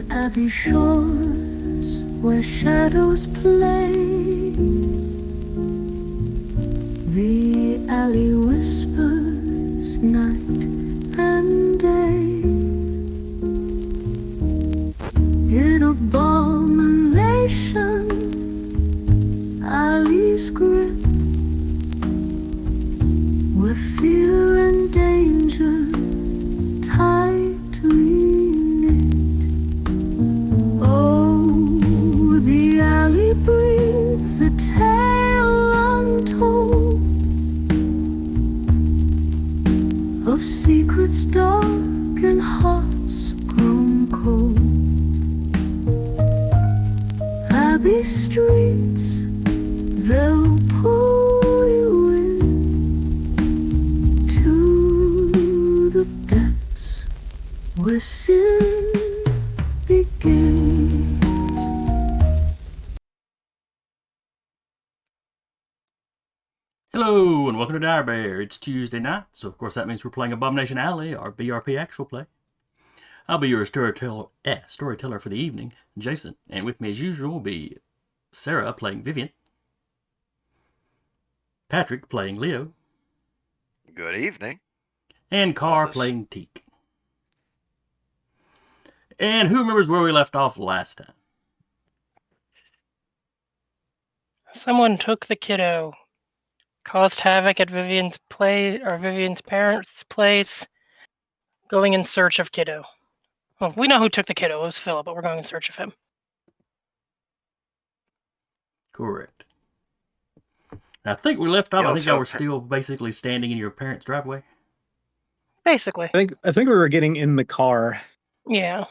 Abbey shores where shadows play, the alley whispers night and day. In abomination, alley's grip, where fear and danger tightly knit. Oh, the alley breathes a tale untold of secrets dark and hearts grown cold. Abbey streets, they'll pull you in to the depths where sin begins. Hello, and welcome to Dire Bear. It's Tuesday night, so of course that means we're playing Abomination Alley, our BRP actual play. I'll be your storyteller for the evening, Jason, and with me as usual will be Sarah playing Viviane, Patrick playing Leo, Good evening. and Carr playing Teak. And who remembers where we left off last time? Someone took the kiddo, caused havoc at Viviane's parents' place, going in search of kiddo. Well, we know who took the kiddo. It was Philip, but we're going in search of him. Correct. I think we left off. Yeah, I think so y'all were still basically standing in your parents' driveway. Basically. I think we were getting in the car. Yeah.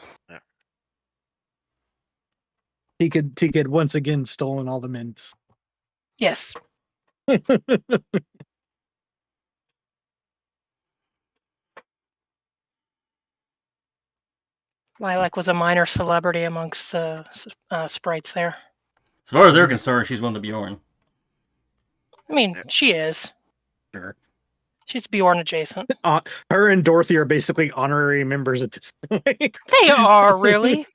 He had once again stolen all the mints. Yes. Lilac was a minor celebrity amongst the sprites there. As far as they're concerned, she's one of the Bjorn. I mean, she is. Sure. She's Bjorn adjacent. Her and Dorothy are basically honorary members at this point. They are, really.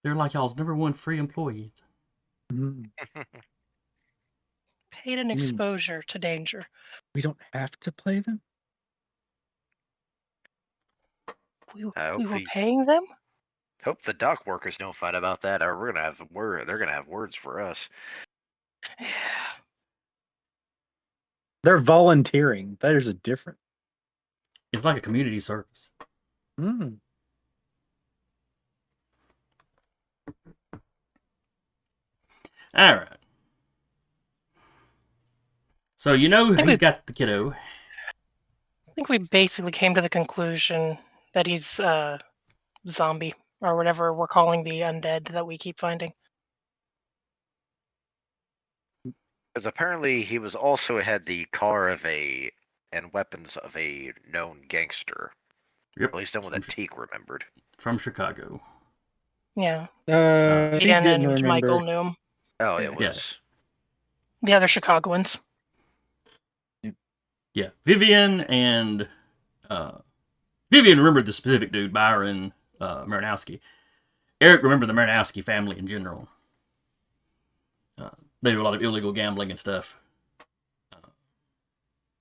They're like y'all's #1 free employees. Mhm. Paid an exposure to danger. We don't have to play them? We were paying them? Hope the dock workers don't fight about that, or we're gonna have they're gonna have words for us. Yeah. They're volunteering. There's a difference. It's like a community service. Mm. All right. So you know he's got the kiddo. I think we basically came to the conclusion that he's zombie, or whatever we're calling the undead that we keep finding. Because apparently he was also had the car and weapons of a known gangster. Yep. At least someone that Teak remembered. From Chicago. Yeah. He Ian didn't and remember. Michael knew him. Oh, it was. The other Chicagoans. Yeah. Viviane and Viviane remembered the specific dude, Byron Marinowski. Eric remembered the Marinowski family in general. They do a lot of illegal gambling and stuff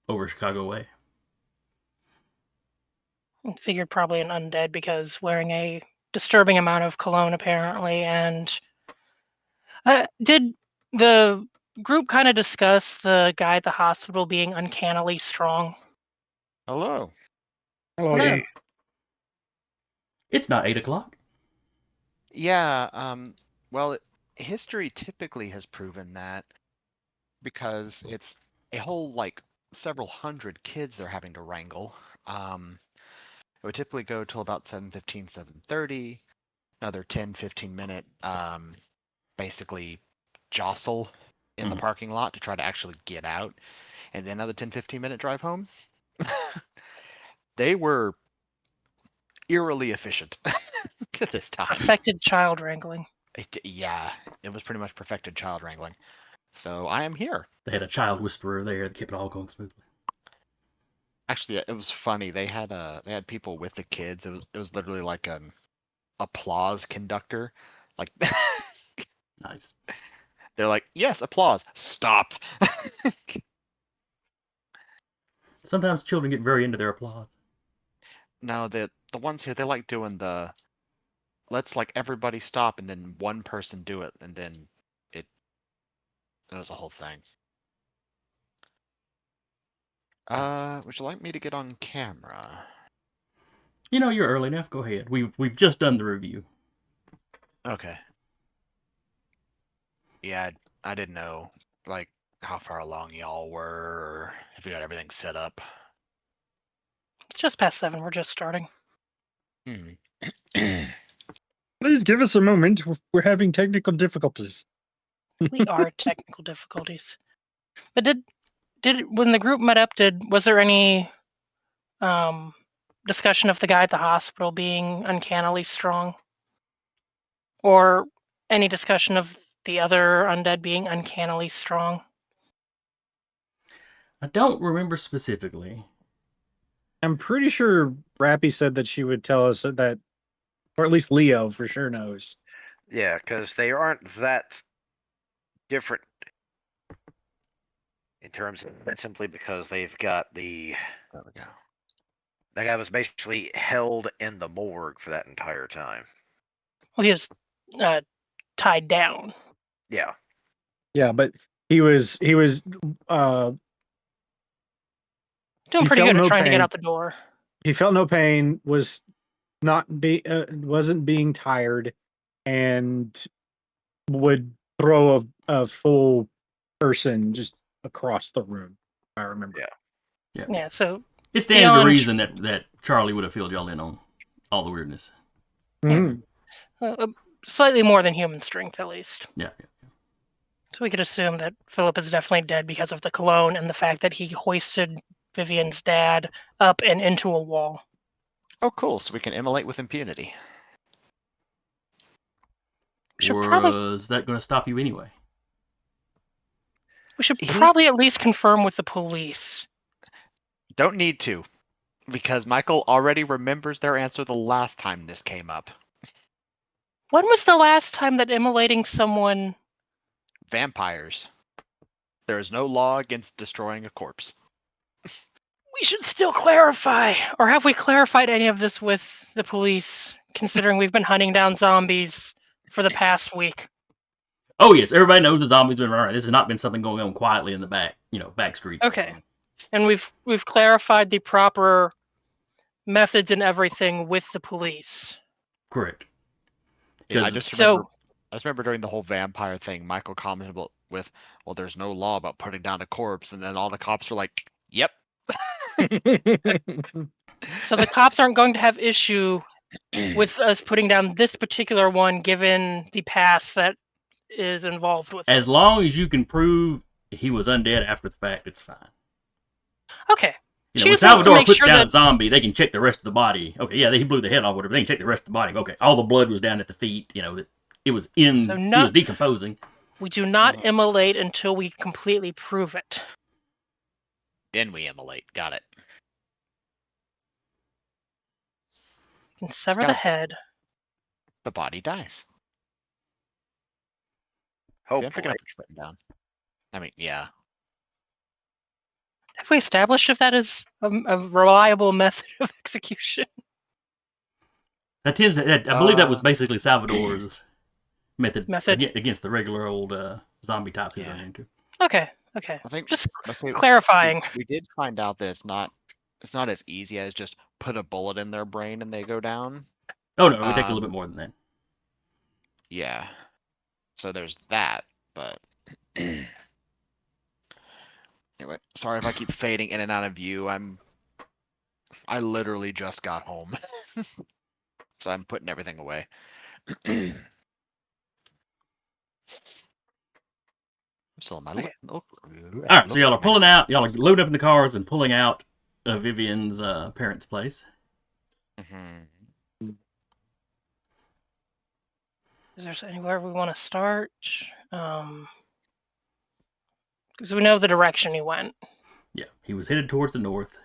over Chicago way. Figured probably an undead because wearing a disturbing amount of cologne apparently. And did the group kind of discuss the guy at the hospital being uncannily strong? Hello. Hello. Hello. It's not 8 o'clock. Yeah, well, history typically has proven that because it's a whole, like, several hundred kids they're having to wrangle. It would typically go till about 7:15, 7:30, another 10-15 minute, basically jostle in the parking lot to try to actually get out, and then another 10-15 minute drive home. They were eerily efficient at this time. Perfected child wrangling. Yeah, it was pretty much perfected child wrangling. So I am here. They had a child whisperer there that kept it all going smoothly. Actually, it was funny. They had people with the kids. It was literally like an applause conductor. Like Nice. they're like, yes, applause. Stop. Sometimes children get very into their applause. No, the ones here, they like doing the let's like everybody stop and then one person do it and then it was a whole thing. Would you like me to get on camera? You know, you're early enough. Go ahead. We've just done the review. Okay. Yeah, I didn't know like how far along y'all were or if you got everything set up. It's just past 7. We're just starting. Hmm. Please give us a moment. We're having technical difficulties. We are technical difficulties. But when the group met up, was there any discussion of the guy at the hospital being uncannily strong? Or any discussion of the other undead being uncannily strong? I don't remember specifically. I'm pretty sure Rappy said that she would tell us that, or at least Leo for sure knows. Yeah, because they aren't that different in terms of simply because they've got the. There we go. That guy was basically held in the morgue for that entire time. Well, he was tied down. Yeah. Yeah, but he was Doing He pretty felt good at no trying to get pain. out the door. he felt no pain, wasn't being tired, and would throw a full person just across the room. If I remember. Yeah. Yeah, so It stands to beyond- reason that Charlie would have filled y'all in on all the weirdness. Mhm. slightly more than human strength, at least. Yeah. So we could assume that Philip is definitely dead because of the cologne and the fact that he hoisted Viviane's dad up and into a wall. Oh, cool. So we can immolate with impunity. We should probably Was that going to stop you anyway? probably at least confirm with the police. Don't need to, because Michael already remembers their answer the last time this came up. When was the last time that immolating someone? Vampires. There is no law against destroying a corpse. We should still clarify. Or have we clarified any of this with the police, considering we've been hunting down zombies for the past week? Oh yes, everybody knows the zombies been running. This has not been something going on quietly in the back streets. Okay. And we've clarified the proper methods and everything with the police. Correct. Yeah, I 'Cause- just So- remember during the whole vampire thing, Michael commented with, "Well, there's no law about putting down a corpse," and then all the cops were like, "Yep." So the cops aren't going to have issue with us putting down this particular one, given the past that is involved with it. As long as you can prove he was undead after the fact, it's fine. Okay. You know, She when just wants to Salvador make puts sure down that- a zombie, they can check the rest of the body. Okay, yeah, he blew the head off, whatever. They can check the rest of the body. Okay, all the blood was down at the feet. You know, it was he was decomposing. We do not immolate until we completely prove it. Then we immolate. Got it. You can sever Got the it. head. The body dies. See, I'm picking Hopefully. up what you're putting down. I mean, yeah. Have we established if that is a reliable method of execution? That tends to. I believe that was basically Salvador's method against the regular old zombie types he's running into. Okay. I think Just let's say clarifying. We did find out that it's not as easy as just put a bullet in their brain and they go down. Oh no, it takes a little bit more than that. Yeah. So there's that, but anyway, sorry if I keep fading in and out of view. I literally just got home. So I'm putting everything away. Still in my All right, so y'all are pulling out. Y'all are loading up in the cars and pulling out of Viviane's parents' place. Mm-hmm. Is there anywhere we want to start? Because we know the direction he went. Yeah, he was headed towards the north,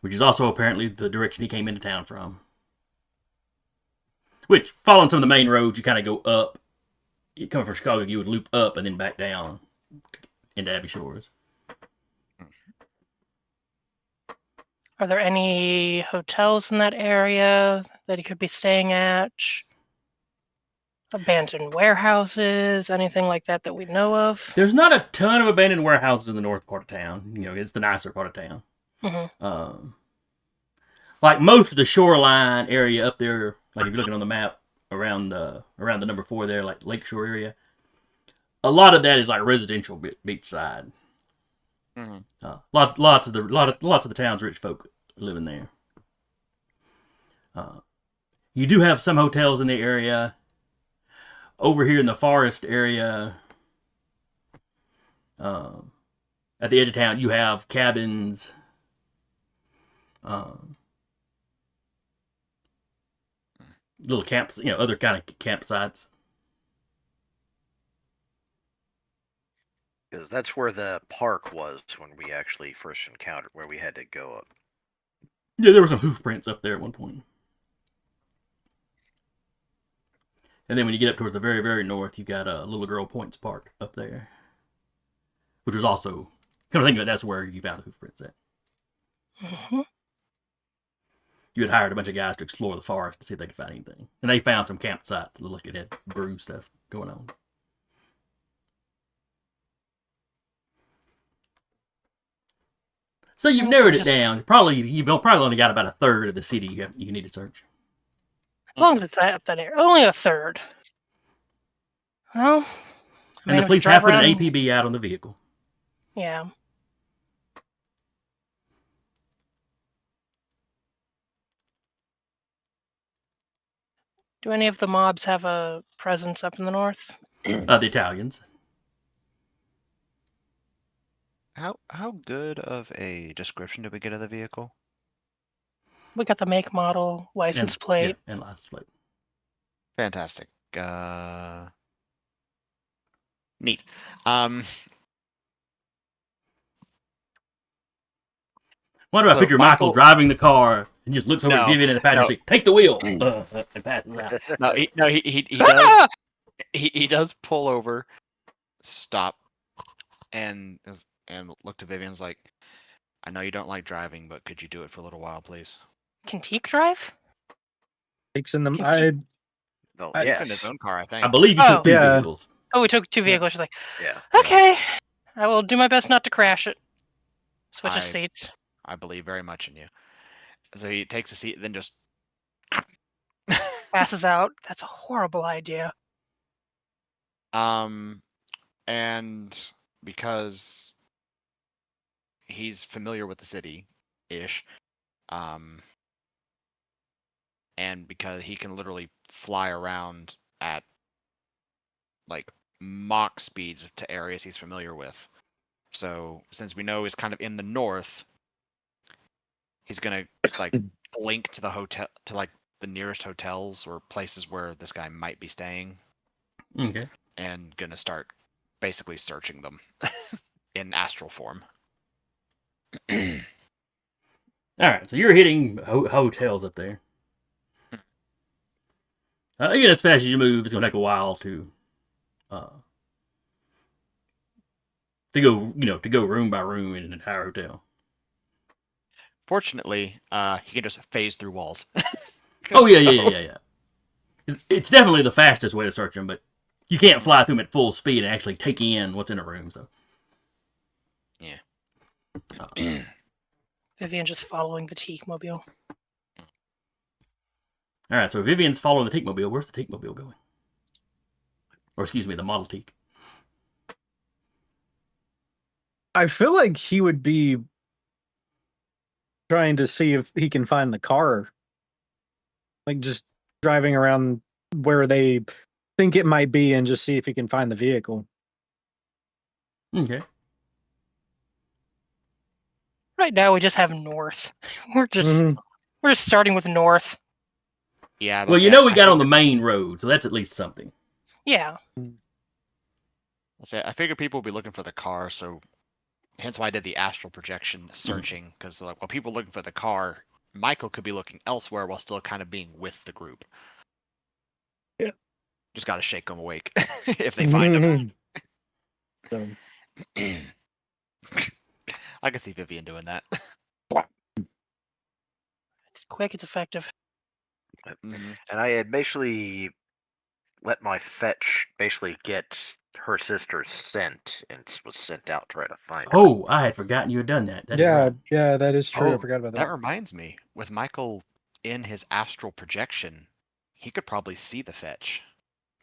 which is also apparently the direction he came into town from. Which, following some of the main roads, you kind of go up. You come from Chicago, you would loop up and then back down into Abbey Shores. Are there any hotels in that area that he could be staying at? Abandoned warehouses, anything like that that we know of? There's not a ton of abandoned warehouses in the north part of town. You know, it's the nicer part of town. Mm-hmm. Like most of the shoreline area up there, like if you're looking on the map around the number 4 there, like Lakeshore area, a lot of that is like residential beachside. Mm-hmm. Lots of the town's rich folk living there. You do have some hotels in the area. Over here in the forest area, at the edge of town, you have cabins. Little camps, other kind of campsites. Because that's where the park was when we actually first encountered, where we had to go up. Yeah, there were some hoof prints up there at one point. And then when you get up towards the very, very north, you got Little Girl Point's Park up there. Which was also, come to think of it, that's where you found the hoof prints at. Mm-hmm. You had hired a bunch of guys to explore the forest to see if they could find anything. And they found some campsites that looked like it had brew stuff going on. So you've narrowed it down. You've probably only got about a third of the city you need to search. As long as it's up that area. Only a third. Well, and the police have put an APB out on the vehicle. Yeah. Do any of the mobs have a presence up in the north? The Italians. How good of a description did we get of the vehicle? We got the make, model, license plate. Yeah, and license plate. Fantastic. Neat. Why do I picture Michael driving the car and just looks over at Viviane in the passenger seat? Take the wheel. And passes out. He does pull over, stop, and look to Viviane's like, I know you don't like driving, but could you do it for a little while, please? Can Teak drive? Teak's in the. It's in his own car, I think. I believe you took two vehicles. Oh, we took two vehicles. She's like, yeah. Okay, I will do my best not to crash it. Switches seats. I believe very much in you. So he takes a seat, then just passes out. That's a horrible idea. And because he's familiar with the city-ish, and because he can literally fly around at like Mach speeds to areas he's familiar with. So since we know he's kind of in the north, he's gonna like blink to the hotel, to like the nearest hotels or places where this guy might be staying. Okay. And gonna start basically searching them in astral form. All right, so you're hitting hotels up there. Even as fast as you move, it's gonna take a while to go room by room in an entire hotel. Fortunately, he can just phase through walls. Yeah. It's definitely the fastest way to search them, but you can't fly through them at full speed and actually take in what's in a room. So, yeah. Viviane just following the Teak mobile. All right, so Viviane's following the Teak mobile. Where's the Teak mobile going? Or excuse me, the Model Teak. I feel like he would be trying to see if he can find the car. Like just driving around where they think it might be and just see if he can find the vehicle. Okay. Right now we just have north. We're just starting with north. Yeah. Well, we got on the main road, so that's at least something. Yeah. I figured people would be looking for the car, so hence why I did the astral projection searching, because like while people are looking for the car, Michael could be looking elsewhere while still kind of being with the group. Yeah. Just gotta shake them awake if they find him. So, I can see Viviane doing that. It's quick, it's effective. Mhm. And I had basically let my fetch basically get her sister's scent and was sent out to try to find her. Oh, I had forgotten you had done that. That is right. yeah, that is true. I Oh, forgot about that that. reminds me. With Michael in his astral projection, he could probably see the fetch.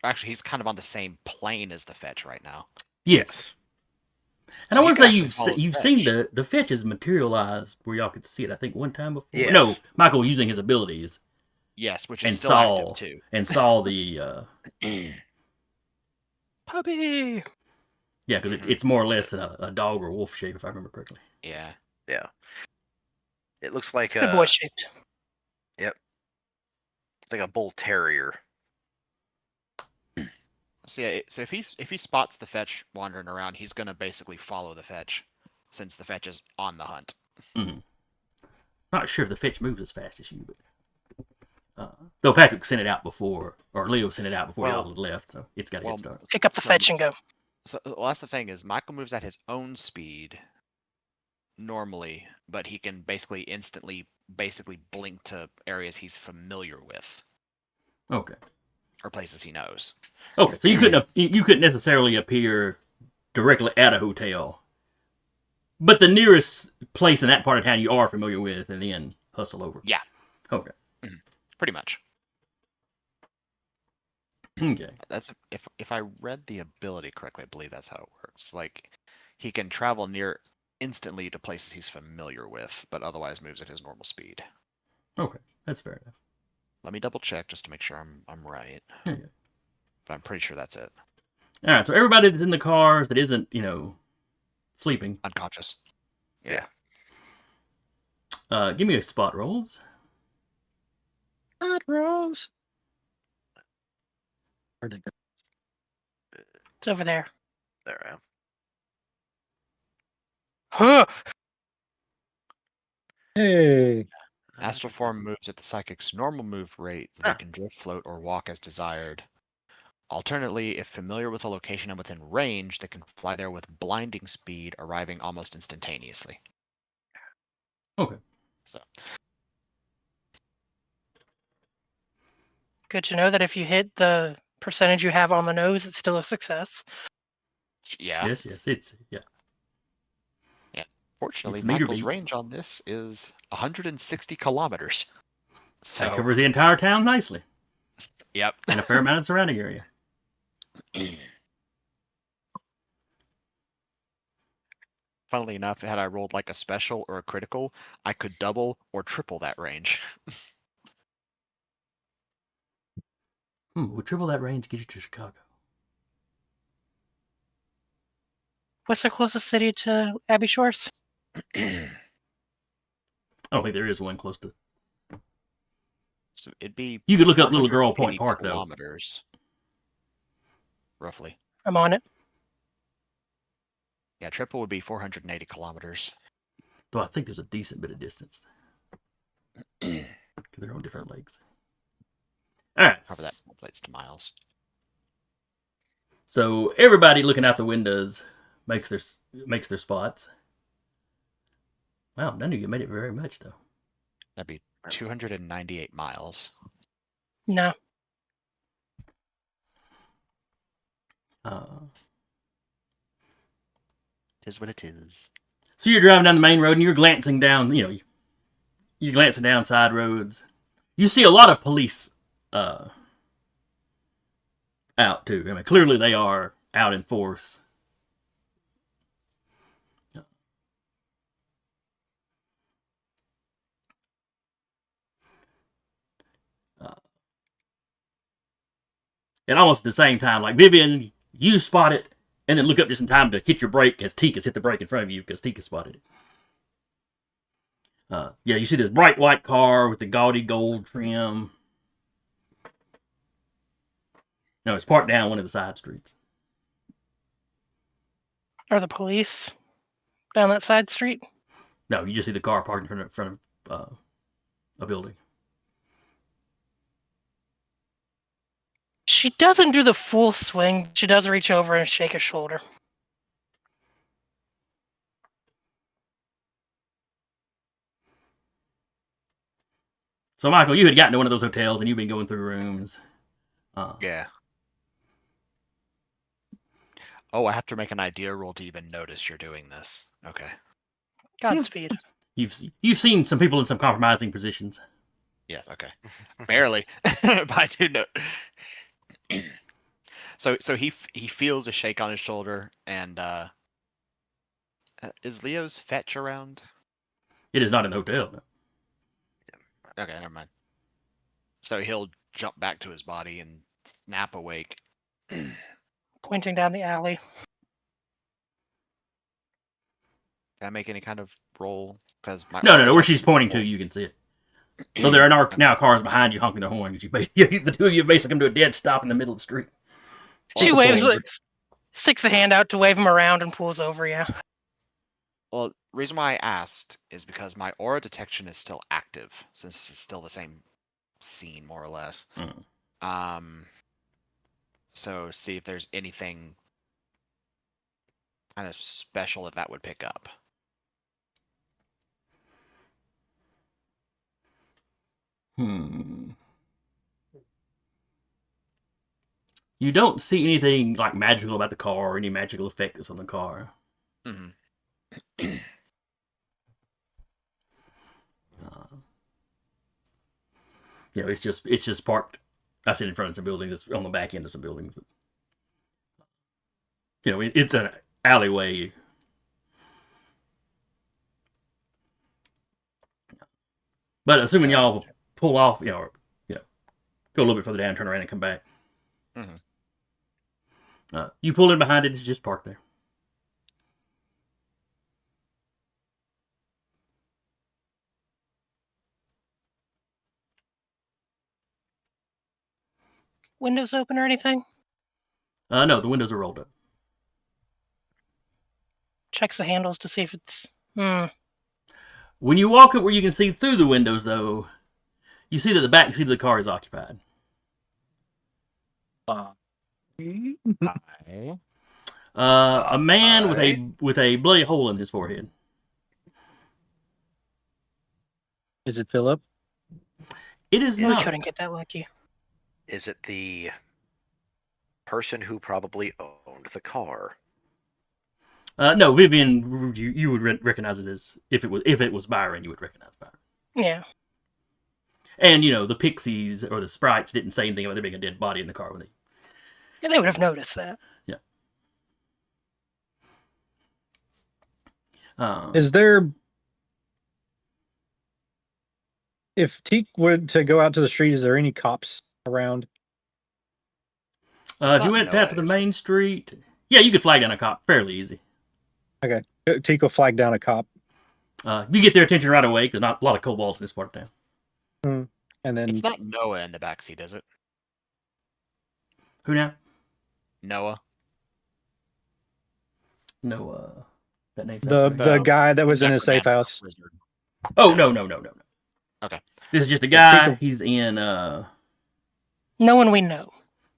Actually, he's kind of on the same plane as the fetch right now. Yes. And So I he want could to say actually follow the you've seen fetch. the fetches materialize where y'all could see it. I think one time before. Yes. No, Michael using his abilities Yes, which is and still saw active too. the Puppy! yeah, because Mhm. it's more or less a dog or wolf shape if I remember correctly. Yeah. Yeah. It looks like It's good boy shaped. Yep. It's like a bull terrier. So yeah, so if he spots the fetch wandering around, he's gonna basically follow the fetch, since the fetch is on the hunt. Mm-hmm. Not sure if the fetch moves as fast as you, but though Patrick sent it out before, or Leo sent it out before y'all had left, so it's got a head start. Pick up the fetch and go. So well, that's the thing is Michael moves at his own speed normally, but he can basically instantly blink to areas he's familiar with Okay. or places he knows. Okay, so you couldn't necessarily appear directly at a hotel, but the nearest place in that part of town you are familiar with, and then hustle over. Yeah. Okay. Pretty much. Okay. That's if I read the ability correctly, I believe that's how it works. Like he can travel near instantly to places he's familiar with, but otherwise moves at his normal speed. Okay, that's fair enough. Let me double check just to make sure I'm right. Okay. But I'm pretty sure that's it. All right, so everybody that's in the cars that isn't, sleeping, Unconscious. Yeah. give me a spot rolls. Hot Rose. Where'd they go? It's over there. There I am. Huh! Hey. Astral form moves at the psychic's normal move rate. They can drift, float, or walk as desired. Alternately, if familiar with a location and within range, they can fly there with blinding speed, arriving almost instantaneously. Okay. So Good to know that if you hit the percentage you have on the nose, it's still a success. yeah. Yes, it's yeah. Fortunately, It's meter Michael's beat. range on this is 160 kilometers. So That covers the entire town nicely, yep. and a fair amount of surrounding area. Funnily enough, had I rolled like a special or a critical, I could double or triple that range. We'll triple that range to get you to Chicago. What's the closest city to Abbey Shores? I don't think there is one close to. So it'd be. You could look up Little Girl 480 Point Park, though. kilometers, roughly. I'm on it. Yeah, triple would be 480 kilometers. Though I think there's a decent bit of distance. Because they're on different lakes. All right. However, that translates to miles. So everybody looking out the windows makes their spots. Wow, none of you made it very much though. That'd be 298 miles. No. Tis what it is. So you're driving down the main road and you're glancing down, you're glancing down side roads. You see a lot of police out too. I mean, clearly they are out in force. And almost at the same time, like Viviane, you spot it, and then look up just in time to hit your brake as Tika's hit the brake in front of you because Tika spotted it. Yeah, you see this bright white car with the gaudy gold trim. No, it's parked down one of the side streets. Are the police down that side street? No, you just see the car parked in front of a building. She doesn't do the full swing. She does reach over and shake his shoulder. So, Michael, you had gotten to one of those hotels and you've been going through rooms. Yeah. Oh, I have to make an idea roll to even notice you're doing this. Okay. Godspeed. You've seen some people in some compromising positions. Yes, okay. Barely. But I do know. So he feels a shake on his shoulder, and is Leo's fetch around? It is not in the hotel. No. Okay, never mind. So he'll jump back to his body and snap awake. Pointing down the alley. Can I make any kind of roll? Because No. Where she's pointing to, you can see it. So there are now cars behind you honking their horns. The two of you basically come to a dead stop in the middle of the street. She waves, sticks the hand out to wave him around and pulls over, yeah. Well, the reason why I asked is because my aura detection is still active, since it's still the same scene, more or less. So see if there's anything kind of special that would pick up. You don't see anything like magical about the car or any magical effects on the car. Mm-hmm. It's just parked. I sit in front of some buildings. It's on the back end of some buildings. It's an alleyway. But assuming y'all pull off, go a little bit further down, turn around, and come back. Mm-hmm. You pull in behind it. It's just parked there. Windows open or anything? No, the windows are rolled up. Checks the handles to see if it's... When you walk up where you can see through the windows, though, you see that the back seat of the car is occupied. A man with a bloody hole in his forehead. Is it Philip? It is We not. couldn't get that lucky. Is it the person who probably owned the car? No, Viviane, you would recognize it as if it was Byron, you would recognize Byron. Yeah. And the pixies or the sprites didn't say anything about there being a dead body in the car when they. Yeah, they would have noticed that. Yeah. Is there? If Teak were to go out to the street, is there any cops around? If you went out to the main street, yeah, you could flag down a cop fairly easy. Okay, Teak will flag down a cop. You get their attention right away because not a lot of kobolds in this part of town. And then it's not Noah in the backseat, is it? Who now? Noah. Noah. That name's the guy that was in his safe house. Wizard. Oh no. Okay. This is just a guy. He's in no one we know.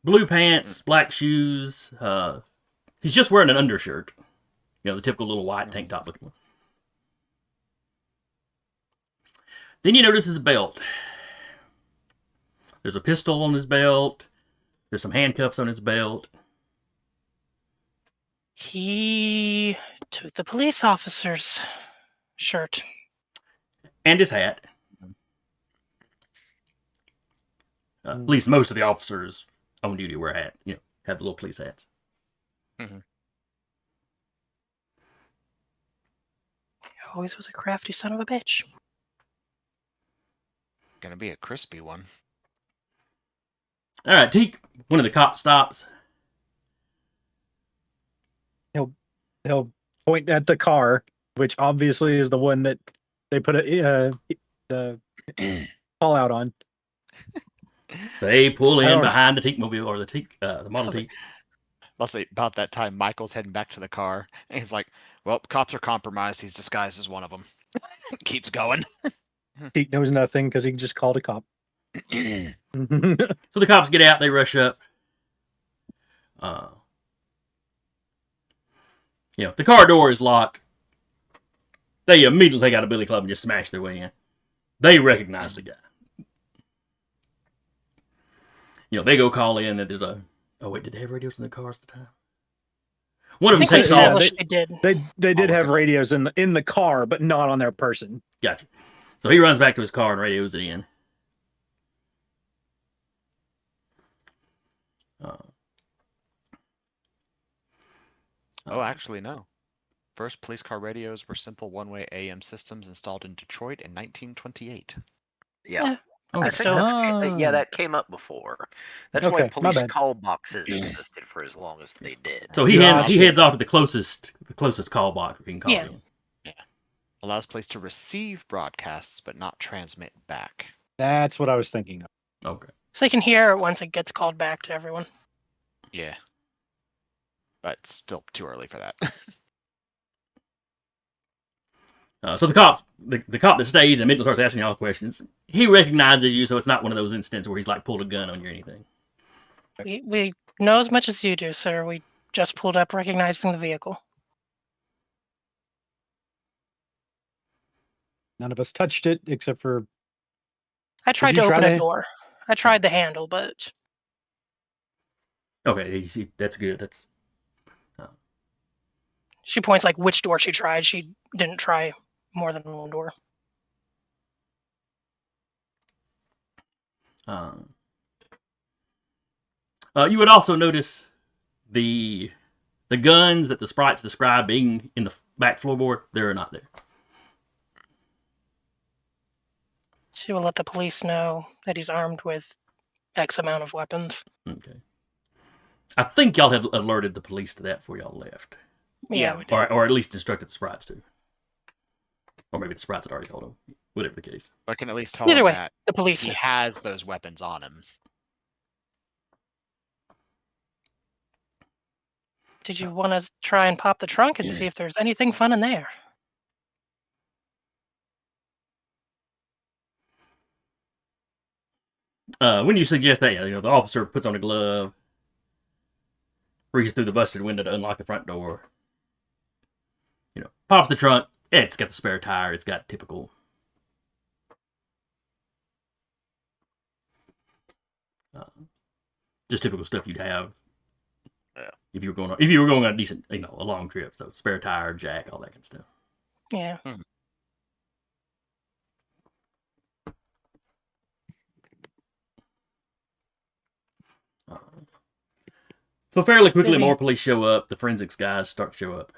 Blue pants, black shoes. He's just wearing an undershirt. The typical little white tank top looking one. Then you notice his belt. There's a pistol on his belt. There's some handcuffs on his belt. He took the police officer's shirt. And his hat. At least most of the officers on duty wear a hat. Have the little police hats. Mm-hmm. Always was a crafty son of a bitch. Gonna be a crispy one. All right, Teak. One of the cops stops. He'll point at the car, which obviously is the one that they put the call out on. They pull in behind the Teak mobile or the Model T. Let's say about that time, Michael's heading back to the car, and he's like, "Well, cops are compromised. He's disguised as one of them." Keeps going. He knows nothing because he just called a cop. So the cops get out. They rush up. The car door is locked. They immediately take out a billy club and just smash their way in. They recognize the guy. They go call in that there's a... Oh, wait, did they have radios in the cars at the time? One of them takes Yeah, off. They did. They did have radios in the car, but not on their person. Gotcha. So he runs back to his car and radios it in. Oh, actually, no. First police car radios were simple one-way AM systems installed in Detroit in 1928. Yeah. Okay. I think that came up before. That's why Okay, my police bad. call boxes existed for as long as they did. So he Gotcha. heads off to the closest call box he can call in. Allows police to receive broadcasts but not transmit back. That's what I was thinking of. Okay. So they can hear it once it gets called back to everyone. Yeah. But still too early for that. So the cop that stays and immediately starts asking all questions. He recognizes you, so it's not one of those instances where he's like pulled a gun on you or anything. We know as much as you do, sir. We just pulled up recognizing the vehicle. None of us touched it except for... I tried you to try open a to- door. I tried the handle, but Okay, that's good. That's she points like which door she tried. She didn't try more than one door. You would also notice the guns that the sprites describe being in the back floorboard. They're not there. She will let the police know that he's armed with X amount of weapons. Okay. I think y'all had alerted the police to that before y'all left. Yeah, we did. Or at least instructed the sprites to. Or maybe the sprites had already told them. Whatever the case. I can at least tell Either him way, that the police. he has those weapons on him. Did you want to try and pop the trunk and see if there's anything fun in there? When you suggest that, the officer puts on a glove, reaches through the busted window to unlock the front door. Pops the trunk. It's got the spare tire. It's got typical. Just typical stuff you'd have. Yeah. If you were going on a decent, a long trip. So spare tire, jack, all that kind of stuff. Yeah. So fairly quickly, Maybe. more police show up. The forensics guys start to show up.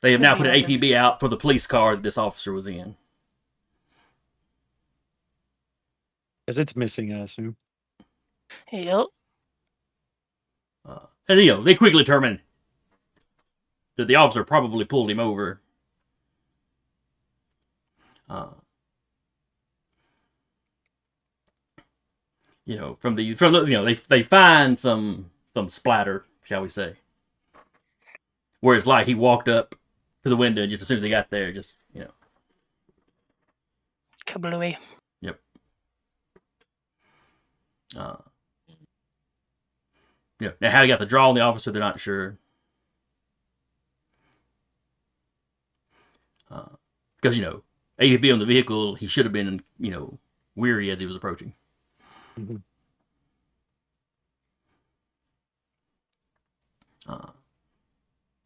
They have now put an APB out for the police car that this officer was in. Because it's missing, I assume. Yep. And they quickly determine that the officer probably pulled him over. They find some splatter, shall we say. Where it's like he walked up to the window just as soon as he got there, Kablooey. Yep. Now how he got the draw on the officer, they're not sure. Because, APB on the vehicle, he should have been, weary as he was approaching. Mm-hmm.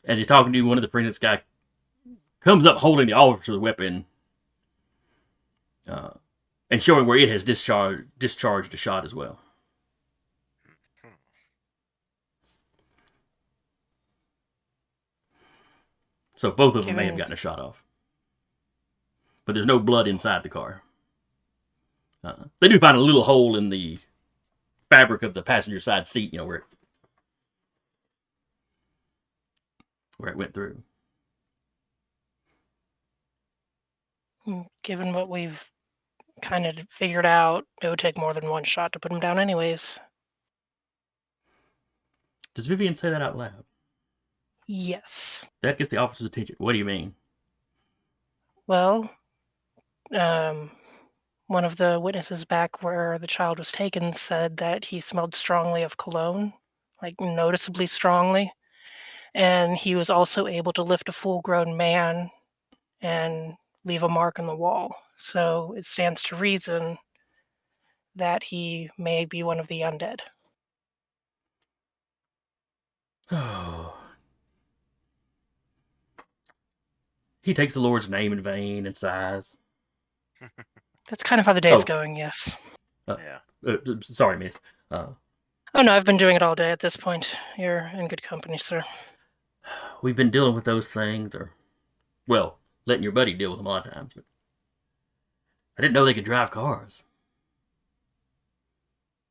As he's talking to you, one of the forensics guy comes up holding the officer's weapon and showing where it has discharged a shot as well. So both of them may have gotten a shot off. But there's no blood inside the car. They do find a little hole in the fabric of the passenger side seat, where it went through. Given what we've kind of figured out, it would take more than one shot to put him down anyways. Does Viviane say that out loud? Yes. That gets the officer's attention. What do you mean? Well, one of the witnesses back where the child was taken said that he smelled strongly of cologne, like noticeably strongly. And he was also able to lift a full-grown man and leave a mark on the wall. So it stands to reason that he may be one of the undead. Oh. He takes the Lord's name in vain and sighs. That's kind of how the day's Oh. going, yes. Yeah. Sorry, miss. Oh no, I've been doing it all day at this point. You're in good company, sir. We've been dealing with those things, or, well, letting your buddy deal with them a lot of times, but I didn't know they could drive cars.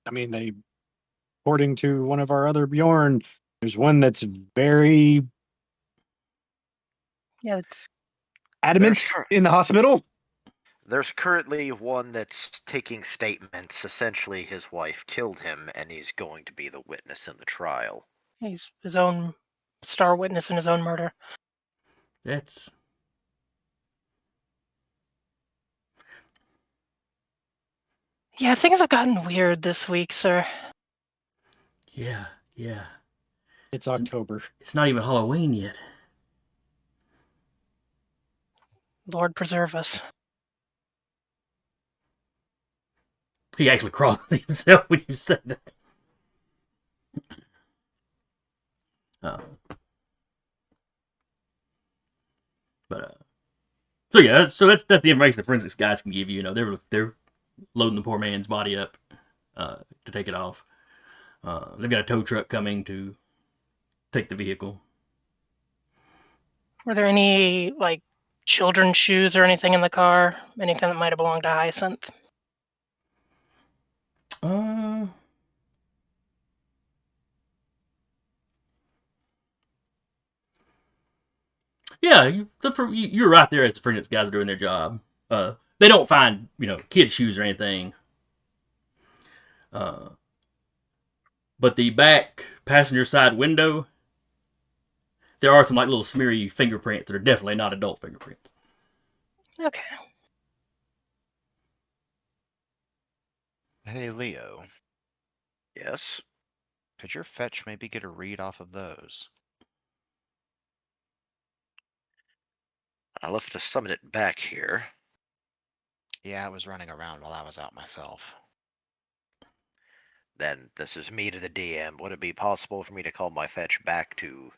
I mean, according to one of our other Bjorn, there's one that's very Yeah, it's adamant Sure. in the hospital. There's currently one that's taking statements. Essentially, his wife killed him, and he's going to be the witness in the trial. he's his own star witness in his own murder. That's... Yeah, things have gotten weird this week, sir. Yeah. It's October. It's not even Halloween yet. Lord preserve us. He actually crossed himself when you said that. So yeah, so that's the information the forensics guys can give you. You know, they're loading the poor man's body up to take it off. They've got a tow truck coming to take the vehicle. Were there any, like, children's shoes or anything in the car? Anything that might have belonged to Hyacinth? Yeah, you're right there as the forensics guys are doing their job. They don't find, kids' shoes or anything. But the back passenger side window, there are some like little smeary fingerprints that are definitely not adult fingerprints. Okay. Hey, Leo, Yes? could your fetch maybe get a read off of those? I'll have to summon it back here. Yeah, I was running around while I was out myself. Then this is me to the DM. Would it be possible for me to call my fetch back to...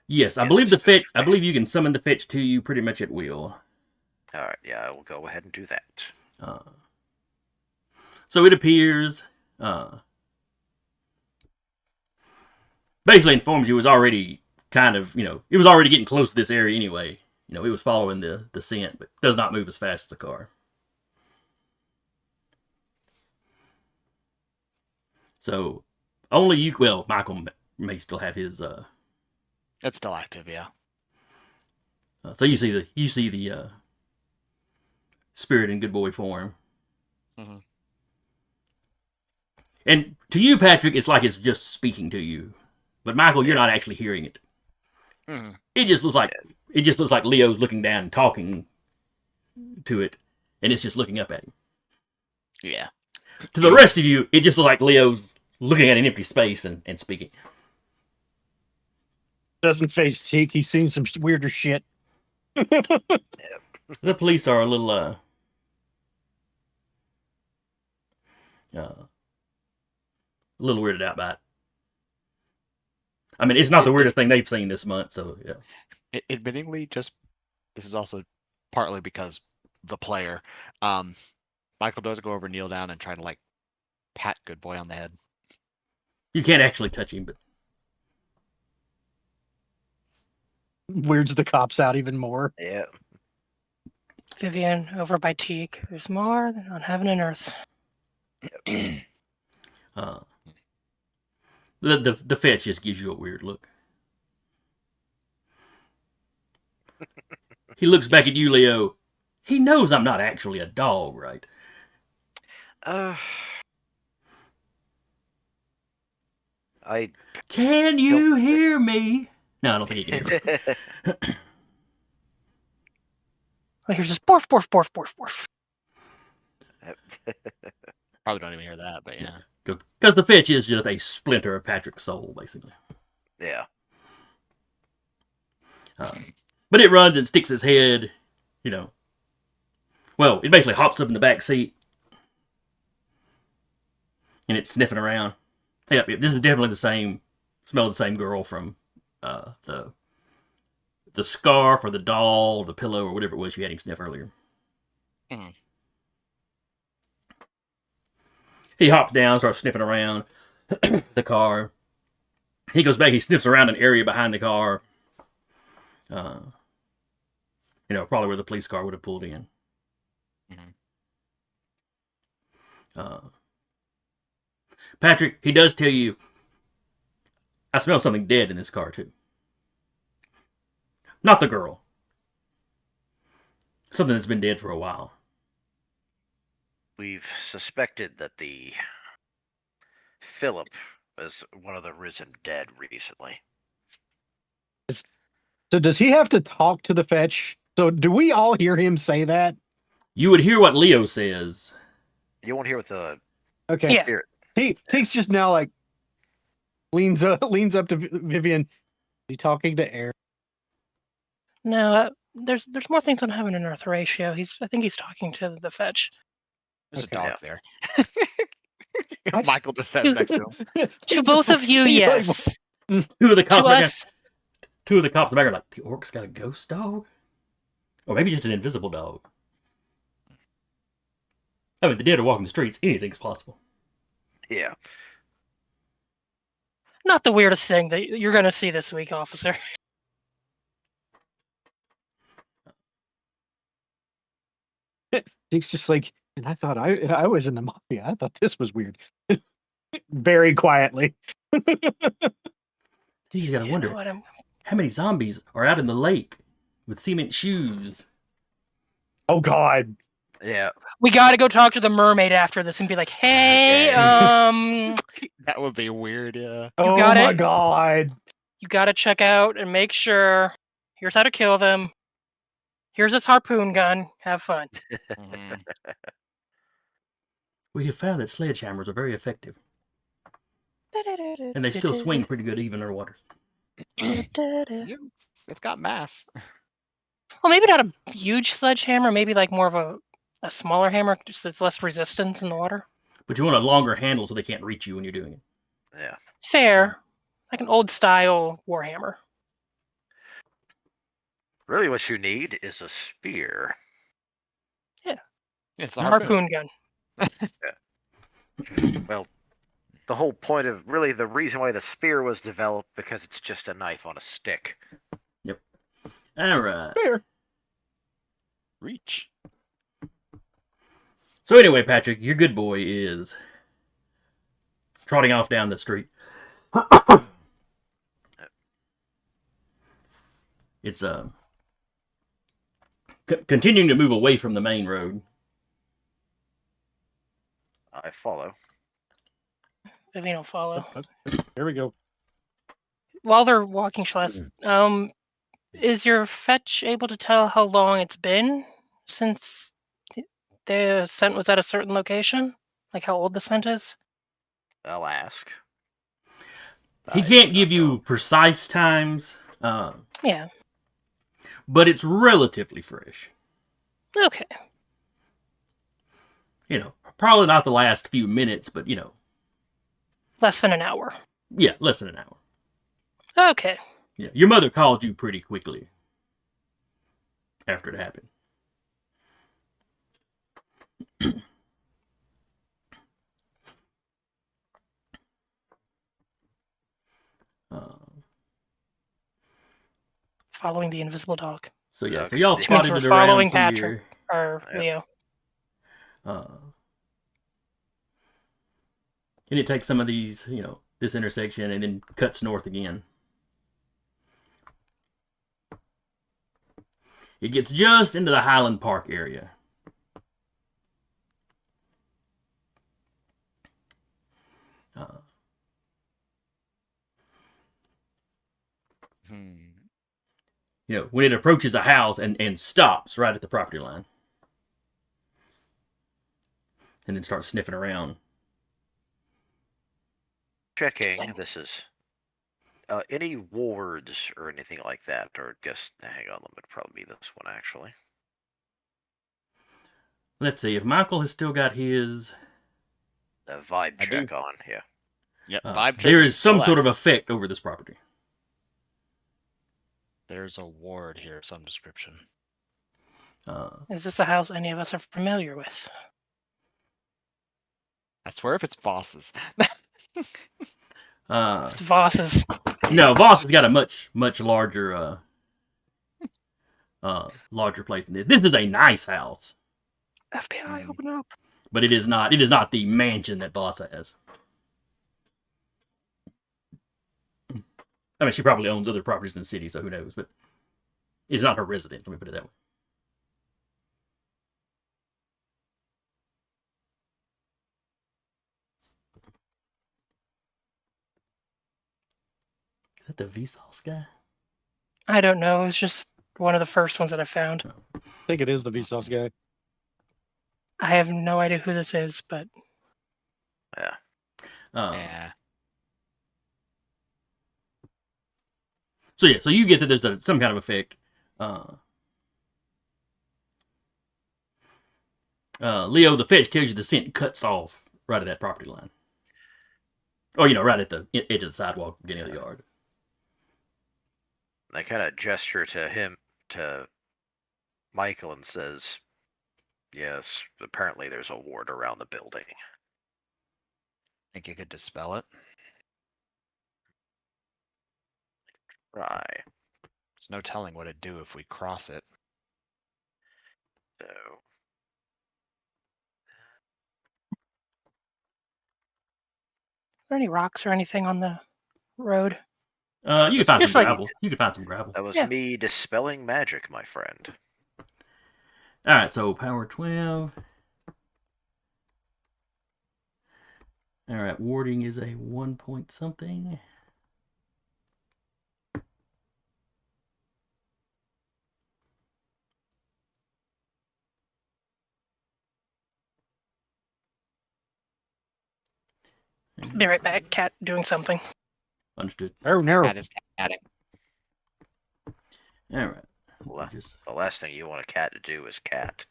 Yes, I Yeah, believe the that's fetch. fair. I believe you can summon the fetch to you pretty much at will. Alright, yeah, I will go ahead and do that. So it appears, basically informs you it was already kind of, it was already getting close to this area anyway. It was following the scent, but does not move as fast as the car. So only you, well, Michael may still have his. It's still active, yeah. So you see the spirit in good boy form. Mm-hmm. And to you, Patrick, it's like it's just speaking to you. But Michael, you're not actually hearing it. Mm-hmm. It just looks like Leo's looking down and talking to it, and it's just looking up at him. Yeah. To the rest of you, it just looks like Leo's looking at an empty space and speaking. Doesn't face Teak. He's seen some weirder shit. The police are a little weirded out by it. I mean, it's not the weirdest thing they've seen this month, so yeah. Admittingly, this is also partly because the player. Michael does go over, kneel down, and try to like pat good boy on the head. You can't actually touch him, but Weirds the cops out even more. Yeah. Viviane, over by Teak. There's more than on heaven and earth. the fetch just gives you a weird look. He looks back at you, Leo. He knows I'm not actually a dog, right? Can you hear me? No, I don't think he can hear me. Well, here's just borf, borf, borf, borf, borf. Probably don't even hear that, but yeah. Because the Fitch is just a splinter of Patrick's soul, basically. Yeah. But it runs and sticks its head, Well, it basically hops up in the back seat. And it's sniffing around. Yep, this is definitely the same smell of the same girl from the scarf or the doll or the pillow or whatever it was you had him sniff earlier. Mm-hmm. He hops down, starts sniffing around the car. He goes back, he sniffs around an area behind the car. Probably where the police car would have pulled in. Mm-hmm. Patrick, he does tell you, I smell something dead in this car too. Not the girl. Something that's been dead for a while. We've suspected that the Philip was one of the risen dead recently. So does he have to talk to the Fetch? So do we all hear him say that? You would hear what Leo says. You won't hear what the Okay. Yeah. spirit. He's just now like leans up to Vivian. Is he talking to Aaron? No, there's more things on heaven and earth, Horatio. I think he's talking to the Fetch. There's Okay. a dog Yeah. there. Michael just says next to him. To both of you, yes. Two of the cops To us, in the back are like, the orc's got a ghost dog? Or maybe just an invisible dog. I mean, the dead are walking the streets. Anything's possible. Yeah. not the weirdest thing that you're going to see this week, officer. He's just like, and I thought I was in the mafia. I thought this was weird. Very quietly. You gotta You wonder know what, how many zombies are out in the lake with cement shoes. Oh God. Yeah. we got to go talk to the mermaid after this and be like, hey, That would be weird, yeah. Oh got my it? God. you got to check out and make sure. Here's how to kill them. Here's this harpoon gun. Have fun. Mhm. We have found that sledgehammers are very effective. And they still swing pretty good even underwater. Yeah, it's got mass. Well, maybe not a huge sledgehammer. Maybe like more of a smaller hammer, just it's less resistance in the water. But you want a longer handle so they can't reach you when you're doing it. Yeah. Fair. Like an old style warhammer. Really, what you need is a spear. It's A a harpoon gun. Well, the whole point of really the reason why the spear was developed because it's just a knife on a stick. All right. Fair. Reach. So anyway, Patrick, your good boy is trotting off down the street. It's continuing to move away from the main road. I follow. Viviane will follow. Here we go. While they're walking, Celeste, is your fetch able to tell how long it's been since the scent was at a certain location? Like how old the scent is? I'll ask. He I can't do give not you know. precise times, Yeah. but it's relatively fresh. Okay. Probably not the last few minutes, but Less than an hour. yeah, less than an hour. Okay. Yeah, your mother called you pretty quickly after it happened. Following the invisible dog. So yeah, so Okay. y'all Which means spotted we're it around following here. Patrick. Or Yep. Leo. And it takes some of these, this intersection and then cuts north again. It gets just into the Highland Park area. when it approaches a house and stops right at the property line. And then starts sniffing around. Checking. This is any wards or anything like that, or just hang on. It would probably be this one actually. Let's see if Michael has still got his. A vibe I check do. on. Yeah. Yep, vibe check There is some still sort of active. effect over this property. There's a ward here of some description. Is this a house any of us are familiar with? I swear if it's Voss's. It's Voss's. No, Voss has got a much larger larger place than this. This is a nice house, FBI, open up. but it is not the mansion that Voss has. I mean, she probably owns other properties in the city, so who knows? But it's not her residence. Let me put it that way. Is that the Vsauce guy? I don't know. It was just one of the first ones that I found. I think it is the Vsauce guy. I have no idea who this is, but Yeah. Yeah. So yeah, so you get that there's some kind of effect. Leo, the fetch tells you the scent cuts off right at that property line. Or, right at the edge of the sidewalk, beginning of the yard. I kind of gesture to Michael, and says, "Yes, apparently there's a ward around the building." Think you could dispel it? Try. There's no telling what it'd do if we cross it. So. are there any rocks or anything on the road? You can find Just some like- gravel. You can find some gravel. That was Yeah. me dispelling magic, my friend. All right, so power 12. All right, warding is a 1 point something. Be right back. Cat doing something. Understood. Oh no! That is attic. All right. Well, Just the last thing you want a cat to do is cat.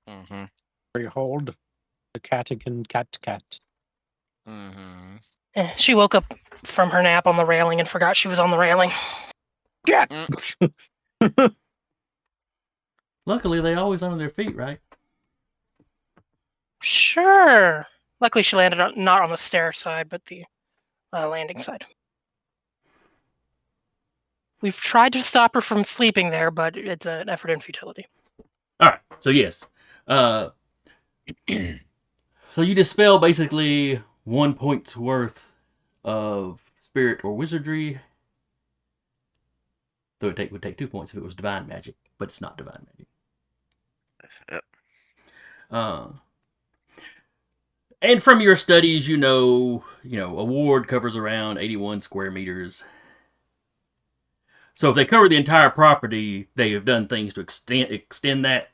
Mm-hmm. Behold, the Catican cat. Mm-hmm. She woke up from her nap on the railing and forgot she was on the railing. Cat. luckily they always under their feet, right? Sure. Luckily, she landed not on the stair side, but the landing side. We've tried to stop her from sleeping there, but it's an effort in futility. All right. So yes. So you dispel basically 1 point's worth of spirit or wizardry. Though it would take 2 points if it was divine magic, but it's not divine magic. Yep. And from your studies, a ward covers around 81 square meters. So if they cover the entire property, they have done things to extend that.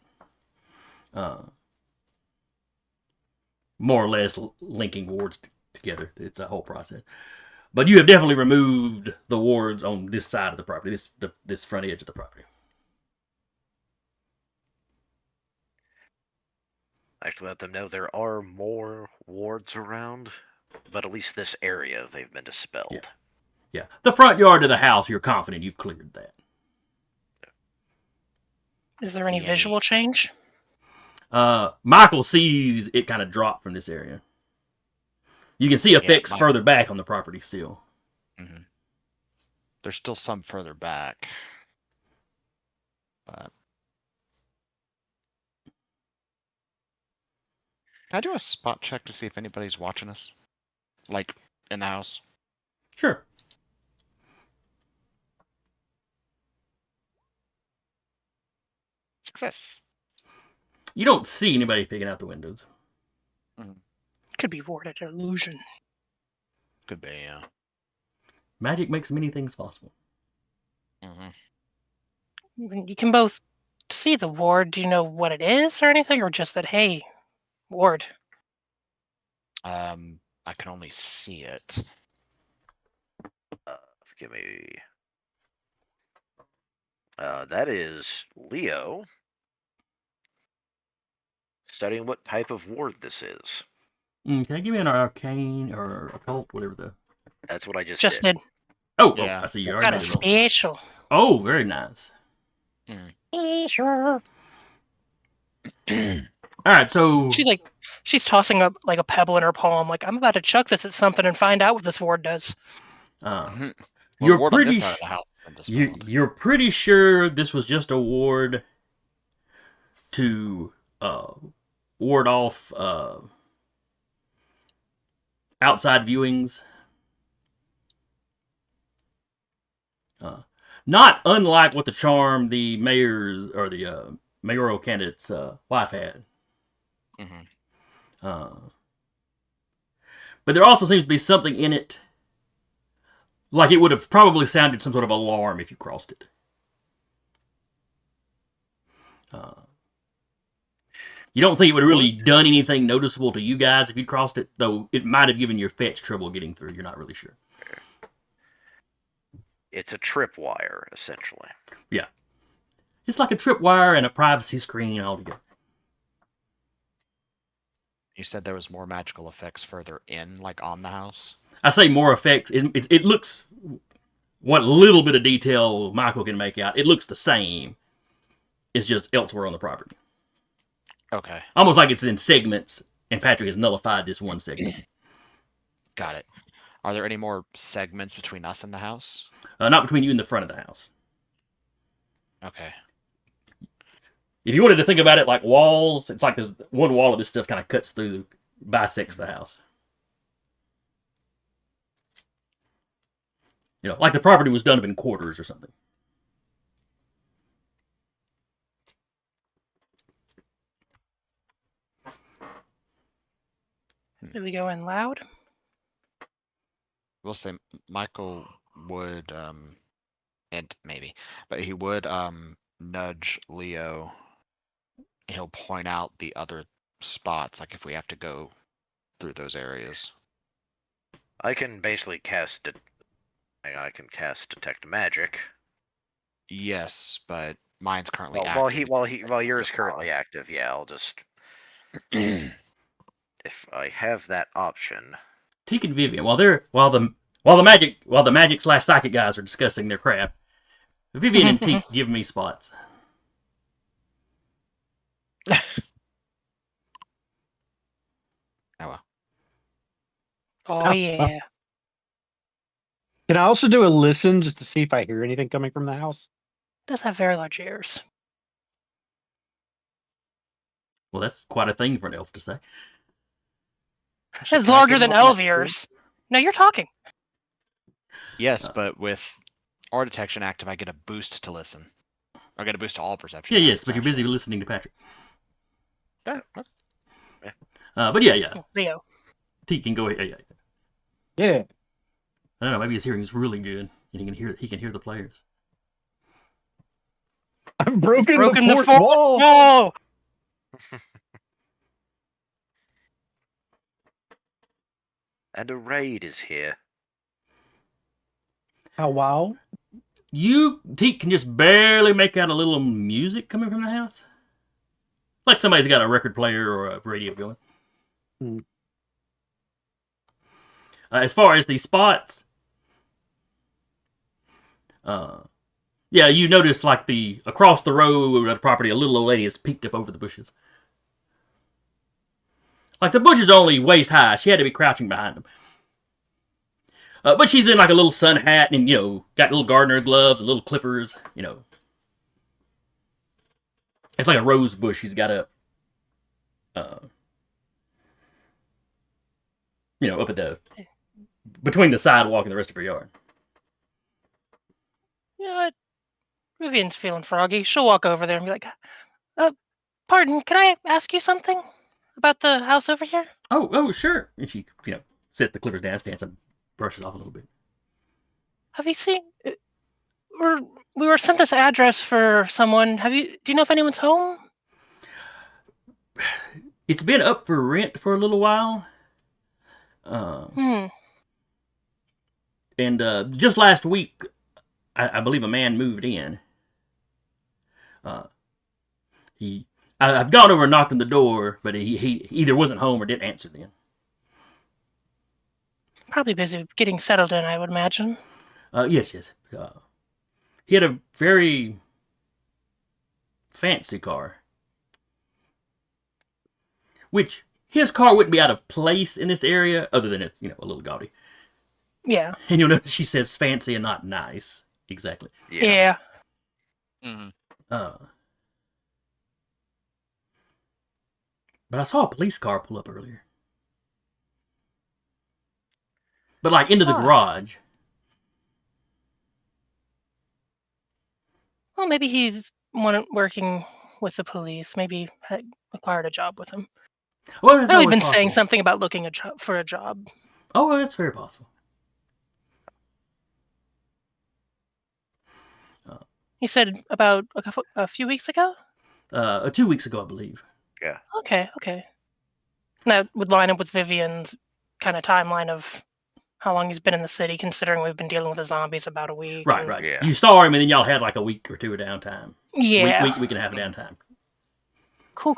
More or less linking wards together. It's a whole process. But you have definitely removed the wards on this side of the property, this front edge of the property. I actually let them know there are more wards around, but at least this area they've been dispelled. Yeah. The front yard of the house, you're confident you've cleared that. Is there any visual change? Michael sees it kind of drop from this area. You can see effects further back on the property still. Mm-hmm. There's still some further back. But can I do a spot check to see if anybody's watching us? Like, in the house? Sure. Success. You don't see anybody peeking out the windows. Could be warded illusion. Could be, yeah. Magic makes many things possible. Mm-hmm. You can both see the ward. Do you know what it is or anything, or just that, hey, ward? I can only see it. Give me. That is Leo studying what type of ward this is. Okay, give me an arcane or occult, whatever. That's what I just Just did. did. Oh, I see. You already Got a made it. special. Oh, very nice. Sure. All right, so She's tossing up like a pebble in her palm. Like, I'm about to chuck this at something and find out what this ward does. Well, you're the ward on pretty this side of the house has been dispelled. you're pretty sure this was just a ward to ward off outside viewings. Not unlike what the charm the mayor's or the mayoral candidate's wife had. Mm-hmm. But there also seems to be something in it, like it would have probably sounded some sort of alarm if you crossed it. You don't think it would have really done anything noticeable to you guys if you crossed it, though it might have given your fetch trouble getting through. You're not really sure. It's a tripwire, essentially. Yeah. It's like a tripwire and a privacy screen altogether. You said there was more magical effects further in, like on the house? I say more effects. It looks, what little bit of detail Michael can make out, it looks the same. It's just elsewhere on the property. Okay. Almost like it's in segments, and Patrick has nullified this one segment. Got it. Are there any more segments between us and the house? Not between you and the front of the house. Okay. If you wanted to think about it like walls, it's like there's one wall of this stuff kind of cuts through, bisects the house. You know, like the property was done up in quarters or something. Do we go in loud? We'll say Michael would, and maybe, but he would nudge Leo. He'll point out the other spots, like if we have to go through those areas. I can basically cast it. I can cast detect magic. Yes, but mine's currently Well, active. while yours is currently active, yeah, I'll just. If I have that option. Teak and Viviane, while the magic / psychic guys are discussing their craft, Viviane and Teak give me spots. Oh well. Oh yeah. Can I also do a listen just to see if I hear anything coming from the house? Does have very large ears. Well, that's quite a thing for an elf to say. It's larger than elf ears. No, you're talking. Yes, but with aura detection active, I get a boost to listen. I get a boost to all perception. Yeah, yes, but you're busy listening to Patrick. Yeah. But yeah. Leo. Teak can go ahead. Yeah. I don't know. Maybe his hearing is really good, and he can hear the players. I've broken the fourth wall. No. And a raid is here. How wow? Teak can just barely make out a little music coming from the house. Like somebody's got a record player or a radio going. As far as the spots, yeah, you notice like across the road of the property, a little old lady has peeked up over the bushes. Like the bush is only waist high. She had to be crouching behind them. But she's in like a little sun hat and, got little gardener gloves and little clippers, It's like a rose bush she's got up. Up at between the sidewalk and the rest of her yard. You know what? Viviane's feeling froggy. She'll walk over there and be like, pardon, can I ask you something about the house over here? Oh, sure. And she, sets the clippers down, stands up, brushes off a little bit. Have you seen... we were sent this address for someone. Do you know if anyone's home? It's been up for rent for a little while. Hmm. And just last week, I believe a man moved in. I've gone over and knocked on the door, but he either wasn't home or didn't answer then. Probably busy getting settled in, I would imagine. Yes. He had a very fancy car. Which, his car wouldn't be out of place in this area, other than it's, a little gaudy. Yeah. And you'll notice she says fancy and not nice. Exactly. Yeah. Mhm. But I saw a police car pull up earlier. But like into the garage. Well, maybe he's working with the police. Maybe had acquired a job with him. Well, that's I've always been possible. saying something about looking for a job. Oh, well, that's very possible. You said about a few weeks ago? 2 weeks ago, I believe. Yeah. Okay. And that would line up with Viviane's kind of timeline of how long he's been in the city, considering we've been dealing with the zombies about a week. Right. Yeah. You saw him, and then y'all had like a week or two of downtime. Yeah. Week and a half of downtime. Cool.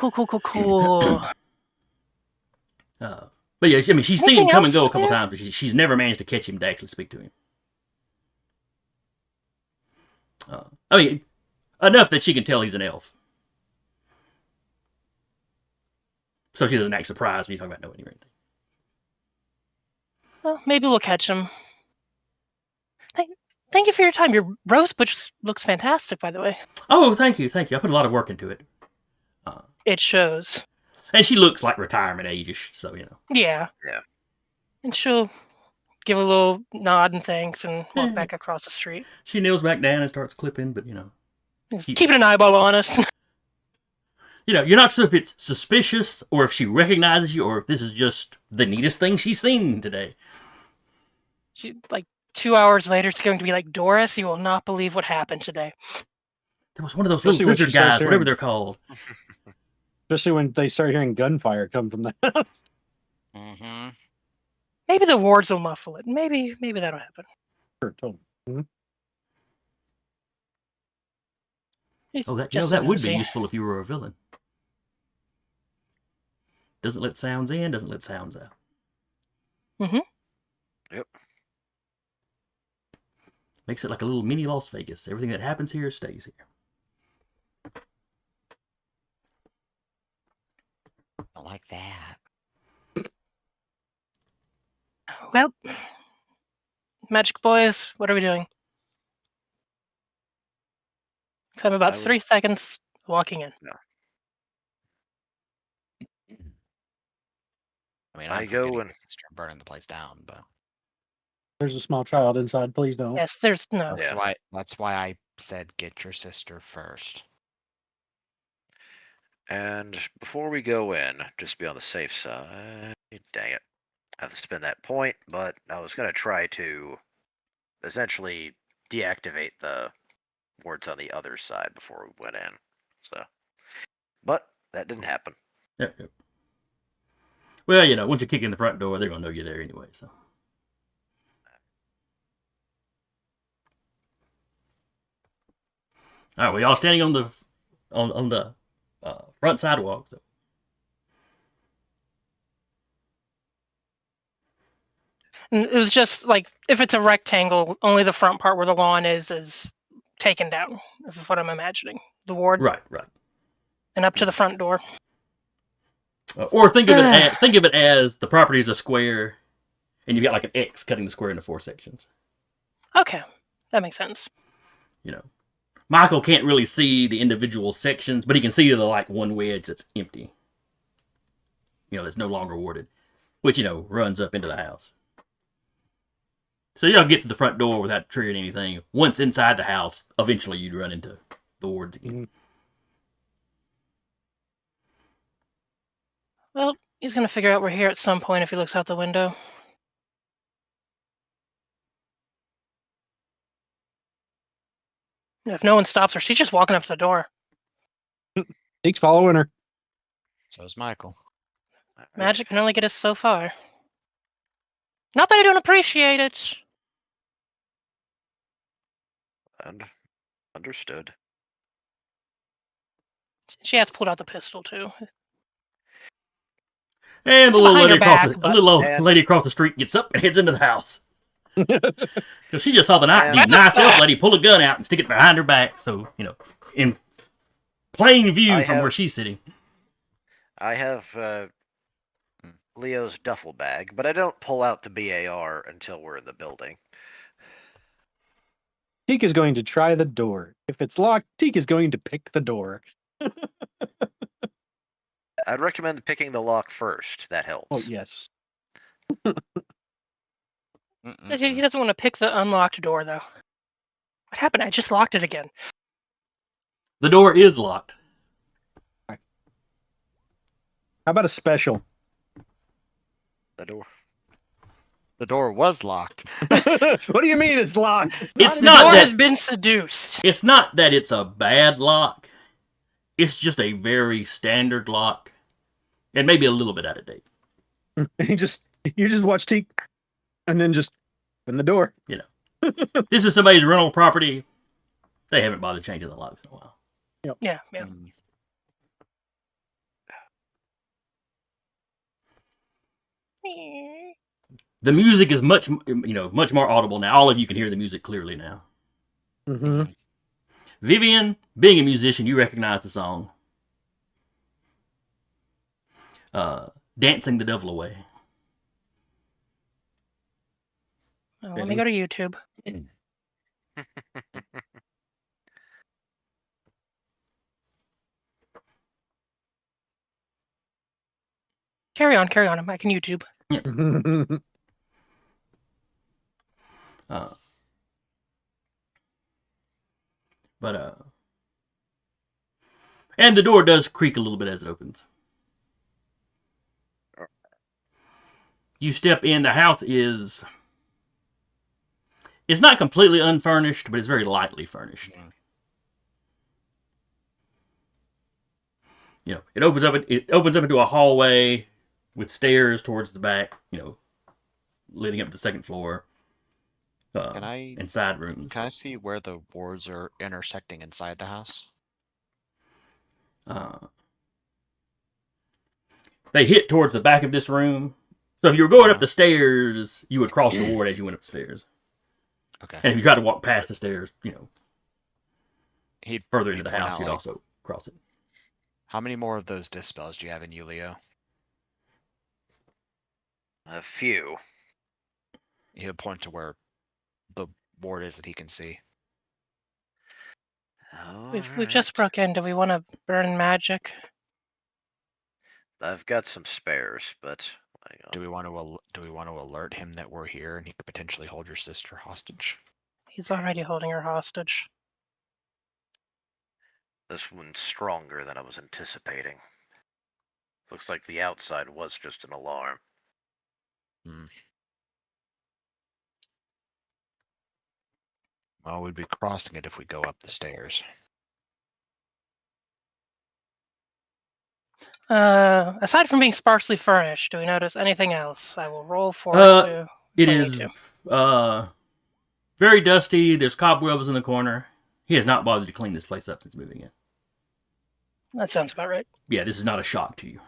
But yeah, I mean, she's seen him Anything come and go a else, couple yeah? times, but she's never managed to catch him to actually speak to him. I mean, enough that she can tell he's an elf. So she doesn't act surprised when you talk about knowing him or anything. Well, maybe we'll catch him. Thank you for your time. Your rose bush looks fantastic, by the way. Oh, thank you. I put a lot of work into it. It shows. And she looks like retirement age-ish, so, Yeah. Yeah. And she'll give a little nod and thanks and walk back across the street. She kneels back down and starts clipping, but, Keeping an eyeball on us. You're not sure if it's suspicious or if she recognizes you or if this is just the neatest thing she's seen today. She, 2 hours later, she's going to be like, Doris, you will not believe what happened today. There was one of those Especially little when she lizard starts guys, whatever hearing- they're called. Especially when they start hearing gunfire come from the house. Mm-hmm. Maybe the wards will muffle it. Maybe that'll happen. Sure, totally. He's Oh, that just that would be nosy. useful if you were a villain. Doesn't let sounds in, doesn't let sounds out. Mm-hmm. Yep. Makes it like a little mini Las Vegas. Everything that happens here stays here. I like that. Well, Magic Boys, what are we doing? I'm about 3 seconds walking in. I mean, I I'm go forgetting and- to start burning the place down, but There's a small child inside. Please don't. Yes, there's no. Yeah. that's why I said get your sister first. And before we go in, just be on the safe side. Dang it. I have to spend that point, but I was going to try to essentially deactivate the wards on the other side before we went in. So, but that didn't happen. Yep. Well, once you kick in the front door, they're going to know you're there anyway, so. All right, well, y'all standing on the front sidewalk, though. And it was just if it's a rectangle, only the front part where the lawn is taken down. Is what I'm imagining. The ward. Right. And up to the front door. Or think of it as the property is a square, and you've got like an X cutting the square into 4 sections. Okay, that makes sense. Michael can't really see the individual sections, but he can see the one wedge that's empty. That's no longer warded, which runs up into the house. So y'all get to the front door without triggering anything. Once inside the house, eventually you'd run into the wards again. Mm-hmm. Well, he's gonna figure out we're here at some point if he looks out the window. If no one stops her, she's just walking up to the door. Teek's following her. So is Michael. All right. Magic can only get us so far. Not that I don't appreciate it. And understood. She has pulled out the pistol too. And the It's little behind lady her across back, the but- little old And- lady across the street gets up and heads into the house. Because she just saw the And- nice elf lady pull a gun out and stick it behind her back, so in plain view I from where have- she's sitting. I have Leo's duffel bag, but I don't pull out the BAR until we're in the building. Teek is going to try the door. If it's locked, Teek is going to pick the door. I'd recommend picking the lock first. That helps. Oh, yes. He doesn't want to pick the unlocked door, though. What happened? I just locked it again. The door is locked. How about a special? The door. The door was locked. What do you mean it's locked? It's The not door that- has been seduced. It's not that it's a bad lock. It's just a very standard lock. And maybe a little bit out of date. You just watch Teek and then just open the door. This is somebody's rental property. They haven't bothered changing the locks in a while. Yeah. Mm. The music is much more audible now. All of you can hear the music clearly now. Mm-hmm. Viviane, being a musician, you recognize the song. Dancing the Devil Away. Oh, let me go to YouTube. Carry on. I can YouTube. And the door does creak a little bit as it opens. You step in. The house is... It's not completely unfurnished, but it's very lightly furnished. It opens up into a hallway with stairs towards the back, leading up to the second floor. And side rooms. Can I see where the wards are intersecting inside the house? They hit towards the back of this room. So if you were going up the stairs, you would cross the ward as you went up the stairs. Okay. And if you tried to walk past the stairs, He'd further into the point house, out, you'd like, also cross it. How many more of those dispels do you have in you, Leo? A few. He'll point to where the ward is that he can see. We've just broke in. Do we want to burn magic? I've got some spares, but hang on. Do we want to alert him that we're here and he could potentially hold your sister hostage? He's already holding her hostage. This one's stronger than I was anticipating. Looks like the outside was just an alarm. Well, we'd be crossing it if we go up the stairs. Aside from being sparsely furnished, do we notice anything else? I will roll for it to. It if I need is to. very dusty. There's cobwebs in the corner. He has not bothered to clean this place up since moving in. That sounds about right. Yeah, this is not a shock to you.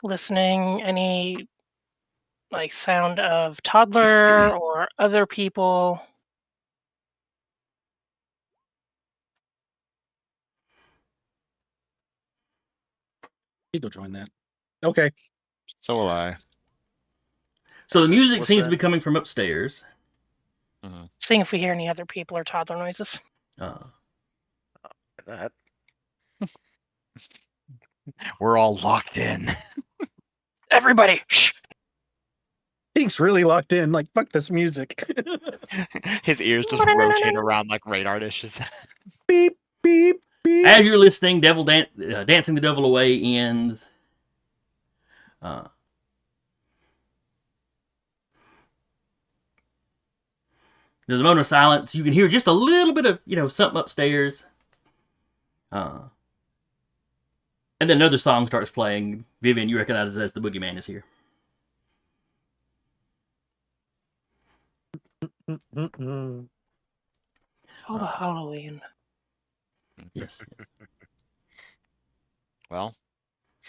Listening, any sound of toddler or other people? You go join that. Okay. So will I. So the music What's seems to that? be coming from upstairs. Seeing if we hear any other people or toddler noises. That We're all locked in. Everybody, shh! Teek's really locked in. Like, fuck this music. His ears just rotate around like radar dishes. Beep, beep, beep. As you're listening, Dancing the Devil Away ends. There's a moment of silence. You can hear just a little bit of, something upstairs. And then another song starts playing. Vivian, you recognize it as the boogeyman is here. Oh, the Halloween. Yes. Well,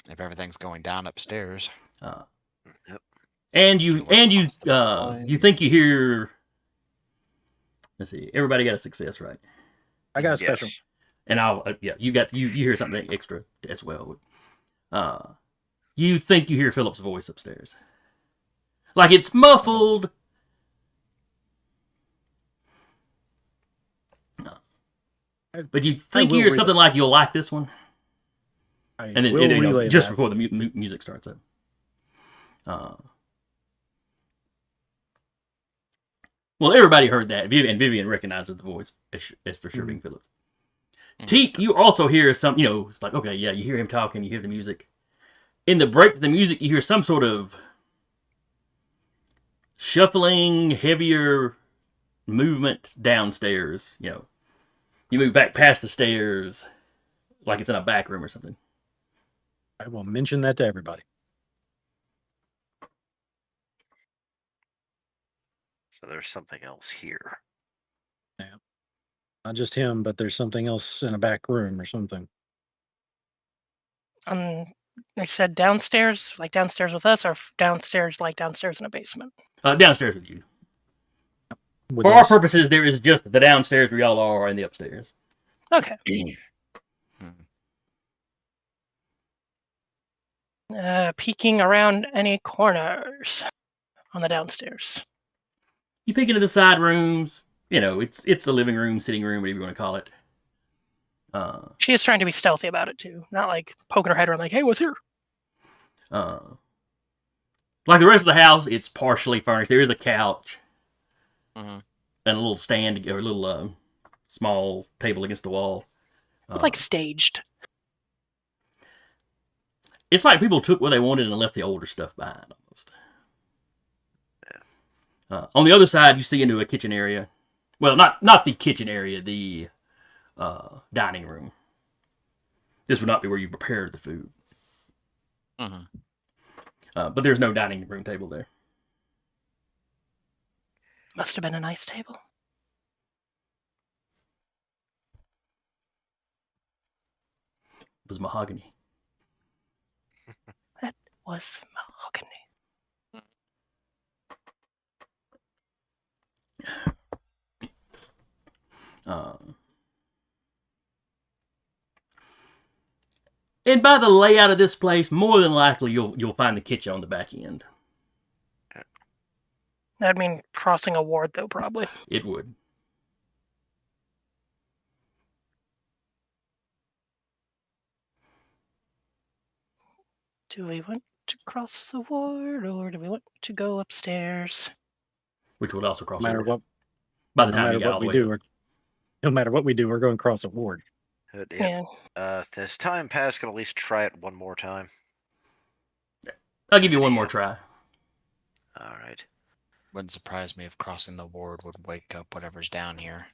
if everything's going down upstairs. Yep. And you Across the line. you think you hear. Let's see. Everybody got a success, right? I got a special. Yes. And you hear something extra as well. You think you hear Philip's voice upstairs, like it's muffled. But you think you hear something like, "You'll like this one," and then just before the music starts up. Well, everybody heard that. Vivian recognizes the voice as for sure being Philip's. Teak, you also hear some, it's like, okay, yeah, you hear him talking, you hear the music. In the break to the music, you hear some sort of shuffling, heavier movement downstairs. You move back past the stairs like it's in a back room or something. I will mention that to everybody. So there's something else here. Yeah. Not just him, but there's something else in a back room or something. I said downstairs, like downstairs with us, or downstairs, like downstairs in a basement? Downstairs with you. With For our us. purposes, there is just the downstairs where y'all are and the upstairs. Okay. Peeking around any corners on the downstairs. You peek into the side rooms. It's the living room, sitting room, whatever you want to call it. She is trying to be stealthy about it too, not like poking her head around like, "Hey, what's here?" Like the rest of the house, it's partially furnished. There is a couch Mhm. and a little stand or a little small table against the wall. It's like staged. It's like people took what they wanted and left the older stuff behind almost. On the other side, you see into a kitchen area. Well, not the kitchen area, the dining room. This would not be where you prepared the food. But there's no dining room table there. Must have been a nice table. It was mahogany. That was mahogany. And by the layout of this place, more than likely you'll find the kitchen on the back end. That'd mean crossing a ward, though, probably. It would. Do we want to cross the ward, or do we want to go upstairs? Which would also cross No matter the ward. what, By the no time matter you got all what the we way do, up. no matter what we do, we're going to cross a ward. Yeah. Yeah. As time passed, can at least try it one more time. I'll give you one more try. All right. Wouldn't surprise me if crossing the ward would wake up whatever's down here.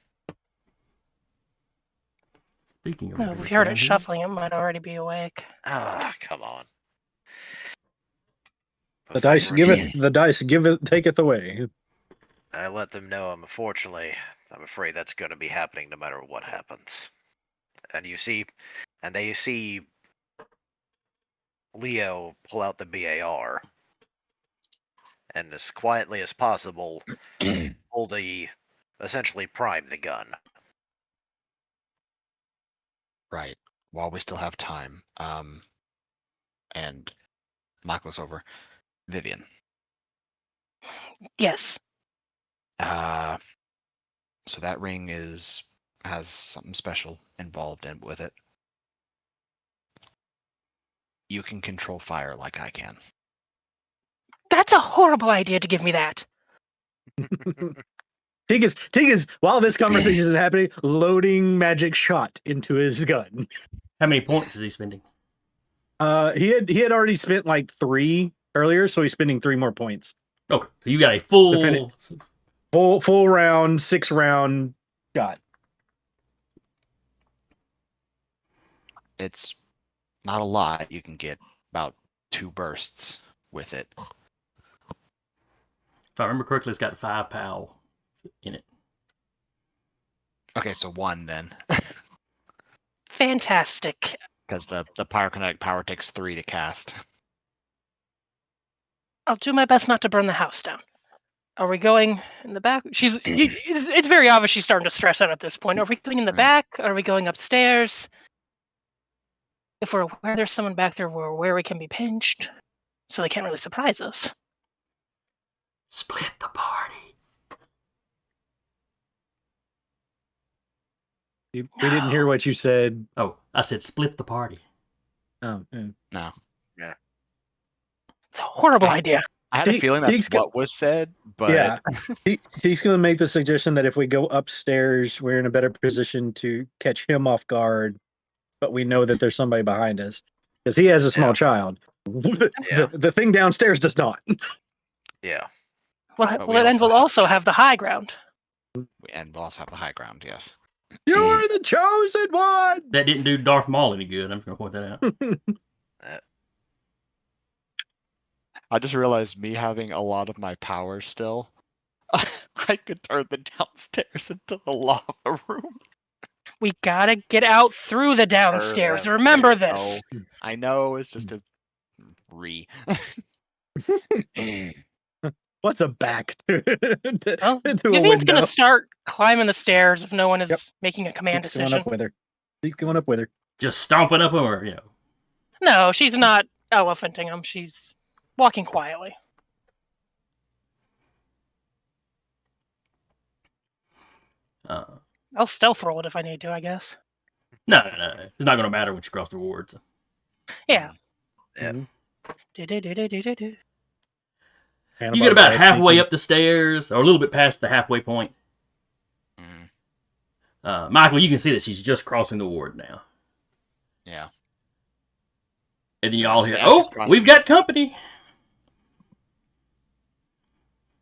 Speaking of No, if we heard it shuffling, it might already be awake. Ah, come on. The dice taketh away. I let them know. I'm afraid that's going to be happening no matter what happens. And they see Leo pull out the BAR, and as quietly as possible, essentially prime the gun. Right. While we still have time. And Mike looks over. Vivian. Yes. So that ring has something special involved with it. You can control fire like I can. That's a horrible idea to give me that. Tig is while this conversation is happening, loading magic shot into his gun. How many points is he spending? He had already spent like 3 earlier, so he's spending 3 more points. Okay, so you got a full Full round, 6-round shot. It's not a lot. You can get about 2 bursts with it. If I remember correctly, it's got 5 POW in it. Okay, so 1 then. Fantastic. Because the pyrokinetic power takes 3 to cast. I'll do my best not to burn the house down. Are we going in the back? It's very obvious she's starting to stress out at this point. Are we going in the back? Are we going upstairs? If we're aware there's someone back there, we're aware we can be pinched, so they can't really surprise us. Split the party. We didn't hear what you said. Oh, I said split the party. Oh, yeah. No. It's a horrible idea. I had a feeling that's what was said, but yeah, he's going to make the suggestion that if we go upstairs, we're in a better position to catch him off guard, but we know that there's somebody behind us because he has a small child. The thing downstairs does not. Yeah. Well, then we'll also have the high ground. And we'll also have the high ground, yes. You're the chosen one! That didn't do Darth Maul any good. I'm just going to point that out. I just realized me having a lot of my power still, I could turn the downstairs into the lava room. We gotta get out through the downstairs. Remember this. I know, it's just a What's a back to Viviane's going to start climbing the stairs if no one is making a command decision. He's going up with her. Just stomping up on her, you know. No, she's not elephanting him. She's walking quietly. I'll stealth roll it if I need to, I guess. No. It's not going to matter when you cross the wards. Yeah. Yeah. Do. You get about halfway up the stairs, or a little bit past the halfway point. Michael, you can see that she's just crossing the ward now. Yeah. And then you all hear, "Oh, we've got company.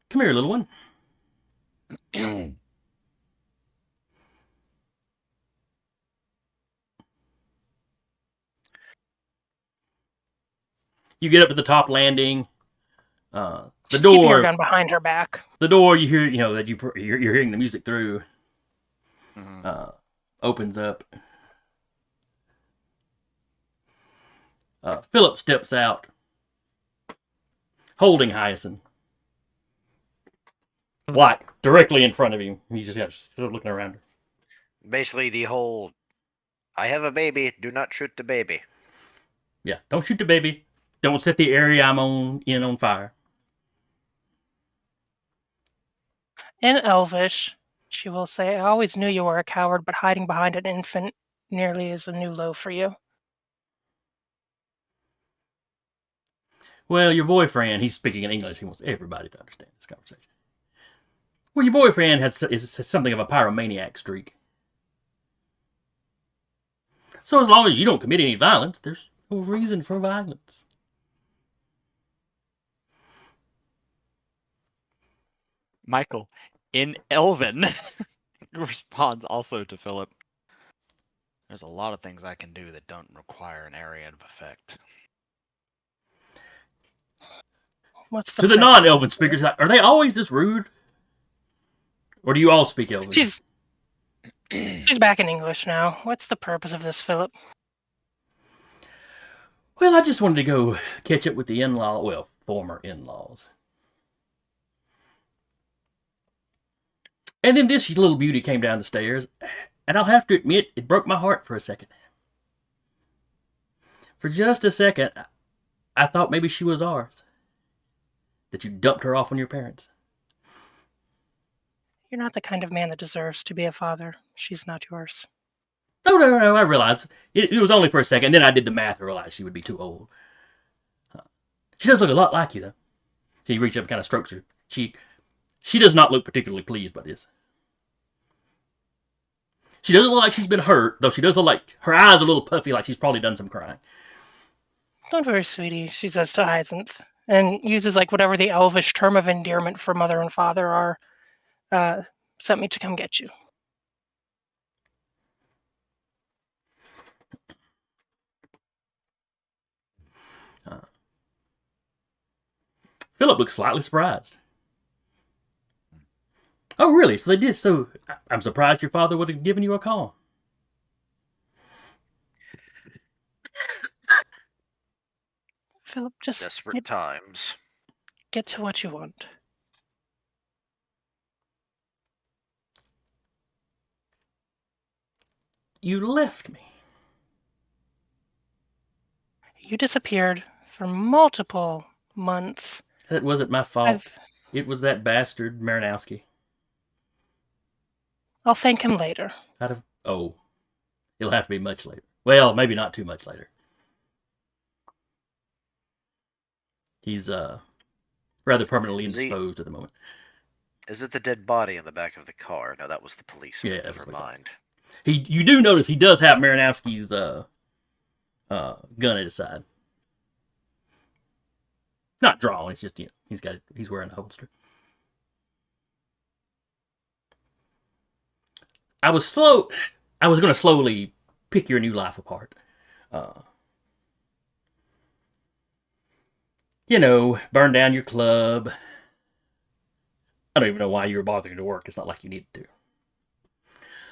Come here, little one." You get up to the top landing. The door. Keeping her gun behind her back. The door, you hear, that you're hearing the music through. Opens up. Philip steps out, holding Hyacinth, like directly in front of him. He's just sort of looking around her. Basically, the whole, "I have a baby. Do not shoot the baby." Yeah, don't shoot the baby. Don't set the area I'm on fire. In Elvish, she will say, "I always knew you were a coward, but hiding behind an infant nearly is a new low for you." Well, your boyfriend, he's speaking in English. He wants everybody to understand this conversation. Well, your boyfriend has something of a pyromaniac streak. So as long as you don't commit any violence, there's no reason for violence. Michael, in Elven, responds also to Philip, "There's a lot of things I can do that don't require an area of effect." What's to the non-Elven speakers, are they always this rude? Or do you all speak Elven? She's back in English now. What's the purpose of this, Philip? Well, I just wanted to go catch up with the former in-laws. And then this little beauty came down the stairs, and I'll have to admit, it broke my heart for a second. For just a second, I thought maybe she was ours. That you dumped her off on your parents. You're not the kind of man that deserves to be a father. She's not yours. No, I realized. It was only for a second, then I did the math and realized she would be too old. She does look a lot like you, though. He reached up and kind of strokes her. She does not look particularly pleased by this. She doesn't look like she's been hurt, though she does look like her eyes are a little puffy, like she's probably done some crying. Don't worry, sweetie, she says to Hyacinth, and uses whatever the Elvish term of endearment for mother and father are. sent me to come get you. Philip looks slightly surprised. Oh, really? So they did. So I'm surprised your father would have given you a call. Philip, just Desperate times. get to what you want. You left me. You disappeared for multiple months. That wasn't my fault. It was that bastard Marinowski. I'll thank him later. Oh, it'll have to be much later. Well, maybe not too much later. He's rather permanently indisposed at the moment. Is it the dead body in the back of the car? No, that was the police. Yeah, Never mind. You do notice he does have Marinowski's gun at his side. Not drawn. It's just he's wearing a holster. I was going to slowly pick your new life apart. Burn down your club. I don't even know why you were bothering to work. It's not like you needed to.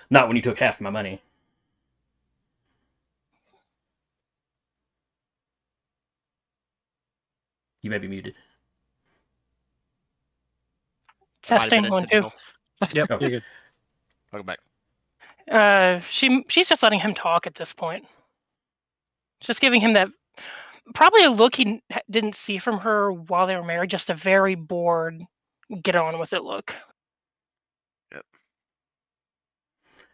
Not when you took half of my money. You may be muted. Testing 1, 2. Yep, you're good. Welcome back. She's just letting him talk at this point. Just giving him that, probably a look he didn't see from her while they were married. Just a very bored, get on with it look. Yep.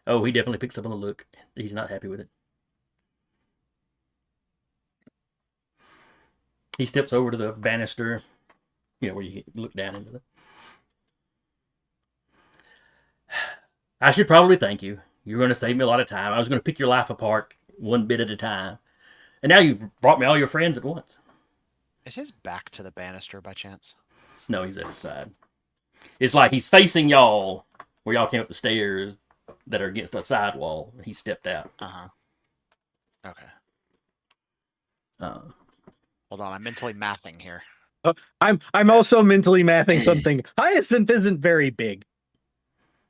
Oh, he definitely picks up on the look. He's not happy with it. He steps over to the banister, where you look down into the... I should probably thank you. You're going to save me a lot of time. I was going to pick your life apart one bit at a time. And now you've brought me all your friends at once. Is his back to the banister by chance? No, he's at his side. It's like he's facing y'all, where y'all came up the stairs that are against a sidewall. He stepped out. Uh-huh. Okay. Hold on, I'm mentally mathing here. I'm also mentally mathing something. Hyacinth isn't very big.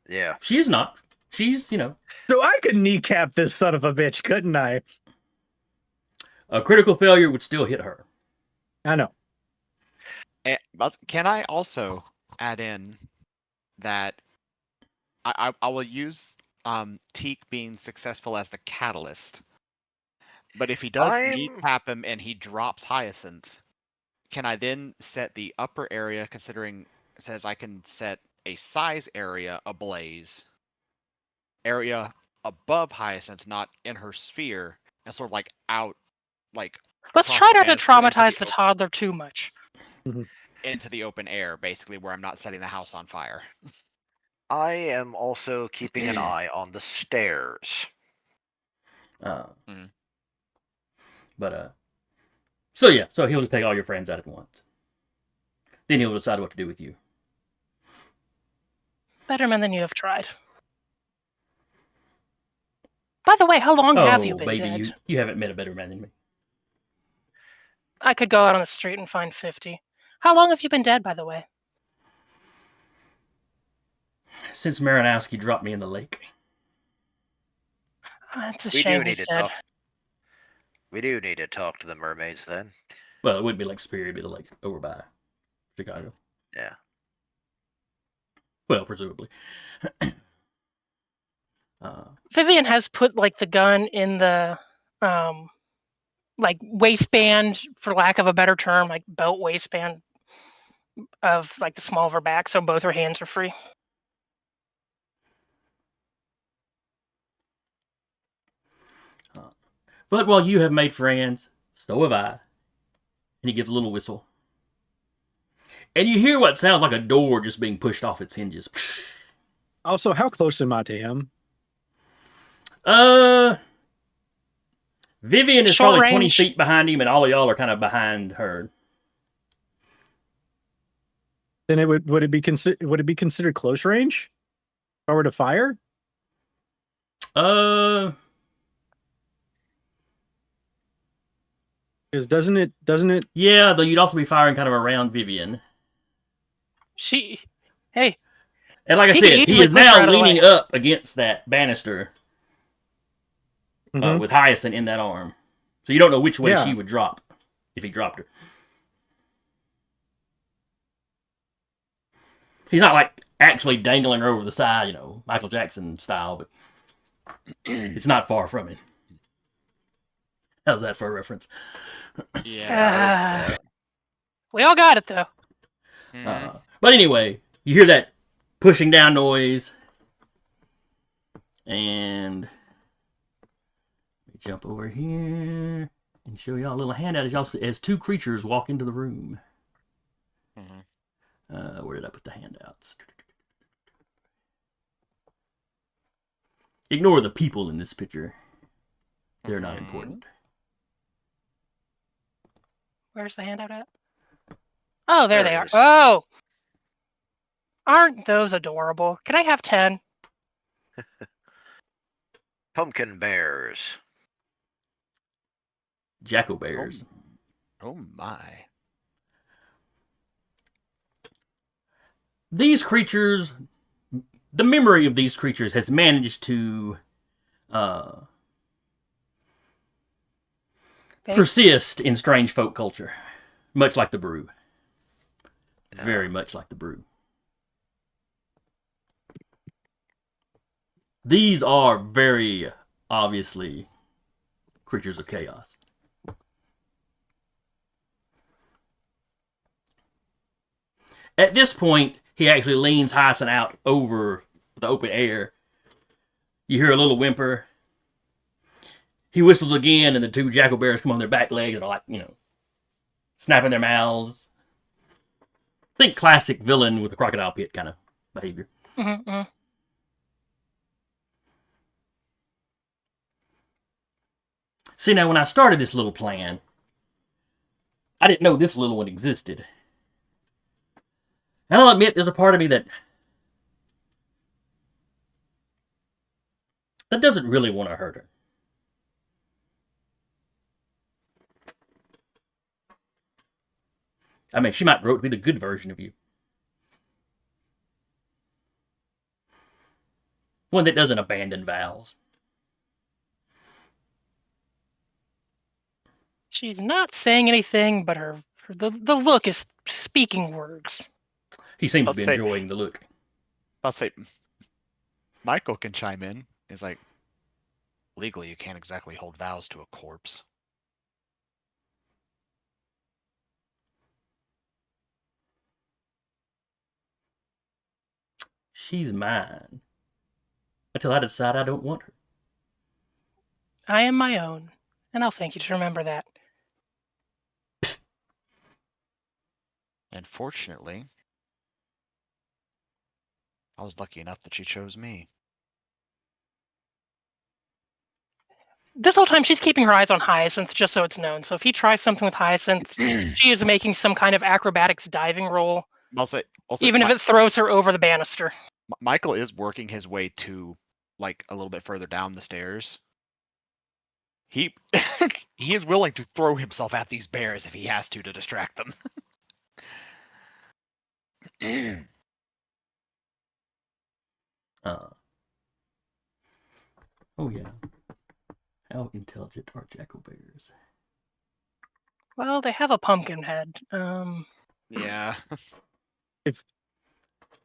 Yeah. She is not. She's, So I could kneecap this son of a bitch, couldn't I? A critical failure would still hit her. I know. But can I also add in that I will use Teak being successful as the catalyst, but if he does kneecap him and he drops Hyacinth, can I then set the upper area, considering it says I can set a size area ablaze, area above Hyacinth, not in her sphere, and sort of like out, like... Let's try not to traumatize the toddler too much. Into the open air, basically, where I'm not setting the house on fire. I am also keeping an eye on the stairs. So he'll just take all your friends out at once. Then he'll decide what to do with you. Better men than you have tried. By the way, how long have you been dead? You haven't met a better man than me. I could go out on the street and find 50. How long have you been dead, by the way? Since Marinowski dropped me in the lake. It's a shame he's dead. We do need to talk to the mermaids then. Well, it wouldn't be Lake Superior, it'd be the lake over by Chicago. Yeah. Well, presumably. Viviane has put the gun in the waistband, for lack of a better term, belt waistband of the small of her back, so both her hands are free. But while you have made friends, so have I. And he gives a little whistle. And you hear what sounds like a door just being pushed off its hinges. Also, how close am I to him? Viviane is probably 20 feet behind him, and all of y'all are kind of behind her. Then it would it be considered close range? If I were to fire? Uh, Because doesn't it yeah, though you'd also be firing kind of around Vivian. Hey, And like I He could said, he easily is push her now out of the leaning way. up against that banister Mhm. with Hyacinth in that arm. So you don't know which way Yeah. she would drop if he dropped her. He's not like actually dangling her over the side, Michael Jackson style, but it's not far from it. How's that for a reference? Yeah. We all got it though. But anyway, you hear that pushing down noise, and let me jump over here and show y'all a little handout as y'all see, as two creatures walk into the room. Where did I put the handouts? Ignore the people in this picture. They're not important. Where's the handout at? Oh, there There they it are. is. Oh, aren't those adorable? Can I have 10? Pumpkin bears. Jackal bears. Oh my. These creatures, the memory of these creatures has managed to persist in strange folk culture, much like the brew. Very much like the brew. These are very obviously creatures of chaos. At this point, he actually leans Hyacinth out over the open air. You hear a little whimper. He whistles again, and the two jackal bears come on their back legs and are like, snapping their mouths. Think classic villain with a crocodile pit kind of behavior. Mm-hmm. See, now when I started this little plan, I didn't know this little one existed. And I'll admit, there's a part of me that doesn't really want to hurt her. I mean, she might grow up to be the good version of you. One that doesn't abandon vows. She's not saying anything, but the look is speaking words. He seems to Let's be say- enjoying the look. I'll say Michael can chime in. He's like, legally, you can't exactly hold vows to a corpse. She's mine. Until I decide I don't want her. I am my own, and I'll thank you to remember that. And fortunately, I was lucky enough that she chose me. This whole time, she's keeping her eyes on Hyacinth, just so it's known. So if he tries something with Hyacinth, she is making some kind of acrobatics diving roll, I'll say even if it throws her over the banister. Michael is working his way to like a little bit further down the stairs. He he is willing to throw himself at these bears if he has to distract them. Oh yeah. How intelligent are jackal bears? Well, they have a pumpkin head. Yeah.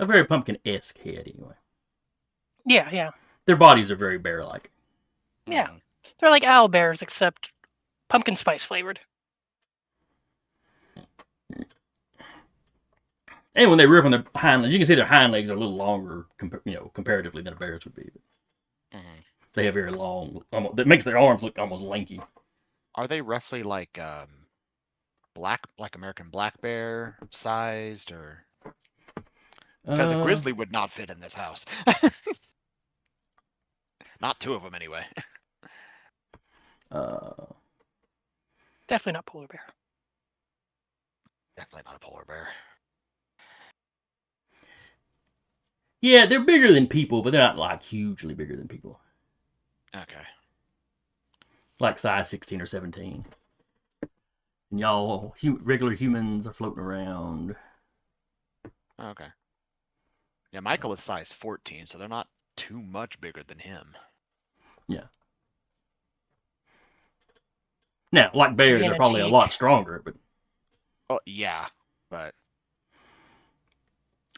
A very pumpkin-esque head, anyway. Yeah. Their bodies are very bear-like. Yeah. They're like owl bears, except pumpkin spice flavored. And when they rip on their hind legs, you can see their hind legs are a little longer, comparatively than a bear's would be. They have very long. That makes their arms look almost lanky. Are they roughly like American black bear sized, or because a grizzly would not fit in this house? Not two of them anyway. Definitely not polar bear. Definitely not a polar bear. Yeah, they're bigger than people, but they're not like hugely bigger than people. Okay. Like size 16 or 17. And y'all, regular humans are floating around. Okay. Yeah, Michael is size 14, so they're not too much bigger than him. Yeah. Now, like bears, Being are a probably a cheek. lot stronger, but Oh, yeah, but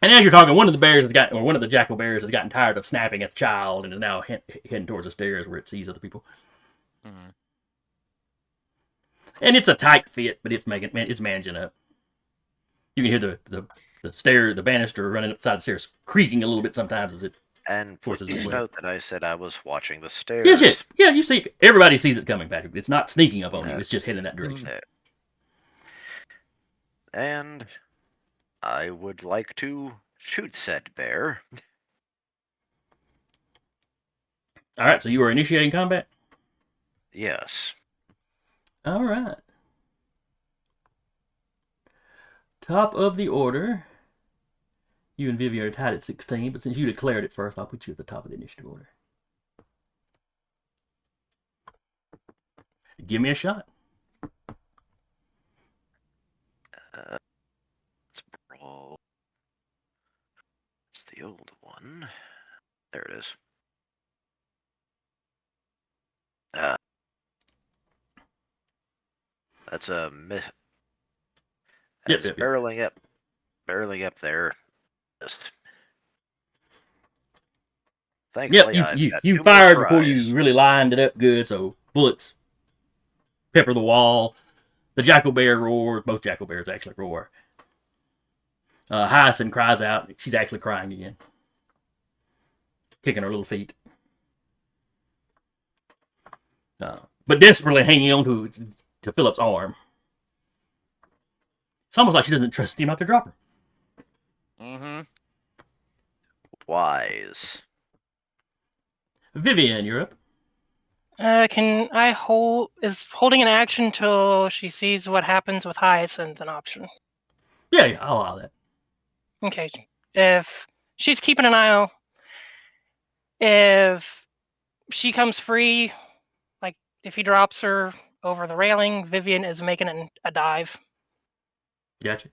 and as you're talking, one of the jackal bears has gotten tired of snapping at the child and is now heading towards the stairs where it sees other people. mhm. And it's a tight fit, but it's managing up. You can hear the banister running upside the stairs creaking a little bit sometimes as it. And Forces please its way. note that I said I was watching the stairs. Yes, yeah, you see, everybody sees it coming, Patrick. It's not sneaking up on you; Yeah. it's just heading that direction. Yeah. And I would like to shoot said bear. All right, so you are initiating combat. Yes. All right. Top of the order. You and Viviane are tied at 16, but since you declared it first, I'll put you at the top of the initiative order. Give me a shot. Let's roll. It's the old one. There it is. That's a miss. Yep. Barreling up there. Just thankfully, Yep, I've got you 2 more fired before tries. you really lined it up good, so bullets pepper the wall. The jackal bear roars. Both jackal bears actually roar. Hyacinth cries out. She's actually crying again. Kicking her little feet. But desperately hanging on to Philip's arm. It's almost like she doesn't trust him not to drop her. Mm-hmm. Wise. Viviane, you're up. Can I is holding an action till she sees what happens with Hyacinth an option? Yeah, I'll allow that. Okay. If she's keeping an eye out, if she comes free, like if he drops her over the railing, Viviane is making a dive. Gotcha.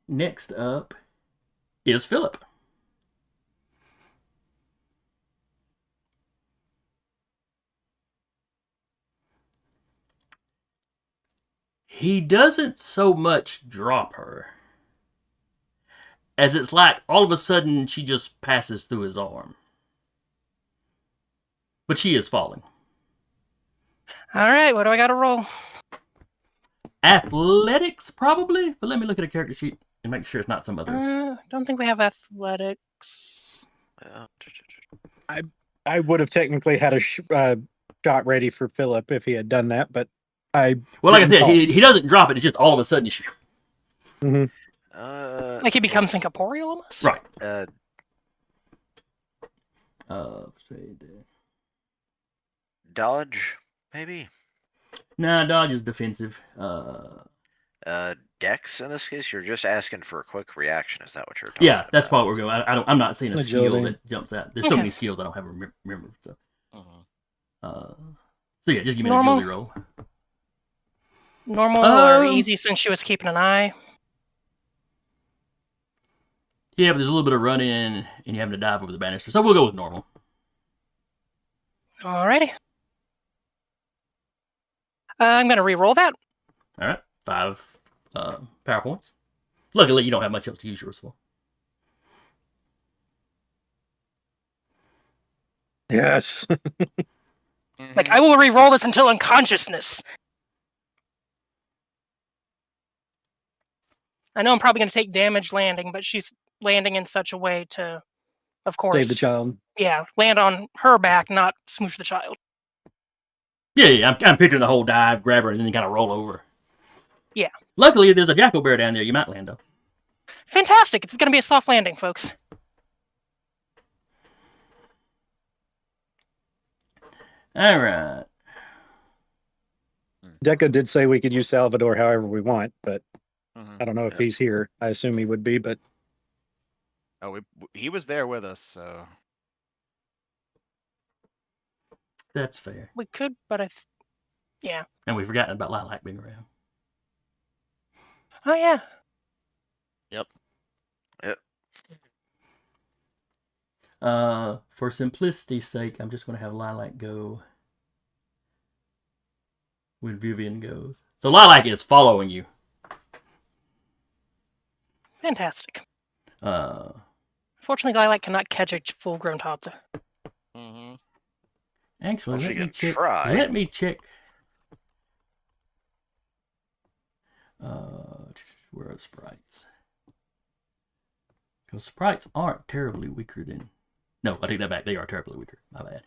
Next up is Philip. He doesn't so much drop her as it's like all of a sudden she just passes through his arm. But she is falling. All right, what do I got to roll? Athletics, probably? But let me look at a character sheet and make sure it's not some other. Don't think we have athletics. I would have technically had a shot ready for Philip if he had done that, but Well, like I said, he doesn't drop it. It's just all of a sudden. Like he becomes incorporeal almost? Right. Dodge, maybe? Nah, dodge is defensive. Dex, in this case, you're just asking for a quick reaction. Is that what you're talking Yeah, about? that's what we're going. I'm not seeing a skill Agility. that jumps out. There's so Okay. many skills I don't have remember. So, Mm-hmm. so yeah, just give me an Normal? agility roll. Normal or Um, easy since she was keeping an eye? Yeah, but there's a little bit of running and you having to dive over the banister. So we'll go with normal. Alrighty. I'm going to re-roll that. All right, 5 power points. Luckily, you don't have much else to use yours for. yes. Like, I will re-roll this until unconsciousness. I know I'm probably going to take damage landing, but she's landing in such a way to, of course, Save the child. yeah, land on her back, not smoosh the child. Yeah, I'm picturing the whole dive, grab her, and then kind of roll over. Yeah. Luckily, there's a jackal bear down there. You might land though. Fantastic. It's going to be a soft landing, folks. All right. Deca did say we could use Salvador however we want, but Mhm. I don't know if Yep. he's here. I assume he would be, but Oh, he was there with us, so That's fair. We could, but yeah. And we've forgotten about Lilac being around. Oh yeah. yep. For simplicity's sake, I'm just going to have Lilac go when Viviane goes. So Lilac is following you. Fantastic. Uh, Fortunately, Lilac cannot catch a full-grown toddler. Mm-hmm. actually, Well, she let me can check. try. Let me check. Where are sprites? Because sprites aren't terribly weaker than. No, I take that back. They are terribly weaker. My bad.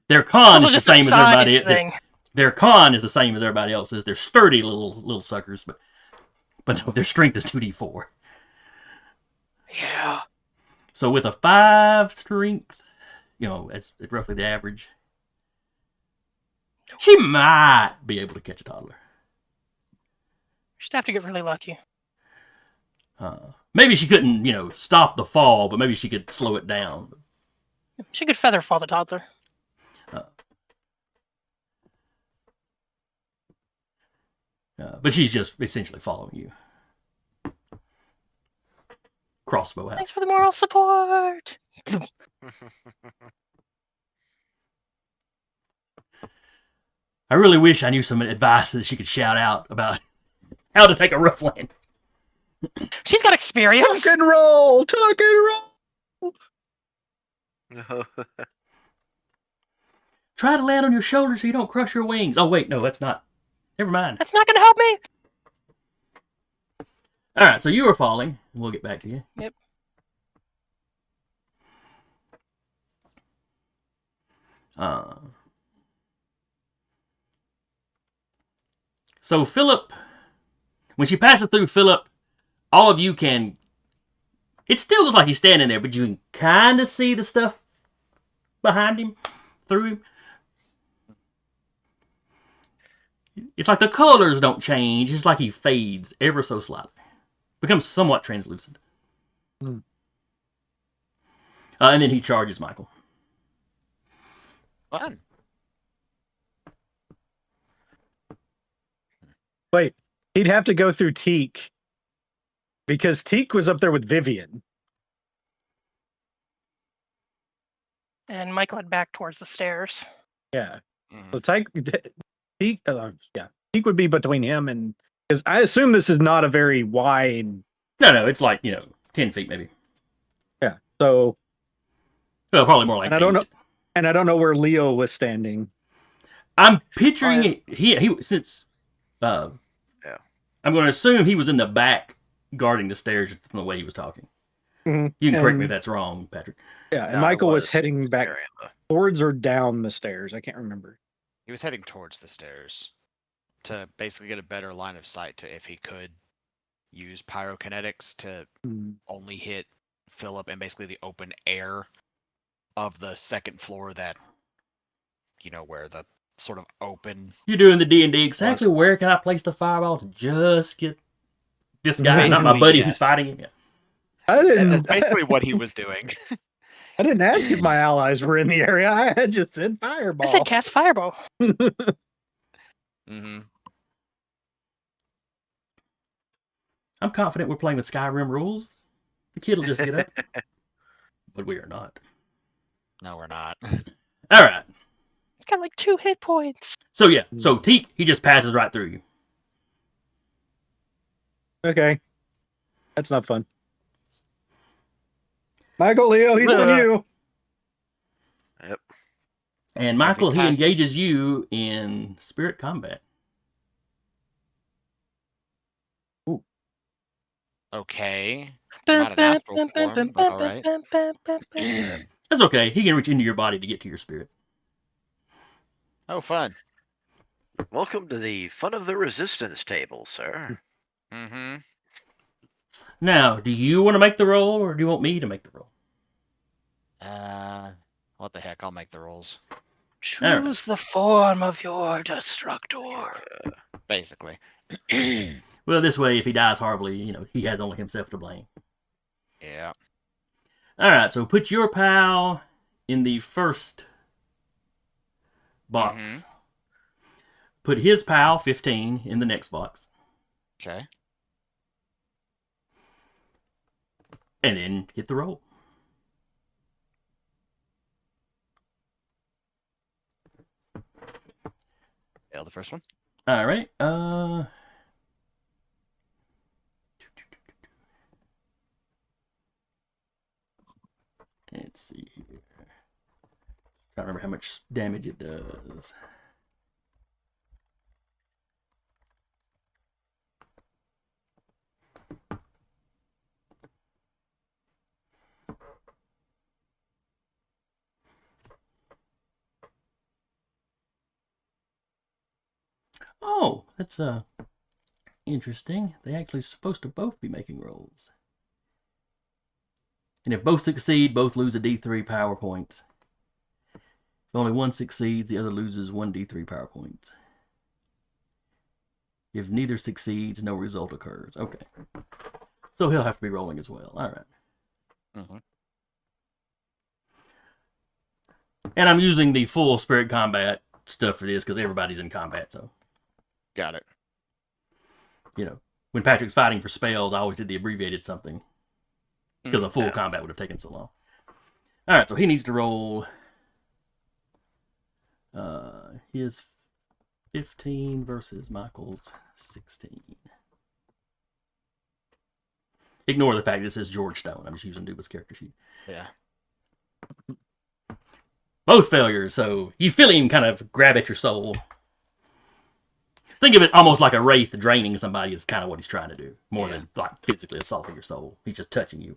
Their con Also is the just a same as everybody. size thing. Their con is the same as everybody else's. They're sturdy little suckers, but no, their strength is 2d4. Yeah. So with a 5 strength, it's roughly the average. She might be able to catch a toddler. She'd have to get really lucky. Maybe she couldn't, stop the fall, but maybe she could slow it down. She could feather fall the toddler. But she's just essentially following you. Crossbow out. Thanks for the moral support. I really wish I knew some advice that she could shout out about how to take a rough land. She's got experience. Tuck and roll. Try to land on your shoulders so you don't crush your wings. Oh, wait, no, that's not. Never mind. That's not going to help me. All right, so you were falling. We'll get back to you. Yep. So Philip, when she passes through Philip, all of you can. It still looks like he's standing there, but you can kind of see the stuff behind him, through him. It's like the colors don't change. It's like he fades ever so slightly. Becomes somewhat translucent. Mm. And then he charges Michael. Fun. Wait, he'd have to go through Teak because Teak was up there with Viviane. And Michael had back towards the stairs. Yeah. Mhm. So Teak, Teak would be between him and because I assume this is not a very wide. No, it's like 10 feet maybe. Yeah. So. Well, probably more like. And I don't know. And I don't know where Leo was standing. I'm picturing it. He since. Yeah. I'm going to assume he was in the back guarding the stairs from the way he was talking. Mm-hmm. You can correct me if that's wrong, Patrick. Yeah, and No, Michael it was heading back towards or down the stairs. I can't remember. He was heading towards the stairs to basically get a better line of sight to if he could use pyrokinetics to only hit Philip and basically the open air of the second floor that, where the sort of open. You're doing the D&D exactly. Where can I place the fireball to just get this guy, not my Basically, buddy yes. who's fighting him? Yeah. I didn't. That's basically what he was doing. I didn't ask if my allies were in the area. I had just said fireball. I said cast fireball. Mm-hmm. I'm confident we're playing with Skyrim rules. The kid will just get up. But we are not. No, we're not. All right. It's got like 2 hit points. So yeah. So Teak, he just passes right through you. Okay. That's not fun. Michael, Leo, he's on you. Yep. And So if Michael, he's he passed- engages you in spirit combat. Okay. Not an astral form, but all right. That's okay. He can reach into your body to get to your spirit. Oh, fun. Welcome to the fun of the resistance table, sir. Mm-hmm. Now, do you want to make the roll, or do you want me to make the roll? What the heck? I'll make the rolls. Choose the form of your destructor. Basically. Well, this way, if he dies horribly, he has only himself to blame. Yeah. All right, so put your pal in the first box. Mhm. Put his pal, 15, in the next box. Okay. And then hit the roll. Fail the first one. All right. Let's see here. Trying to remember how much damage it does. Oh, that's interesting. They actually supposed to both be making rolls. And if both succeed, both lose a D3 power points. If only one succeeds, the other loses 1 D3 power points. If neither succeeds, no result occurs. Okay. So he'll have to be rolling as well. All right. Mm-hmm. And I'm using the full spirit combat stuff for this because everybody's in combat. So, Got it. you know, when Patrick's fighting for spells, I always did the abbreviated something because a full Yeah. combat would have taken so long. All right, so he needs to roll his 15 versus Michael's 16. Ignore the fact this is George Stone. I'm just using Duba's character sheet. Yeah. Both failures, so you feel him kind of grab at your soul. Think of it almost like a wraith draining somebody is kind of what he's trying to do, more than like physically assaulting your soul. He's just touching you.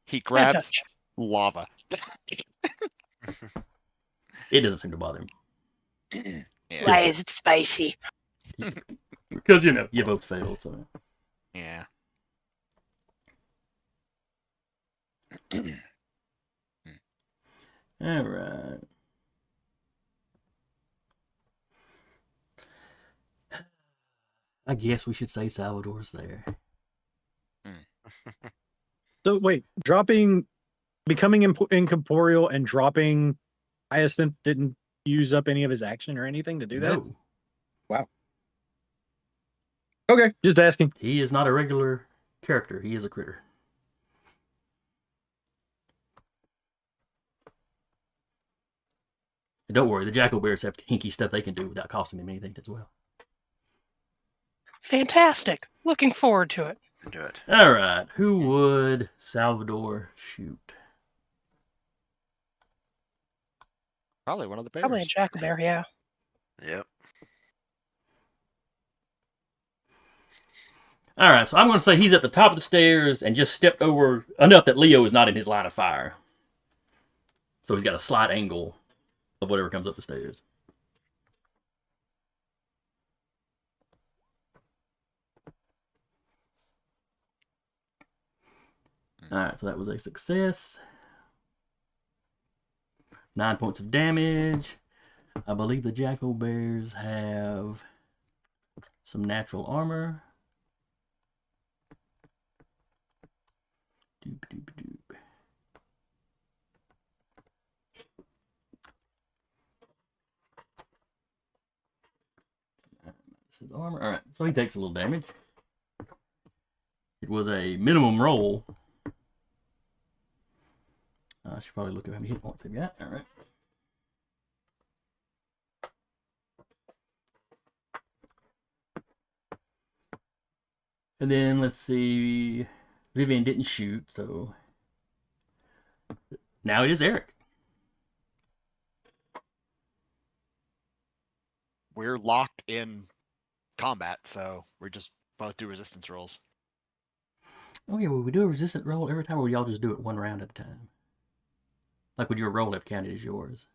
He grabs lava. It doesn't seem to bother him. Yeah. Why is it spicy? Because, you know, you both failed. So. Yeah. All right. I guess we should say Salvador's there. So wait, becoming incorporeal and dropping Hyacinth didn't use up any of his action or anything to do that? No, Wow. Okay, just asking. he is not a regular character. He is a critter. And don't worry, the Jackal Bears have hinky stuff they can do without costing them anything as well. Fantastic. Looking forward to it. Do it. All right, who would Salvador shoot? Probably one of the bears. Probably a jackal-bear, yeah. Yep. All right, so I'm going to say he's at the top of the stairs and just stepped over enough that Leo is not in his line of fire. So he's got a slight angle of whatever comes up the stairs. All right, so that was a success. 9 points of damage. I believe the Jackal Bears have some natural armor. Doop, doop, doop. This is armor. All right, so he takes a little damage. It was a minimum roll. I should probably look at how many hit points they've got. All right. And then let's see. Viviane didn't shoot, so now it is Eric. We're locked in combat, so we just both do resistance rolls. Oh yeah, will we do a resistant roll every time, or would y'all just do it one round at a time? Like would your roll have counted as yours?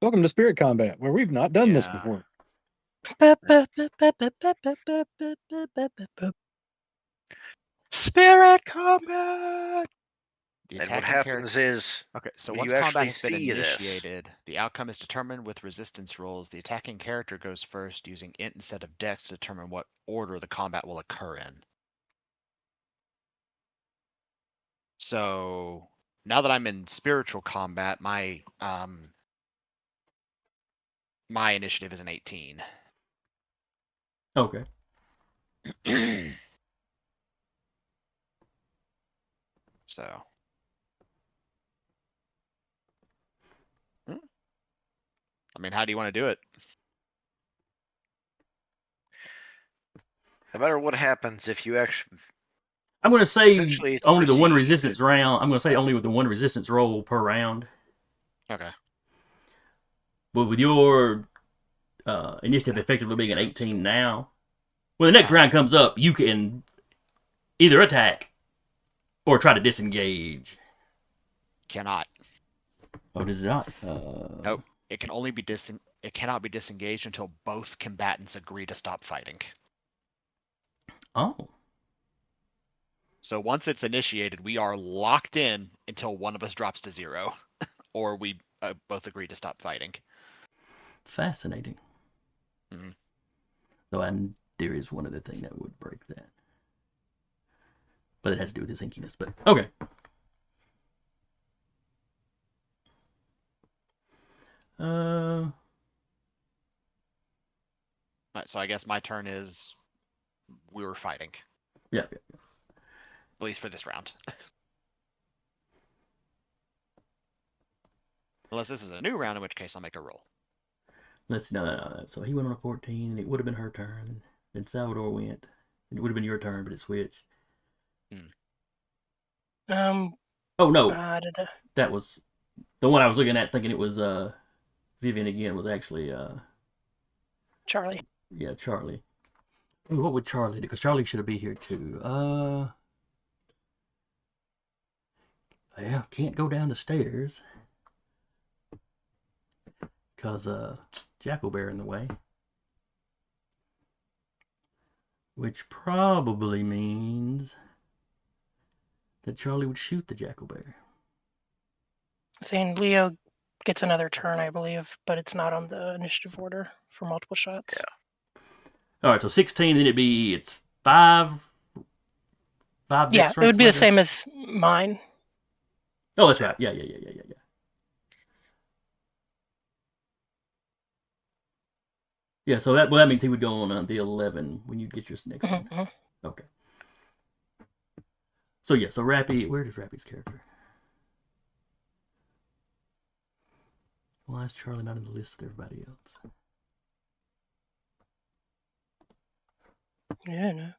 Welcome to Spirit Combat, where we've not done this before. Spirit combat. The And what attacking happens character. is Okay, so when once you combat actually has been see this- initiated, the outcome is determined with resistance rolls. The attacking character goes first, using int instead of dex to determine what order the combat will occur in. So now that I'm in spiritual combat, my my initiative is an 18. Okay. So. I mean, how do you want to do it? no matter what happens, if you actually I'm going to say Essentially, it's only the one perceived. resistance round. I'm going to say only with the one resistance roll per round. Okay. But with your initiative effectively being an 18 now, when the next round comes up, you can either attack or try to disengage. Cannot. Oh, does it not? Nope. It can only be It cannot be disengaged until both combatants agree to stop fighting. Oh. So once it's initiated, we are locked in until one of us drops to 0, or we both agree to stop fighting. Fascinating. Mhm. Though there is one other thing that would break that. But it has to do with his inkiness. But okay. Right, so I guess my turn is we were fighting, Yeah. at least for this round. Unless this is a new round, in which case I'll make a roll. Let's no. So he went on a 14. It would have been her turn. Then Salvador went. It would have been your turn, but it switched. Um. Oh no, da-da. that was the one I was looking at, thinking it was Viviane again. Was actually Charlie. yeah, Charlie. Ooh, what would Charlie do? Because Charlie should be here too. Yeah, can't go down the stairs because Jackal Bear in the way, which probably means that Charlie would shoot the Jackal Bear. Saying Leo gets another turn, I believe, but it's not on the initiative order for multiple shots. Yeah. All right, so 16. Then it's 5. 5 Yeah, dex it would strikes be the later? same as mine. Oh, that's right. Yeah. Yeah, so that means he would go on the 11 when you get your next one. Mhm. Okay. So yeah, so Rappy, where is Rappy's character? Why is Charlie not in the list with everybody else? Yeah, no.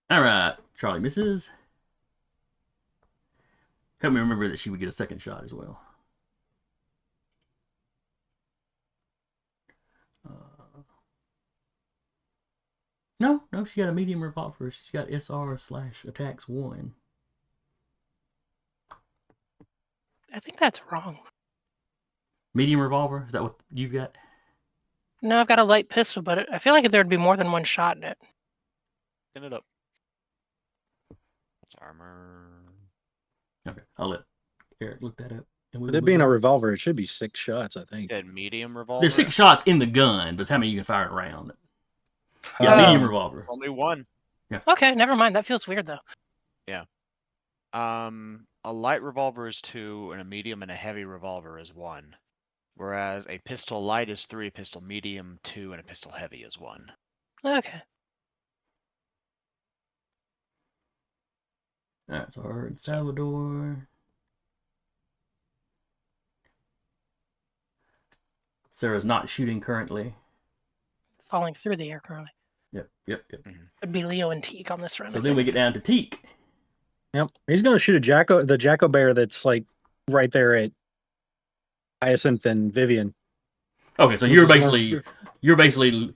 All right, Charlie misses. Help me remember that she would get a second shot as well. No, she got a medium revolver. She's got SR/attacks 1. I think that's wrong. Medium revolver? Is that what you've got? No, I've got a light pistol, but I feel like there'd be more than one shot in it. Spin it up. That's armor. Okay, I'll let Eric look that up. And With it being a revolver, it should be 6 shots, I think. Said medium revolver. There's 6 shots in the gun, but it's how many you can fire around. Yeah, Oh. medium revolver. Only one. Okay, never mind. That feels weird though. A light revolver is 2, and a medium and a heavy revolver is 1. Whereas a pistol light is 3, pistol medium 2, and a pistol heavy is 1. Okay. All right, so her and Salvador. Sarah's not shooting currently. Falling through the air currently. Yep. It'd be Leo and Teak on this round. So I then we think. get down to Teak. Yep. He's going to shoot the Jackal Bear that's like right there at Hyacinth and Viviane. Okay, so This you're is basically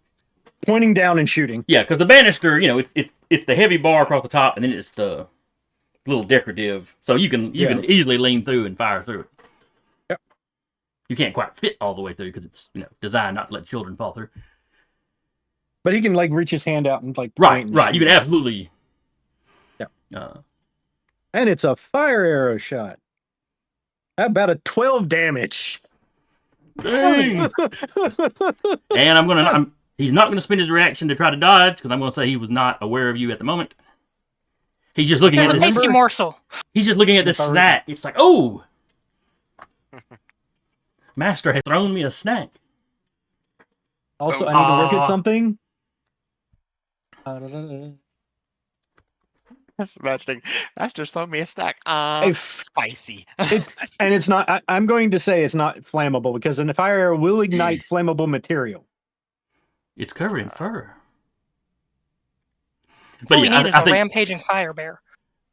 pointing down and shooting. yeah, because the banister, it's the heavy bar across the top, and then it's the little decorative, so you can easily lean through and fire through it. Yep. You can't quite fit all the way through because it's designed not to let children fall through. But he can like reach his hand out and like Right, point and right. You shoot. can absolutely. Yeah. And it's a fire arrow shot. How about a 12 damage? Dang. And he's not gonna spend his reaction to try to dodge because I'm gonna say he was not aware of you at the moment. He's just looking There's at a this. tasty morsel. He's just looking at this snack. It's like, oh, Master has thrown me a snack. Also, I need to look at something. Just imagining, Master's thrown me a snack. Spicy. And it's not. I'm going to say it's not flammable because a fire arrow will ignite flammable material. It's covered in fur. But all we need is a rampaging fire bear.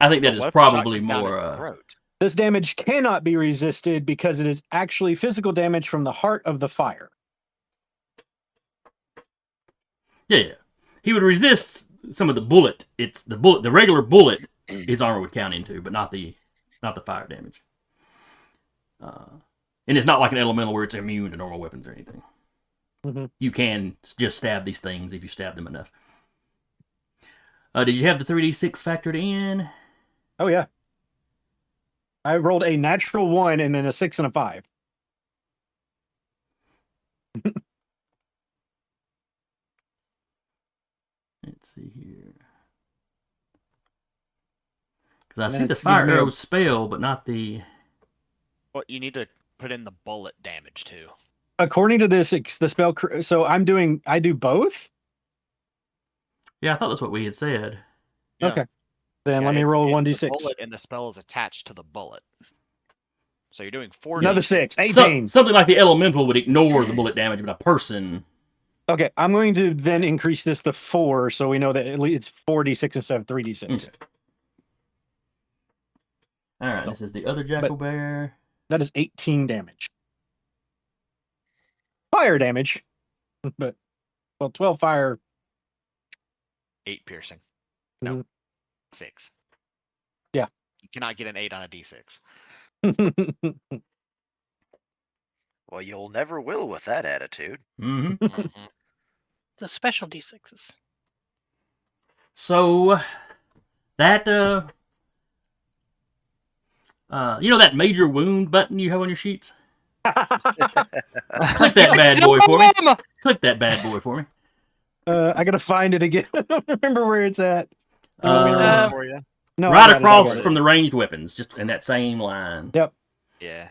I think that is probably more. This damage cannot be resisted because it is actually physical damage from the heart of the fire. Yeah. He would resist some of the bullet. It's the bullet. The regular bullet his armor would count into, but not the fire damage. And it's not like an elemental where it's immune to normal weapons or anything. Mm-hmm. You can just stab these things if you stab them enough. Did you have the 3d6 factored in? Oh yeah. I rolled a natural 1 and then a 6 and a 5. Let's see here. Because I see the fire arrow spell, but not the... Well, you need to put in the bullet damage too. According to this, the spell... So I do both? Yeah, I thought that's what we had said. Yeah. Okay. Then let me roll 1d6. The bullet and the spell is attached to the bullet. So you're doing 4. Another 6. 18. Something like the elemental would ignore the bullet damage, but a person... Okay, I'm going to then increase this to 4, so we know that at least it's 4d6 instead of 3d6. Okay. All right, this is the other jackal bear. That is 18 damage. Fire damage, but 12 fire. 8 piercing. No, 6. Yeah. You cannot get an 8 on a d6. Well, you'll never will with that attitude. Mm-hmm. The special d6s. So, that, that major wound button you have on your sheets? Click that bad boy for me. Click that bad boy for me. I gotta find it again. I don't remember where it's at. For you. No, right across from the ranged weapons, just in that same line. Yep. Yeah.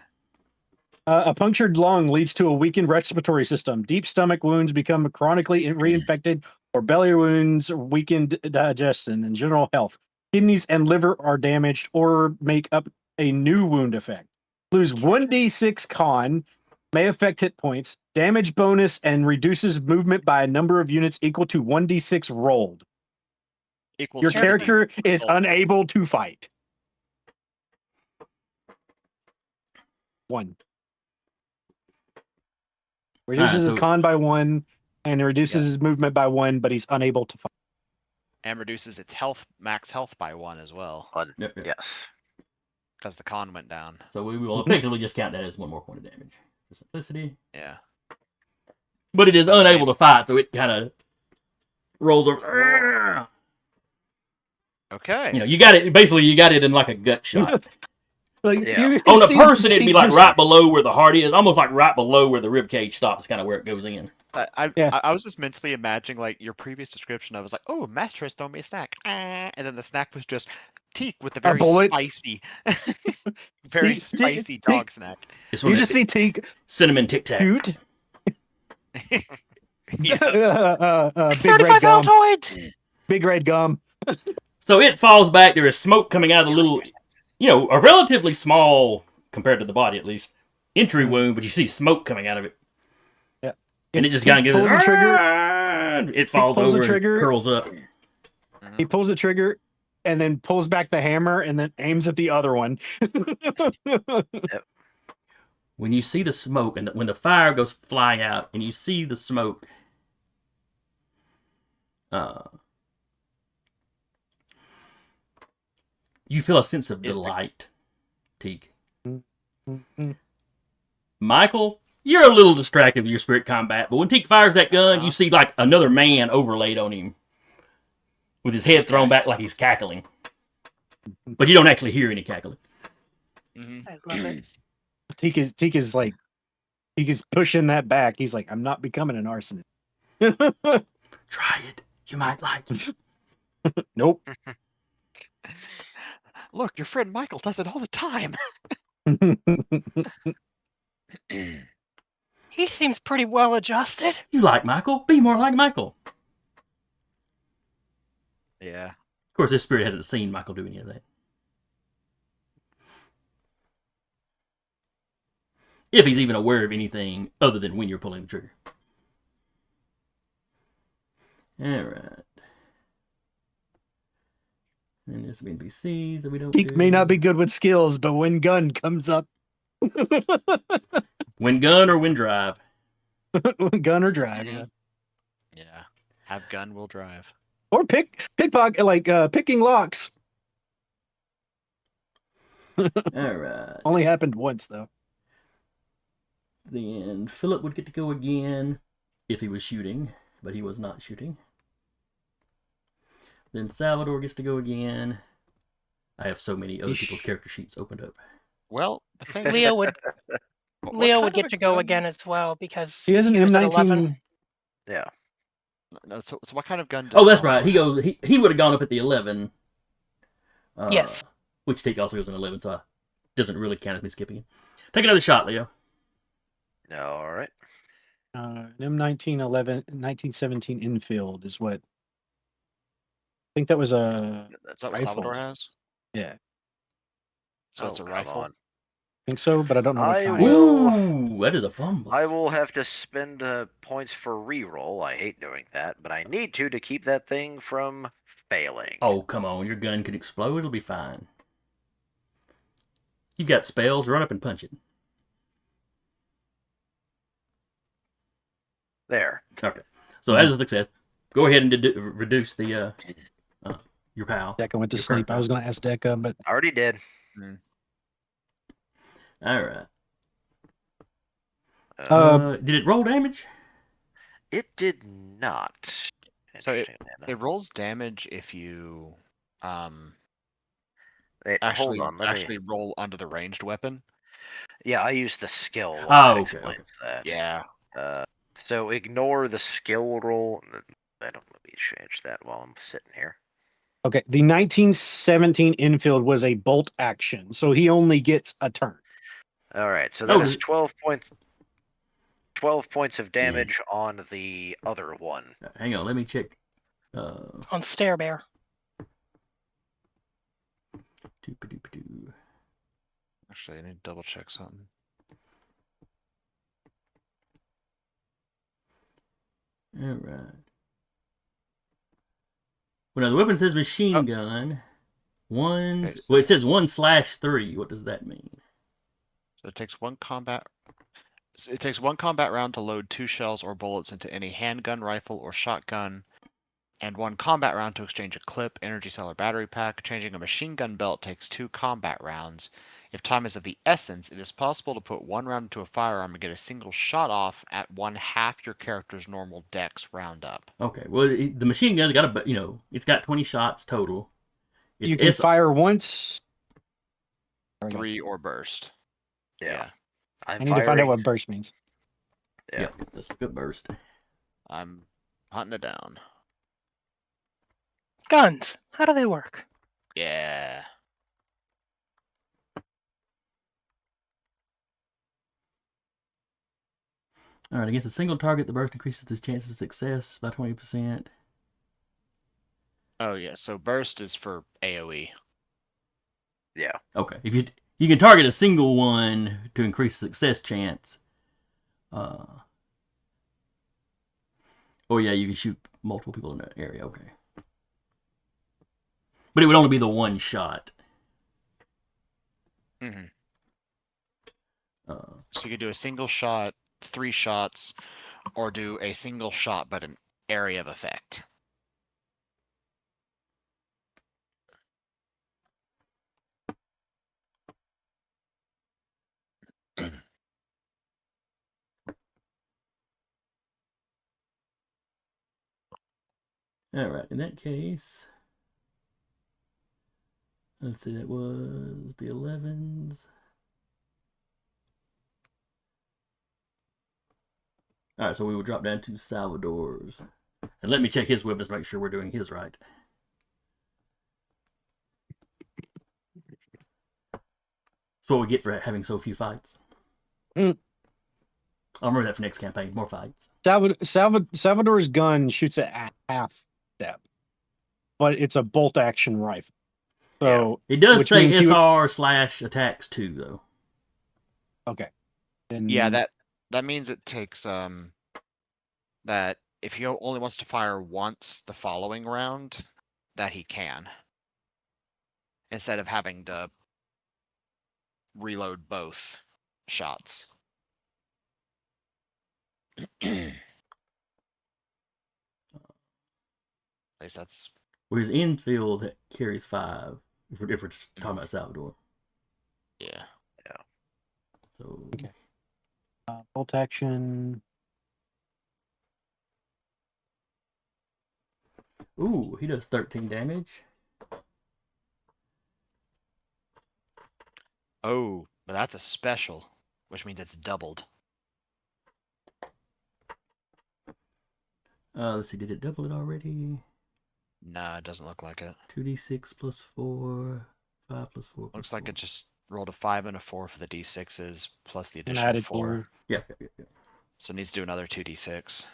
A punctured lung leads to a weakened respiratory system. Deep stomach wounds become chronically reinfected, or belly wounds weakened digestion and general health. Kidneys and liver are damaged or make up a new wound effect. Lose 1d6 con, may affect hit points, damage bonus, and reduces movement by a number of units equal to 1d6 rolled. Your character is unable to fight. 1. Reduces his con by 1, and reduces his movement by 1, but he's unable to fight. And reduces its max health by 1 as well. Yep. Yes. Because the con went down. So we will effectively just count that as 1 more point of damage. For simplicity. Yeah. But it is unable to fight, so it kind of rolls over. Okay. You got it. Basically, you got it in like a gut shot. On a person, it'd be like right below where the heart is, almost like right below where the rib cage stops, kind of where it goes in. I was just mentally imagining like your previous description. I was like, "Oh, Master has thrown me a snack," and then the snack was just Teak with a very spicy, spicy dog snack. You just see Teak cinnamon Tic Tac. Cute. Big red gum. Big red gum. So it falls back. There is smoke coming out of the little, a relatively small, compared to the body at least, entry wound, but you see smoke coming out of it. Yeah. And it just kind of gives the trigger. It falls over and curls up. He pulls the trigger and then pulls back the hammer and then aims at the other one. Yep. When you see the smoke and when the fire goes flying out and you see the smoke, you feel a sense of delight, Teak. Michael, you're a little distracted with your spirit combat, but when Teak fires that gun, you see like another man overlaid on him with his head thrown back like he's cackling. But you don't actually hear any cackling. Mm-hmm. I love it. Teak is like, he's pushing that back. He's like, I'm not becoming an arsonist. Try it. You might like it. Nope. Look, your friend Michael does it all the time. He seems pretty well adjusted. You like Michael? Be more like Michael. Yeah. Of course, this spirit hasn't seen Michael do any of that. If he's even aware of anything other than when you're pulling the trigger. Alright. And there's some NPCs that we don't Teak do. may not be good with skills, but when gun comes up, When gun or when drive. gun or drive, yeah. Yeah. Have gun will drive. Or pickpocket, like picking locks. Alright. Only happened once though. Then Philip would get to go again if he was shooting, but he was not shooting. Then Salvador gets to go again. I have so many other people's character sheets opened up. Well, the thing Leo is, would what Leo kind would of get a to go gun- again as well because He has an was at 11. M19. Yeah. No, so what kind of gun does Oh, that's Salvador right. He have? goes. He would have gone up at the 11. Yes. Which Teak also goes in 11, so it doesn't really count as me skipping it. Take another shot, Leo. All right. An M19 1917 infield is what. I think that was a. That's Is that what Rifle. Salvador has? Yeah, I So it's a come rifle? on. think so, but I don't know what I kind. will- Ooh, that is a fumble. I will have to spend points for reroll. I hate doing that, but I need to keep that thing from failing. Oh, come on. Your gun could explode. It'll be fine. You got spells. Run up and punch it. There. Okay. So as a success, go ahead and reduce the your pal. Deca went to Your sleep. current I was going to ask Deca, but I already did. All right. Uh, Did it roll damage? It did not. So Interestingly enough. It rolls damage if you Wait, actually hold on. Let me. actually roll onto the ranged weapon. Yeah, I used the skill one. Oh, That okay, explains that. Yeah. So ignore the skill roll. I don't let me change that while I'm sitting here. okay. The 1917 infield was a bolt action, so he only gets a turn. All right, so that Oh, is 12 points. 12 points of damage on the other one. Hang on. Let me check. On Stair Bear. Doop-a-doop-a-doo. Actually, I need to double check something. All right. Well, now the weapon says machine Oh. gun. One. Okay, Well, it says 1/3. What does that mean? So it takes one combat round to load 2 shells or bullets into any handgun, rifle, or shotgun, and 1 combat round to exchange a clip, energy cell, or battery pack. Changing a machine gun belt takes 2 combat rounds. If time is of the essence, it is possible to put 1 round into a firearm and get a single shot off at 1/2 your character's normal dex round up. Okay. Well, the machine gun's got it's got 20 shots total. It's You can fire once. 3 or burst. Yeah. I need to find out what burst means. Yeah. Yep, that's a good burst. I'm hunting it down. Guns. How do they work? Yeah. All right. Against a single target, the burst increases the chances of success by 20%. Oh yeah, so burst is for AoE. Yeah. Okay. If you can target a single one to increase the success chance. Oh yeah, you can shoot multiple people in that area. Okay. But it would only be the one shot. Mm-hmm. So you could do a single shot, 3 shots, or do a single shot but an area of effect. Alright, in that case, let's see, that was the 11s. Alright, so we will drop down to Salvador's. And let me check his weapons, make sure we're doing his right. That's what we get for having so few fights. Mm. I'll remember that for next campaign. More fights. Salvador's gun shoots at half step, but it's a bolt action rifle. So It does which say means he would- SR/attacks 2, though. okay. And Yeah, that means it takes that if he only wants to fire once the following round, that he can. Instead of having to reload both shots. At least that's Whereas infield carries 5, if we're just talking about Salvador. yeah. So Okay. Bolt action. ooh, he does 13 damage. Oh, but that's a special, which means it's doubled. Let's see, did it double it already? Nah, it doesn't look like it. 2d6 plus 4, 5 plus 4. Looks like it just rolled a 5 and a 4 for the d6s plus the And additional added 4. 4. Yeah. So it needs to do another 2d6.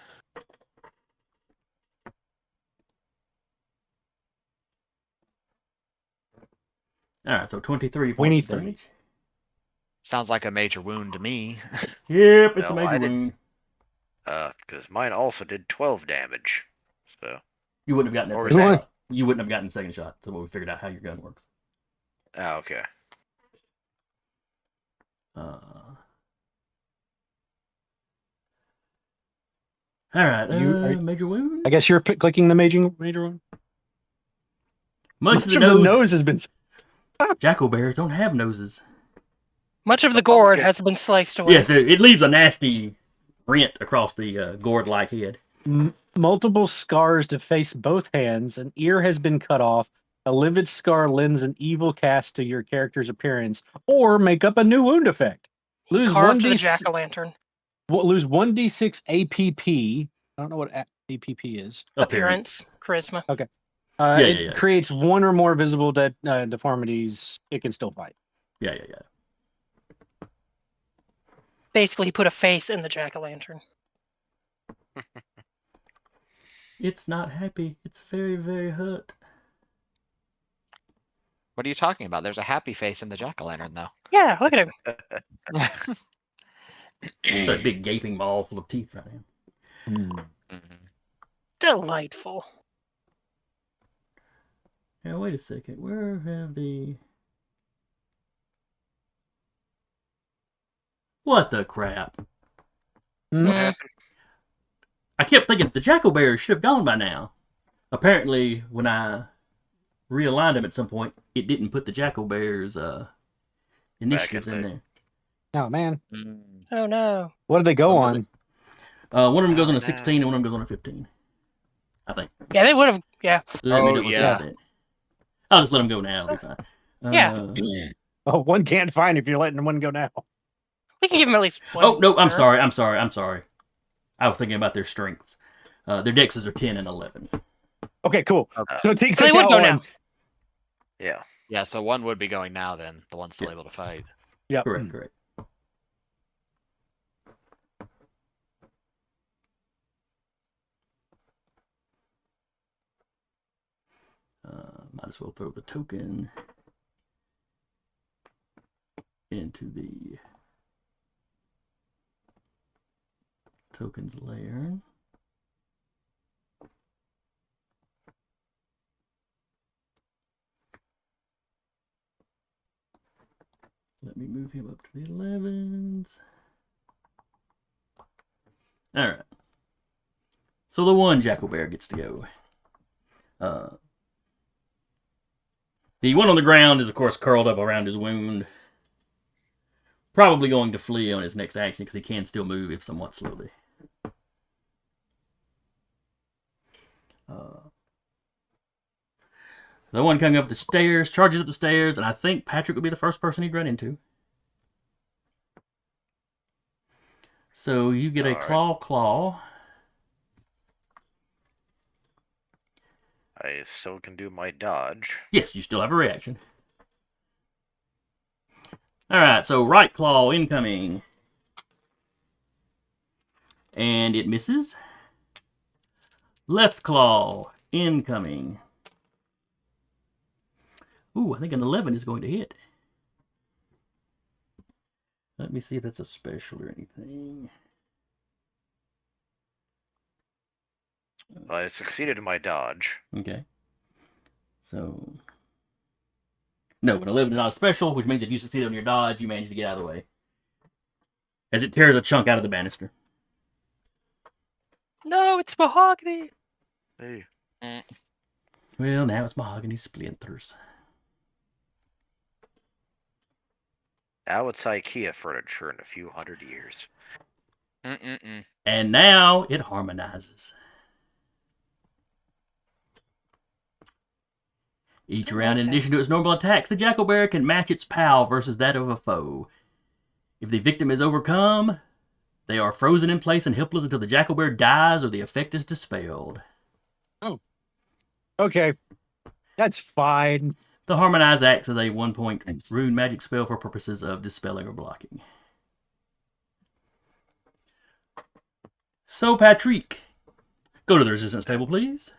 Alright, so 23 points 23. of damage. Sounds like a major wound to me. Yep, it's a No, major I didn't. wound. Because mine also did 12 damage. So, You wouldn't have gotten that Or second is that- shot. You wouldn't have gotten the second shot. So we figured out how your gun works. okay. Alright, You- major wound? I guess you're clicking the major one. Much of the nose has been. Jackal bears don't have noses. Much of the The gourd pumpkin. has been sliced away. Yes, it leaves a nasty rent across the gourd-like head. Multiple scars to face both hands. An ear has been cut off. A livid scar lends an evil cast to your character's appearance, or make up a new wound effect. Lose one Carved the d jack-o'-lantern. lose 1d6 APP. I don't know what APP is. Appearance. Charisma. Yeah, It creates one or more visible deformities. It can still fight. Yeah. Basically, he put a face in the jack-o'-lantern. It's not happy. It's very, very hurt. What are you talking about? There's a happy face in the jack-o'-lantern, though. Yeah, look at him. It's a big gaping maw full of teeth right now. Mhm. Delightful. Now, wait a second. Where have the... What the crap? What Mm. happened? I kept thinking the Jackal Bears should have gone by now. Apparently, when I realigned them at some point, it didn't put the Jackal Bears initiatives in there. Oh man, Mm. Oh no. what did they go Well, on? One of them goes Oh, on a no. 16 and one of them goes on a 15. I think. Yeah, they would have. Yeah. Let me Oh, double check yeah. that. I'll just let them go now. It'll be fine. Yeah. Oh, one can't find if you're letting one go now. We can give him at least one. Oh, no, I'm turn. sorry. I was thinking about their strengths. Their dexes are 10 and 11. Okay, cool. Okay. So take So they would out go one. now. Yeah. Yeah, so one would be going now then. The one's still able to fight. Yep. Correct. Might as well throw the token into the tokens layer. Let me move him up to the 11s. All right. So the one Jackal Bear gets to go. The one on the ground is, of course, curled up around his wound. Probably going to flee on his next action because he can still move if somewhat slowly. The one coming up the stairs charges up the stairs, and I think Patrick would be the first person he'd run into. So you get a claw. I still can do my dodge. Yes, you still have a reaction. Alright, so right claw incoming. And it misses. Left claw incoming. Ooh, I think an 11 is going to hit. Let me see if that's a special or anything. I succeeded in my dodge. Okay. So, no, an 11 is not a special, which means if you succeed on your dodge, you manage to get out of the way. As it tears a chunk out of the banister. No, it's mahogany. Hey. Well, now it's mahogany splinters. Now it's IKEA furniture in a few hundred years. And now it harmonizes. Each round, in addition to its normal attacks, the Jackal Bear can match its POW versus that of a foe. If the victim is overcome, they are frozen in place and helpless until the Jackal Bear dies or the effect is dispelled. Oh. Okay. That's fine. The Harmonize acts as a 1-point rune magic spell for purposes of dispelling or blocking. So, Patrick, go to the resistance table, please.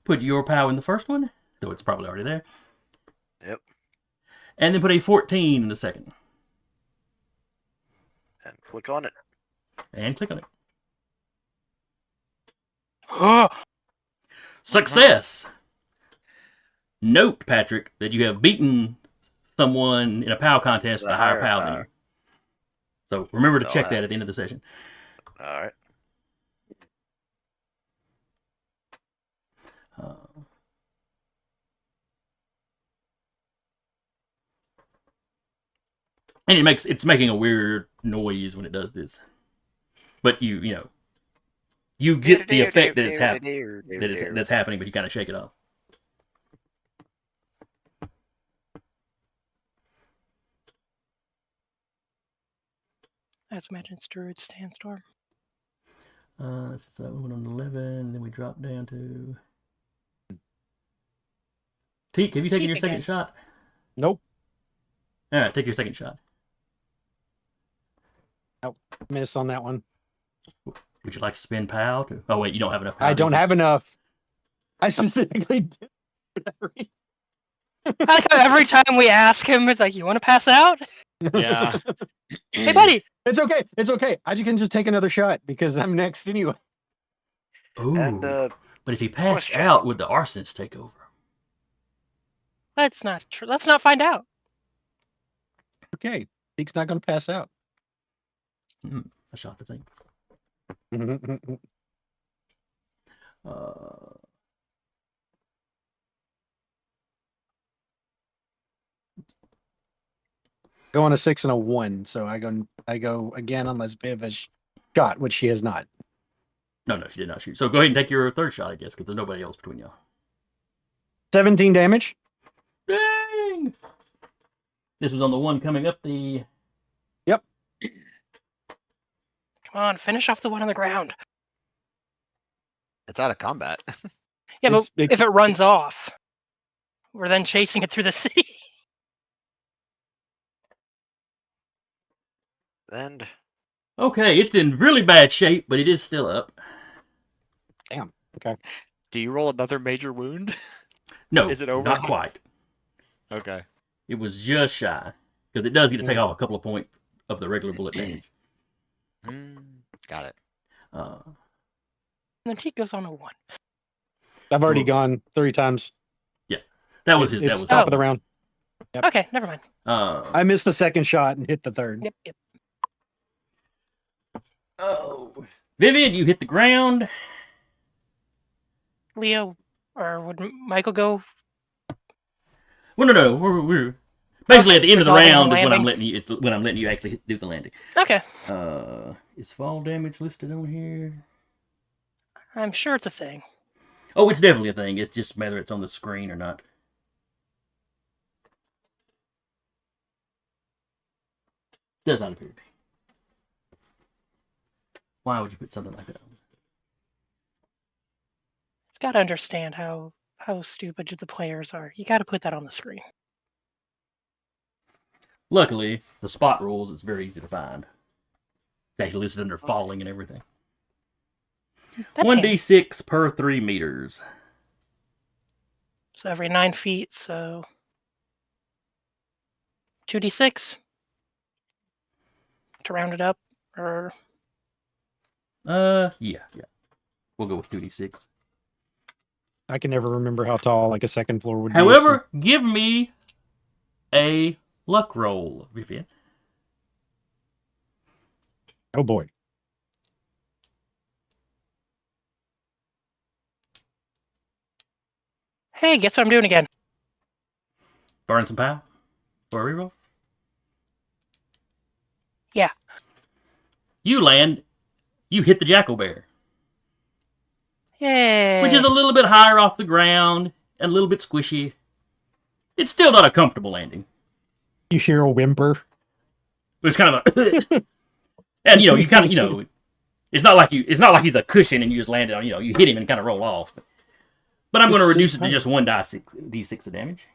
Put your POW in the first one, though it's probably already there. Yep. And then put a 14 in the second. And click on it. And click on it. Oh, Success! Note, Patrick, that you have beaten someone in a POW contest with a higher POW than you. So remember to check that at the end of the session. All right. And it's making a weird noise when it does this. But you get the effect that that's happening, but you kind of shake it off. that's Magic's Druid Sandstorm. So that one on 11, then we drop down to... Teak, have you taken your second shot? Nope. All right, take your second shot. Nope. Miss on that one. Would you like to spend POW? Oh, wait, you don't have enough POW. I don't have enough. I specifically did for that reason. I like how every time we ask him, it's like, you want to pass out? Yeah. Hey, buddy. It's okay. It's okay. I can just take another shot because I'm next anyway. Ooh, And but if he passed question. out, would the arsonists take over? That's not true. Let's not find out. Okay. Deke's not going to pass out. I shot the thing. Go on a 6 and a 1, so I go again unless Viv has shot, which she has not. No, she did not shoot. So go ahead and take your third shot, I guess, because there's nobody else between y'all. 17 damage. Dang! This was on the one coming up the... Yep. Come on, finish off the one on the ground. It's out of combat. Yeah, but if it runs off, we're then chasing it through the city. And Okay, it's in really bad shape, but it is still up. Damn. Okay. Do you roll another major wound? No, Is it over? not quite. Okay. It was just shy. Because it does get to take off a couple of points of the regular bullet damage. Got it. And then he goes on a 1. I've already gone 3 times. Yeah. That was his. It's That was top of the round. Yep. Okay, never mind. I missed the second shot and hit the third. Yep. Oh. Vivian, you hit the ground. Leo, or would Michael go? Well, no. We're basically at the end of the Resolving the round is when I'm landing? letting you. It's when I'm letting you actually do the landing. Okay. Is fall damage listed on here? I'm sure it's a thing. Oh, it's definitely a thing. It's just whether it's on the screen or not. Does not appear to be. Why would you put something like that on? It's got to understand how stupid the players are. You got to put that on the screen. Luckily, the spot rules is very easy to find. It's actually listed under falling and everything. That's 1d6 per 3 meters. So every 9 feet, so 2d6 to round it up, or Yeah. We'll go with 2d6. I can never remember how tall like a second floor would be. However, give me a luck roll, Viviane. Oh boy. hey, guess what I'm doing again? Burn some power for a reroll. Yeah. You hit the jackal bear, Yay! which is a little bit higher off the ground and a little bit squishy. It's still not a comfortable landing. You hear a whimper. It's kind of a, and you kind of it's not like he's a cushion and you just land it on. You hit him and kind of roll off. But I'm going to reduce it to just 1d6 of damage.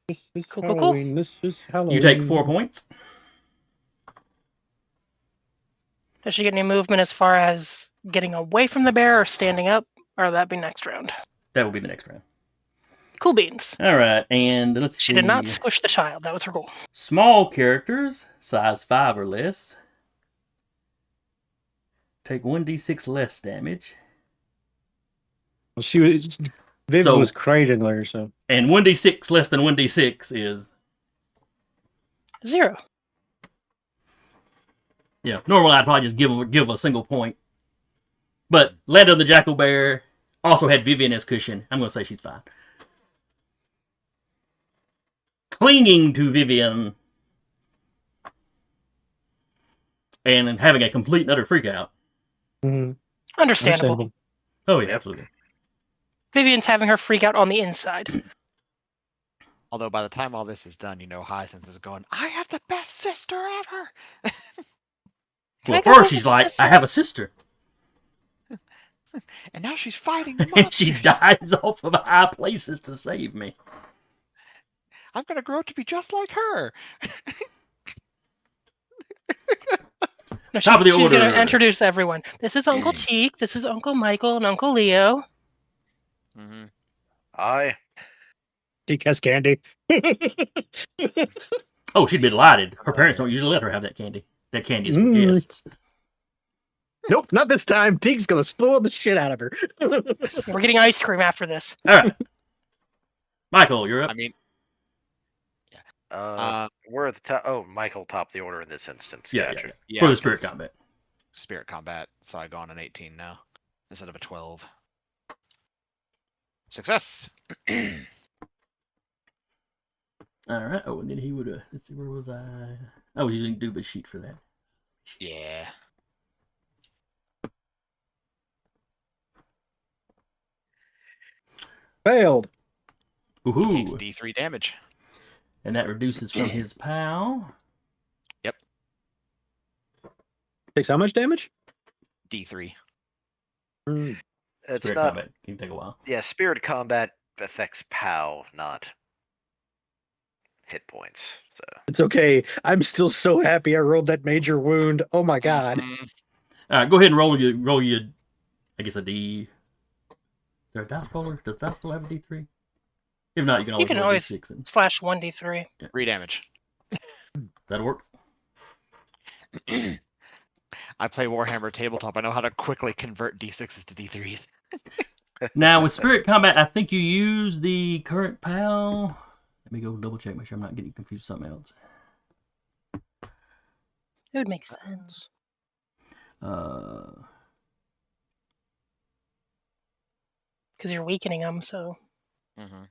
This is Cool. Halloween. This is Halloween. You take 4 points. Does she get any movement as far as getting away from the bear or standing up, or that be next round? That will be the next round. Cool beans. All right, and let's see. She did not squish the child. That was her goal. Small characters, size 5 or less, take 1d6 less damage. Well, Viv was cradling her, so. And 1d6 less than 1d6 is 0. Yeah, normally I'd probably just give a single point. But Land of the Jackal Bear also had Viviane as cushion. I'm going to say she's fine. Clinging to Viviane and having a complete and utter freak out. Mm-hmm. Understandable. Oh, yeah, absolutely. Viviane's having her freak out on the inside. Although by the time all this is done, Hyacinth is going, I have the best sister ever. Well, first she's like, I have a sister. And now she's fighting monsters. And she dives off of high places to save me. I'm going to grow up to be just like her. No, Top of the she's order. going to introduce everyone. This is Uncle Cheek. This is Uncle Michael and Uncle Leo. Mm-hmm. I. Cheek has candy. Oh, she'd be delighted. Her parents don't usually let her have that candy. That candy is for guests. Nope, not this time. Teek's gonna spoil the shit out of her. We're getting ice cream after this. All right. Michael, you're up. I mean, we're at the top. Oh, Michael topped the order in this instance. Yeah, Gotcha. yeah, for the spirit 'cause combat. Spirit combat, so I go on an 18 now instead of a 12. Success. All right. Oh, and then he would. Let's see, where was I? I was using Duba's sheet for that. Yeah. Failed. Ooh. Takes D3 damage. And that reduces from his POW. Yep. Takes how much damage? D3. It's Spirit not. combat can take a while. Yeah, spirit combat affects POW, not hit points. So It's okay. I'm still so happy I rolled that major wound. Oh my god. Mhm. All right, go ahead and roll your. I guess a D. Is there a dice roller? Does dice roller have a D3? If not, you can always roll a D6. And, Slash 1d3. 3 damage. that'll work. I play Warhammer Tabletop. I know how to quickly convert D6s to D3s. Now, with Spirit Combat, I think you use the current POW. Let me go double check, make sure I'm not getting confused with something else. It would make sense. Uh, Because you're weakening them, so. Mm-hmm.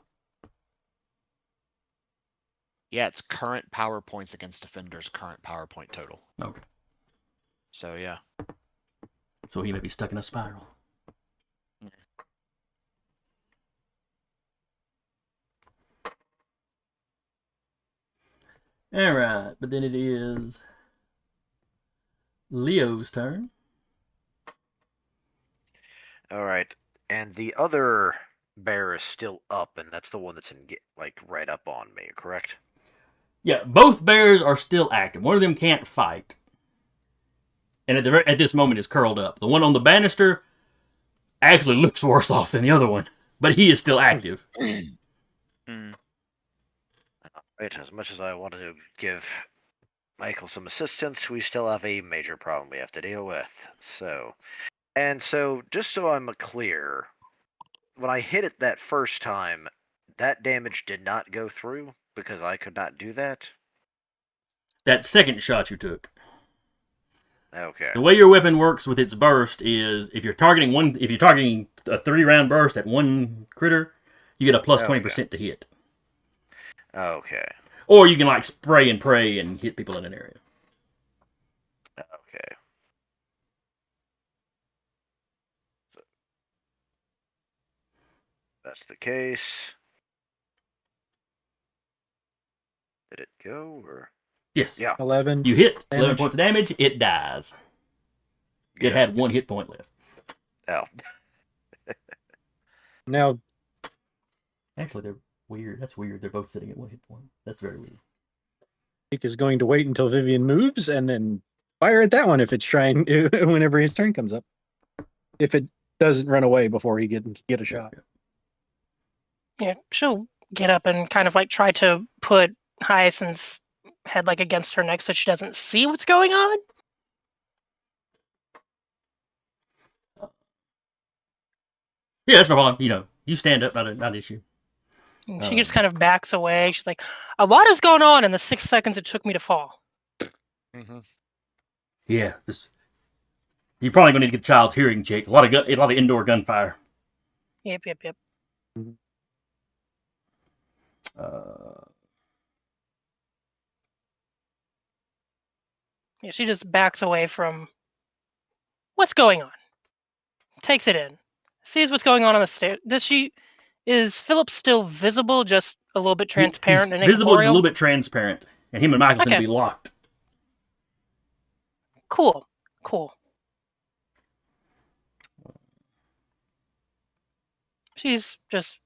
Yeah, it's current power points against defenders, current power point total. okay. So, yeah. So he may be stuck in a spiral. Alright, but then it is Leo's turn. All right, and the other bear is still up, and that's the one that's right up on me. Correct? Yeah, both bears are still active. One of them can't fight, and at this moment is curled up. The one on the banister actually looks worse off than the other one, but he is still active. Mm. Right. As much as I want to give Michael some assistance, we still have a major problem we have to deal with. So, just so I'm clear, when I hit it that first time, that damage did not go through because I could not do that. That second shot you took. Okay. The way your weapon works with its burst is if you're targeting a 3-round burst at one critter, you get a plus 20% to hit. Okay. Or you can like spray and pray and hit people in an area. Okay. So, that's the case. Did it go or? Yes. Yeah. 11. You hit 11 Damage. points of damage, it dies. It Good. had 1 hit point left. Oh. Now, Actually, they're weird. That's weird. They're both sitting at 1 hit point. That's very weird. Jake is going to wait until Viviane moves and then fire at that one if it's trying whenever his turn comes up. If it doesn't run away before he get a shot. Yeah, she'll get up and kind of like try to put Hyacinth's head like against her neck so she doesn't see what's going on. Yeah, that's no problem. You stand up, not an issue. And she just kind of backs away. She's like, "A lot is going on in the 6 seconds it took me to fall." Mm-hmm. Yeah, you're probably going to need to get the child's hearing, Jake. A lot of indoor gunfire. Yep. Yeah, she just backs away from what's going on. Takes it in. Sees what's going on the stairs. Is Philip still visible, just a little bit transparent He's and visible, just a incorporeal? little bit transparent. And him and Michael seem to Okay. be locked. Cool. She's just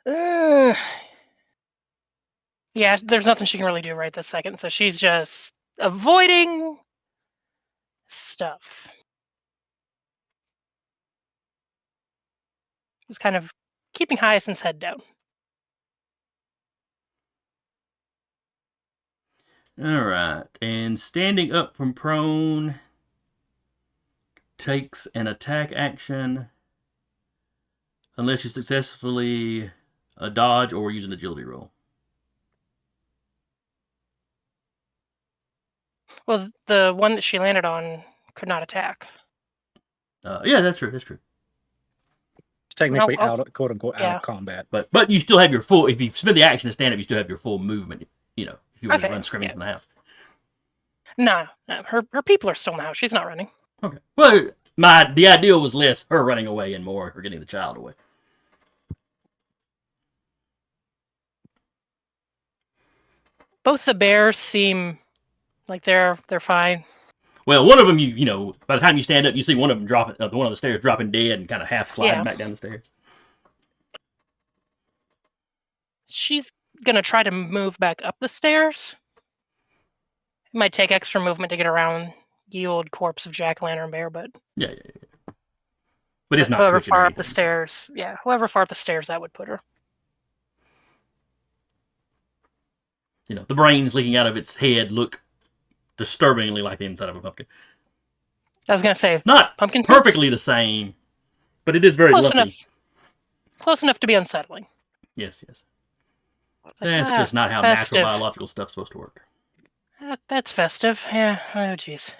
yeah, there's nothing she can really do right this second, so she's just avoiding stuff. Just kind of keeping Hyacinth's head down. Alright, and standing up from prone takes an attack action unless you successfully dodge or use an agility roll. Well, the one that she landed on could not attack. Yeah, that's true. It's technically I'll- quote unquote out yeah. of combat. But you still have your full. If you spend the action to stand up, you still have your full movement. If you want to Okay, run screaming yeah. from the house. No, her people are still in the house. She's not running. Okay. Well, the ideal was less her running away and more her getting the child away. Both the bears seem like they're fine. Well, one of them, by the time you stand up, you see one of them dropping, one on the stairs dropping dead and kind of half sliding back down the stairs. She's gonna try to move back up the stairs. It might take extra movement to get around the old corpse of Jack-o'-lantern bear, but Yeah. But it's not however twitching or far up the anything. stairs, however far up the stairs that would put her. The brains leaking out of its head look disturbingly like the inside of a pumpkin. I was gonna say It's not pumpkin seeds? perfectly the same, but it is very lumpy. Close enough to be unsettling. Yes. Like, That's just not how festive. natural biological stuff's supposed to work. That's festive. Yeah. Oh, jeez.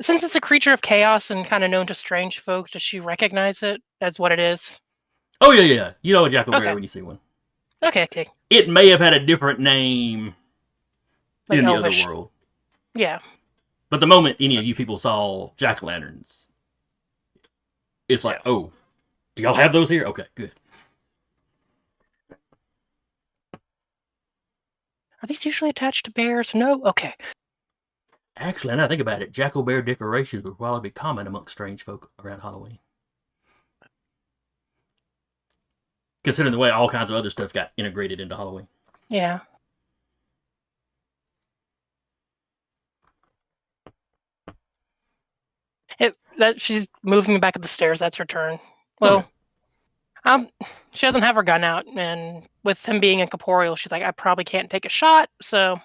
Since it's a creature of chaos and kind of known to strange folk, does she recognize it as what it is? Oh, yeah. You know a jackal bear Okay. when you see one. Okay. It may have had a different name Like in elvish. the other world. Yeah. But the moment any of you people saw jack-o'-lanterns, it's like, oh, do y'all have those here? Okay, good. Are these usually attached to bears? No? Okay. Actually, now I think about it, jackal bear decorations would probably be common amongst strange folk around Halloween. Considering the way all kinds of other stuff got integrated into Halloween. Yeah. She's moving me back up the stairs. That's her turn. Well, she doesn't have her gun out, and with him being incorporeal, she's like, I probably can't take a shot, so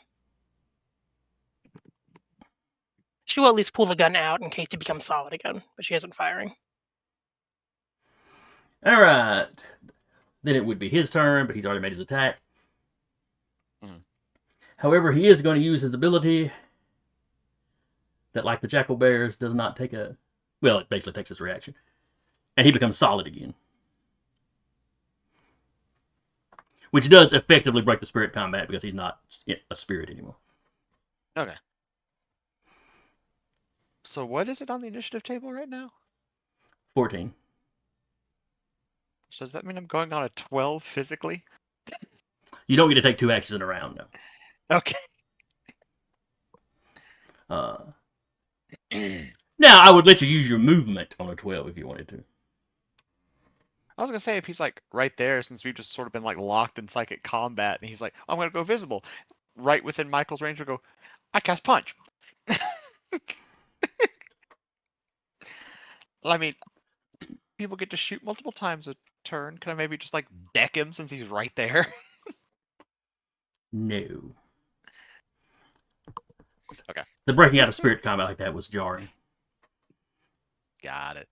she will at least pull the gun out in case he becomes solid again, but she isn't firing. All right. Then it would be his turn, but he's already made his attack. However, he is going to use his ability that, like the jackal bears, does not take a... Well, it basically takes his reaction. And he becomes solid again. Which does effectively break the spirit combat because he's not a spirit anymore. Okay. So what is it on the initiative table right now? 14. So does that mean I'm going on a 12 physically? You don't get to take 2 actions in a round, no. Okay. Now, I would let you use your movement on a 12 if you wanted to. I was going to say, if he's like right there, since we've just sort of been like locked in psychic combat, and he's like, oh, I'm going to go visible. Right within Michael's range, we'll go, I cast punch. I mean, people get to shoot multiple times a turn. Can I maybe just like deck him since he's right there? No. Okay. The breaking out of spirit combat like that was jarring. Got it.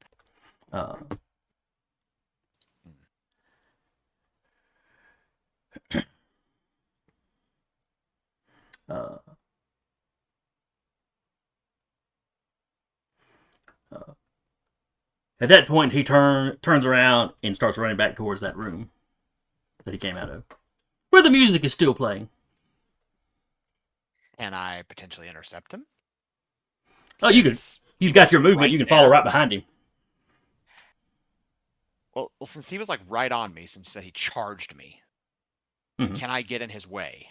At that point, he turns around and starts running back towards that room that he came out of, where the music is still playing. Can I potentially intercept him? Oh, you could. You've got your movement. right You can follow there. right behind him. Well, since he was like right on me, since you said he charged me, Mhm. can I get in his way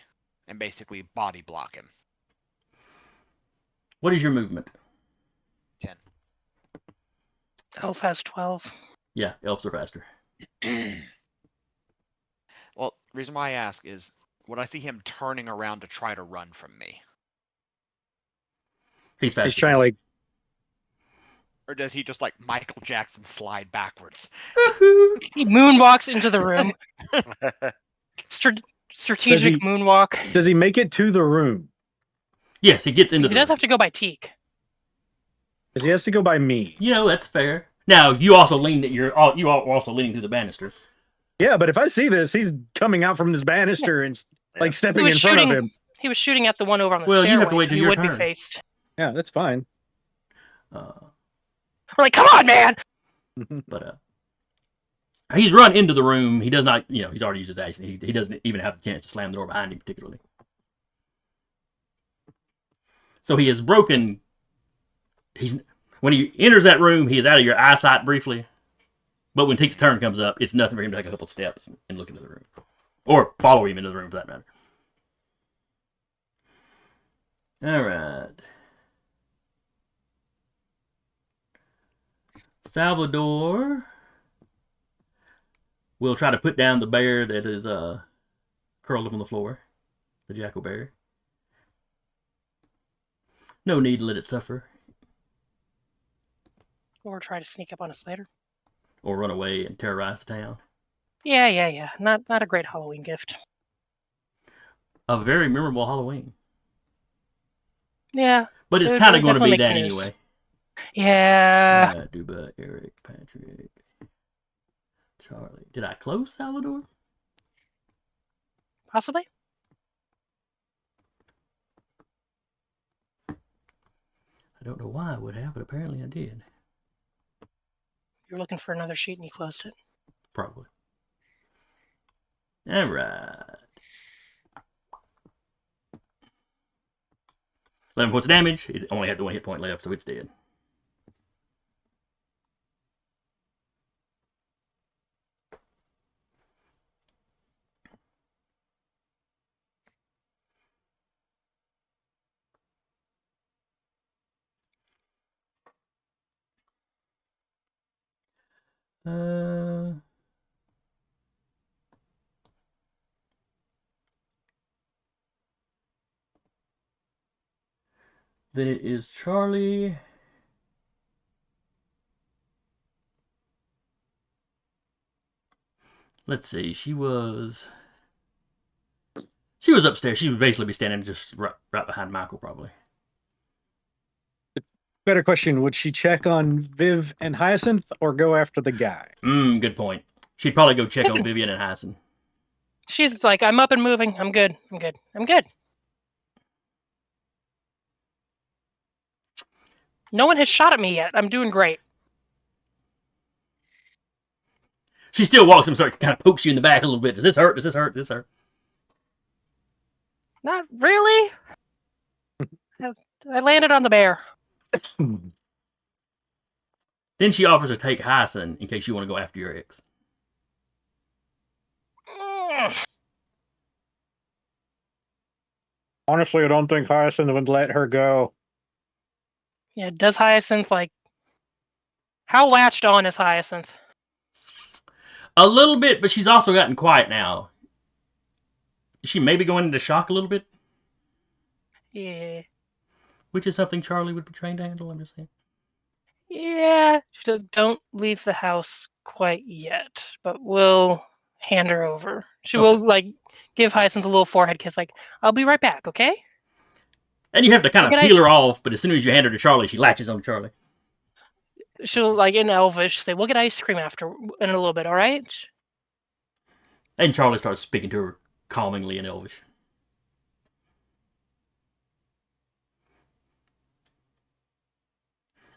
and basically body block him? What is your movement? 10. Elf has 12. Yeah, elves are faster. Well, the reason why I ask is, would I see him turning around to try to run from me? He's faster. He's trying to like. Or does he just like Michael Jackson slide backwards? He moonwalks into the room. Strategic moonwalk. Does he make it to the room? Yes, he gets into He the does room. have to go by Teak. Because he has to go by me. You know, that's fair. Now, you also leaned at you are also leaning through the banister. Yeah, but if I see this, he's coming out from this banister and like stepping in front of him. He was shooting at the one over on the Well, stairway, you have to wait so till he your would be turn. faced. Yeah, that's fine. We're like, come on, man! But he's run into the room. He does not, he's already used his action. He doesn't even have the chance to slam the door behind him, particularly. So he has broken. When he enters that room, he is out of your eyesight briefly. But when Teek's turn comes up, it's nothing for him to take a couple steps and look into the room. Or follow him into the room, for that matter. All right. Salvador will try to put down the bear that is curled up on the floor. The jackal bear. No need to let it suffer. Or try to sneak up on us later. Or run away and terrorize the town. Yeah. Not a great Halloween gift. A very memorable Halloween. Yeah. But it's It would kind of going to definitely be make that the news. anyway. Yeah. Duba, Eric, Patrick, Charlie. Did I close Salvador? Possibly. I don't know why I would have, but apparently I did. You're looking for another sheet and you closed it. Probably. All right. 11 points of damage. It only had the 1 hit point left, so it's dead. Uh, then it is Charlie. Let's see. She was upstairs. She would basically be standing just right behind Michael, probably. Better question: would she check on Viv and Hyacinth, or go after the guy? Good point. She'd probably go check on Viviane and Hyacinth. She's like, I'm up and moving. I'm good. I'm good. I'm good. No one has shot at me yet. I'm doing great. She still walks and kind of pokes you in the back a little bit. Does this hurt? Does this hurt? Does this hurt? Not really. I landed on the bear. Then she offers to take Hyacinth in case you want to go after your ex. Honestly, I don't think Hyacinth would let her go. Yeah, does Hyacinth, like... How latched on is Hyacinth? A little bit, but she's also gotten quiet now. Is she maybe going into shock a little bit? Yeah. Which is something Charlie would be trained to handle, I'm just saying. Yeah. Don't leave the house quite yet, but we'll hand her over. She will, like, give Hyacinth a little forehead kiss, like, I'll be right back, okay? And you have to kind of Look at peel ice. her off, but as soon as you hand her to Charlie, she latches on to Charlie. She'll, like, in Elvish, say, we'll get ice cream after in a little bit, all right? And Charlie starts speaking to her calmingly in Elvish.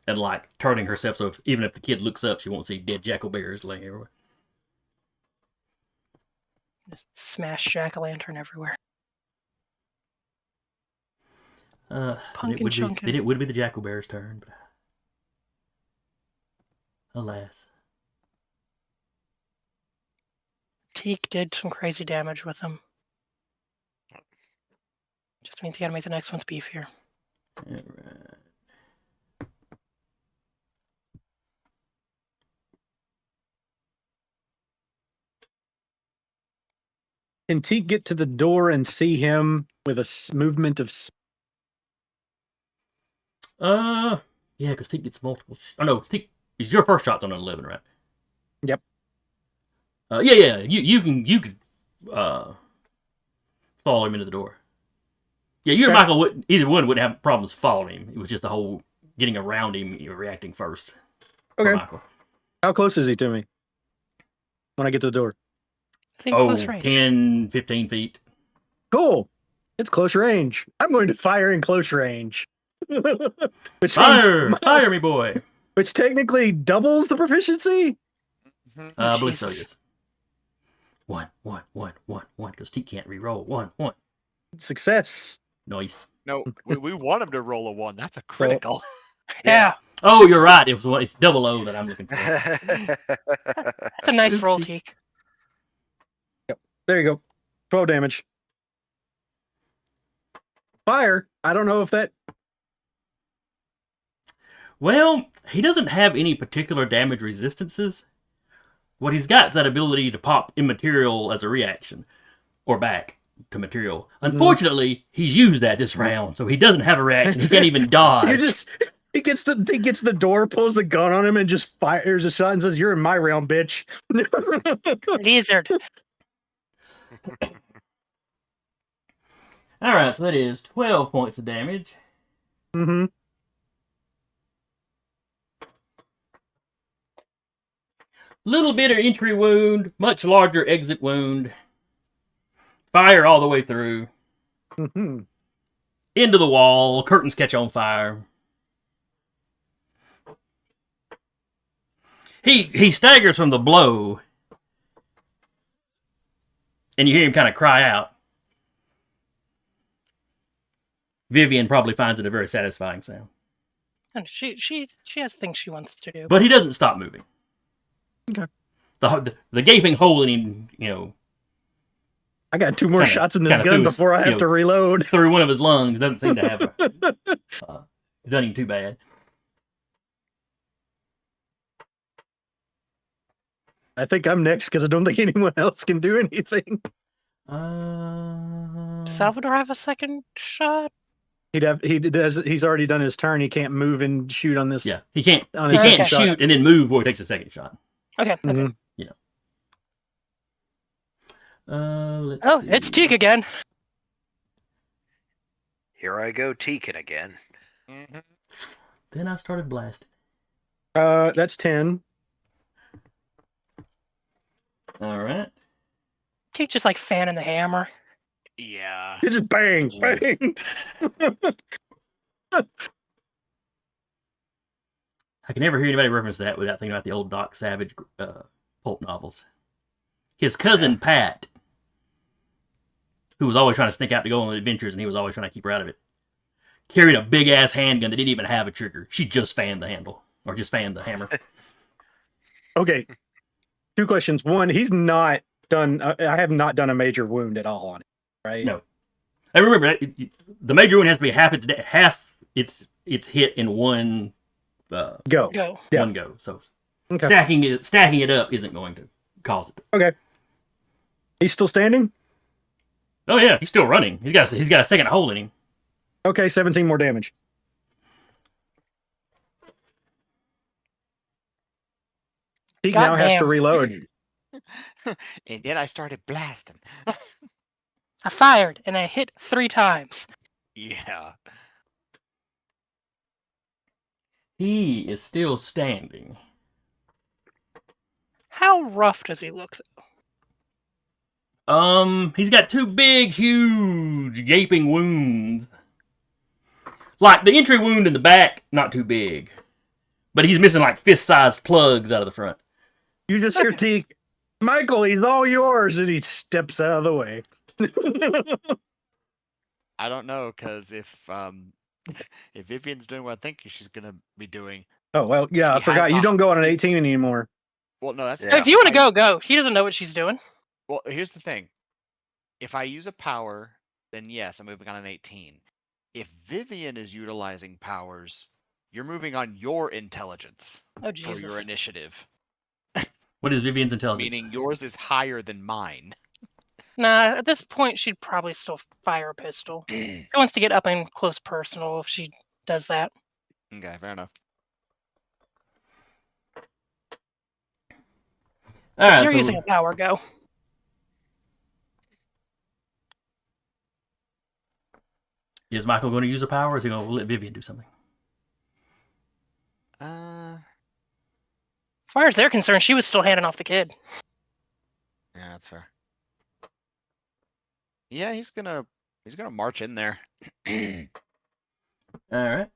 And, like, turning herself so even if the kid looks up, she won't see dead jackal bears laying everywhere. Just smash jack-o'-lantern everywhere. Pumpkin chunkin'. Then it would be the jackal bear's turn, but alas. Teak did some crazy damage with him. Just means you gotta make the next one's beefier. Alright. Can Teak get to the door and see him with a movement of... Yeah, because Teak gets multiple... Oh, no, Teak... Your first shot's on an 11, right? Yep. Yeah. You could follow him into the door. Yeah, you and Michael either one wouldn't have problems following him. It was just the whole getting around him, reacting first. Okay. Michael. How close is he to me when I get to the door? I think close range. 10, 15 feet. Cool. It's close range. I'm going to fire in close range. Which Fire me, boy. Which technically doubles the proficiency? I believe so, yes. One, because Teak can't re-roll. One. Success. Nice. No, we want him to roll a 1. That's a critical. Yeah. Oh, you're right. It's double O that I'm looking for. That's a nice roll, Teak. Yep. There you go. 12 damage. Fire. I don't know if that... Well, he doesn't have any particular damage resistances. What he's got is that ability to pop immaterial as a reaction. Or back to material. Unfortunately, he's used that this round, so he doesn't have a reaction. He can't even dodge. He gets the door, pulls the gun on him, and just fires a shot and says, "You're in my realm, bitch." Lizard. Alright, so that is 12 points of damage. Mm-hmm. Little bit of entry wound, much larger exit wound. Fire all the way through. Mm-hmm. Into the wall, curtains catch on fire. He staggers from the blow. And you hear him kind of cry out. Viviane probably finds it a very satisfying sound. And she has things she wants to do. But he doesn't stop moving. Okay. The gaping hole in him, I got 2 more shots in this gun before I have to reload. Through one of his lungs. Doesn't seem to have done him too bad. I think I'm next because I don't think anyone else can do anything. Does Salvador have a second shot? He's already done his turn. He can't move and shoot on this. Yeah, he can't. On He his can't second shot. shoot and then move before he takes a second shot. Okay. Okay. Mhm. Let's Oh, see. it's Teak again. Here I go, Teakin again. Mhm. Then I started blasting. That's 10. All right. Teak just like fanning the hammer. Yeah. It's just bang, bang. I can never hear anybody reference that without thinking about the old Doc Savage pulp novels. His cousin Pat, who was always trying to sneak out to go on adventures, and he was always trying to keep her out of it, carried a big ass handgun that didn't even have a trigger. She just fanned the handle, or just fanned the hammer. Okay. 2 questions. One, he's not done. I have not done a major wound at all on it, right? No. And remember, the major one has to be half its hit in one Go. Go. Yeah. one go. So Okay. stacking it up isn't going to cause it. Okay. He's still standing? Oh yeah, he's still running. He's got a second hole in him. Okay, 17 more damage. He now has to Goddamn. reload. And then I started blasting. I fired and I hit 3 times. Yeah. He is still standing. How rough does he look? He's got 2 big, huge, gaping wounds. Like the entry wound in the back, not too big, but he's missing like fist-sized plugs out of the front. You just hear Teak, Michael, he's all yours, and he steps out of the way. I don't know, because if Viviane's doing what I think she's gonna be doing, Oh, well, yeah, I She forgot. has You a- don't go on an 18 anymore. well, no, that's Yeah. If you want to go, go. He doesn't know what she's doing. Well, here's the thing. If I use a power, then yes, I'm moving on an 18. If Vivian is utilizing powers, you're moving on your intelligence Oh, for Jesus. your initiative, What is Vivian's intelligence? meaning yours is higher than mine. Nah, at this point, she'd probably still fire a pistol. She wants to get up and close personal if she does that. Okay, fair enough. All right, You're so using a power, go. is Michael going to use a power, or is he going to let Vivian do something? Uh, As far as they're concerned, she was still handing off the kid. yeah, that's fair. Yeah, he's gonna march in there. All right.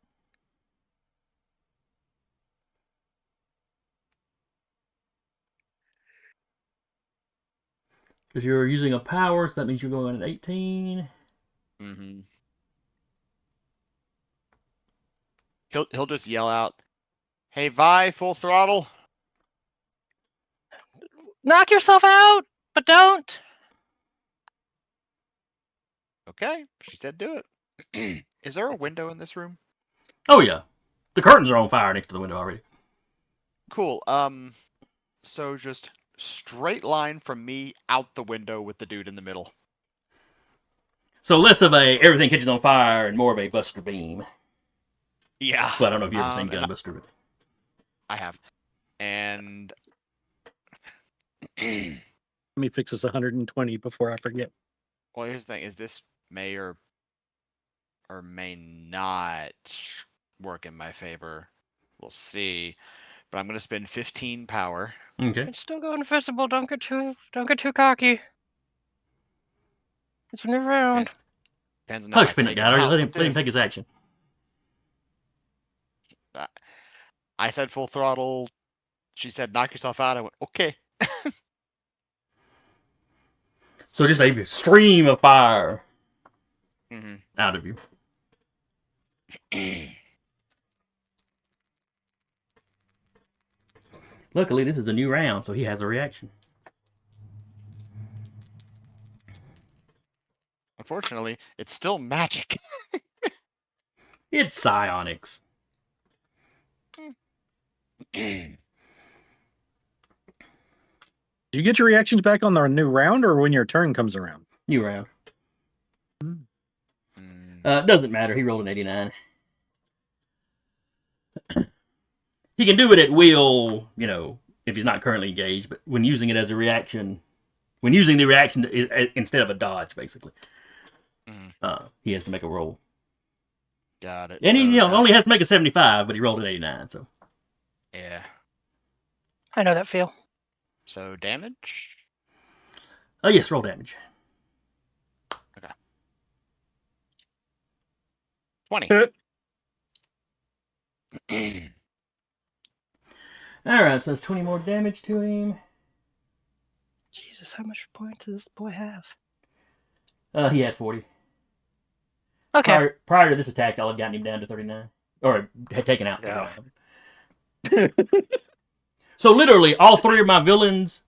Because you're using a power, so that means you're going at 18. Mm-hmm. He'll just yell out, "Hey, Vi, full throttle!" Knock yourself out, but don't. Okay, she said do it. Is there a window in this room? Oh yeah, the curtains are on fire next to the window already. Cool. So just straight line from me out the window with the dude in the middle. So less of a everything catches on fire and more of a Buster Beam. Yeah. But I don't know if you've ever seen and Gunbuster. But I have. And Let me fix this 120 before I forget. well, here's the thing: is this may or may not work in my favor. We'll see. But I'm gonna spend 15 power. okay. It's still go invisible. Don't get too cocky. It's a new round. Depends on how Hush, I Peanut take Gallery. him out Let him with let him this. take his action. I said full throttle. She said knock yourself out. I went okay. So just a stream of fire Mm-hmm. out of you. Luckily, this is a new round, so he has a reaction. Unfortunately, it's still magic. It's psionics. Do you get your reactions back on the new round or when your turn comes around? New round. Mm. Doesn't matter. He rolled an 89. He can do it at will, if he's not currently engaged, but when using it as a reaction, when using the reaction instead of a dodge, basically, he has to make a roll. Got it. And So he that- only has to make a 75, but he rolled an 89, so. Yeah. I know that feel. So damage? Oh, yes, roll damage. 20. Alright, so that's 20 more damage to him. Jesus, how much points does this boy have? He had 40. Okay. Prior to this attack, y'all had gotten him down to 39. Or had taken out 39. So literally, all three of my villains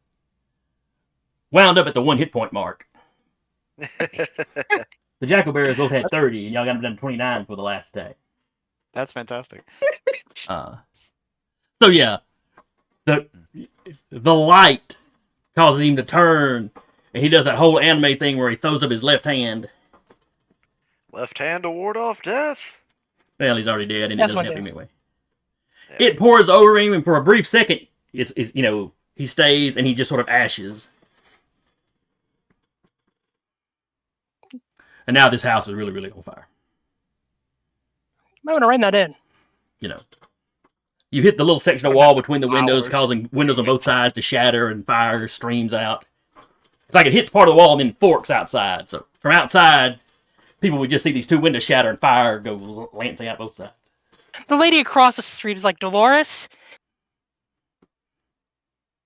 wound up at the 1 hit point mark. The Jackal Bears both had 30, and y'all got them down to 29 for the last attack. That's fantastic. So yeah, the light causes him to turn, and he does that whole anime thing where he throws up his left hand. Left hand to ward off death. Well, he's already dead, and it That's doesn't what help I him do. anyway. Yeah. It pours over him, and for a brief second, it's he stays, and he just sort of ashes. And now this house is really, really on fire. Might want to write that in. You hit the little section of wall between the windows, Hours. causing windows on both sides to shatter, and fire streams out. It's like it hits part of the wall and then forks outside. So from outside, people would just see these two windows shatter and fire go lancing out both sides. The lady across the street is like, Dolores,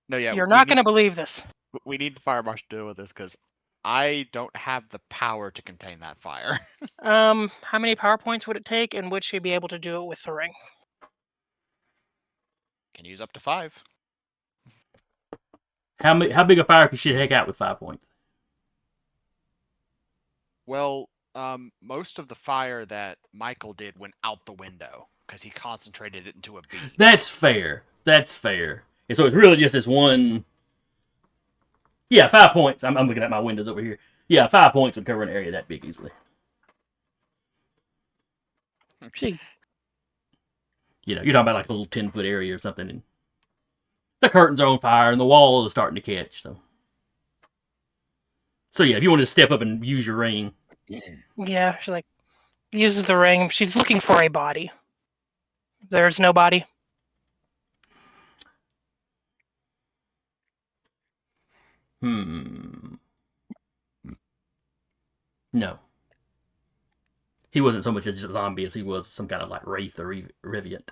No, yeah. you're we not need- going to believe this. We need fire marshal to deal with this because I don't have the power to contain that fire. How many power points would it take, and would she be able to do it with the ring? Can use up to 5. How big a fire could she take out with 5 points? Well, most of the fire that Michael did went out the window because he concentrated it into a beam. That's fair. And so it's really just this one. Yeah, 5 points. I'm looking at my windows over here. Yeah, 5 points would cover an area that big easily. She, You're talking about like a little 10-foot area or something, and the curtains are on fire and the wall is starting to catch. So yeah, if you wanted to step up and use your ring, yeah, she uses the ring. She's looking for a body. There's no body. No. He wasn't so much a zombie as he was some kind of like wraith or revenant.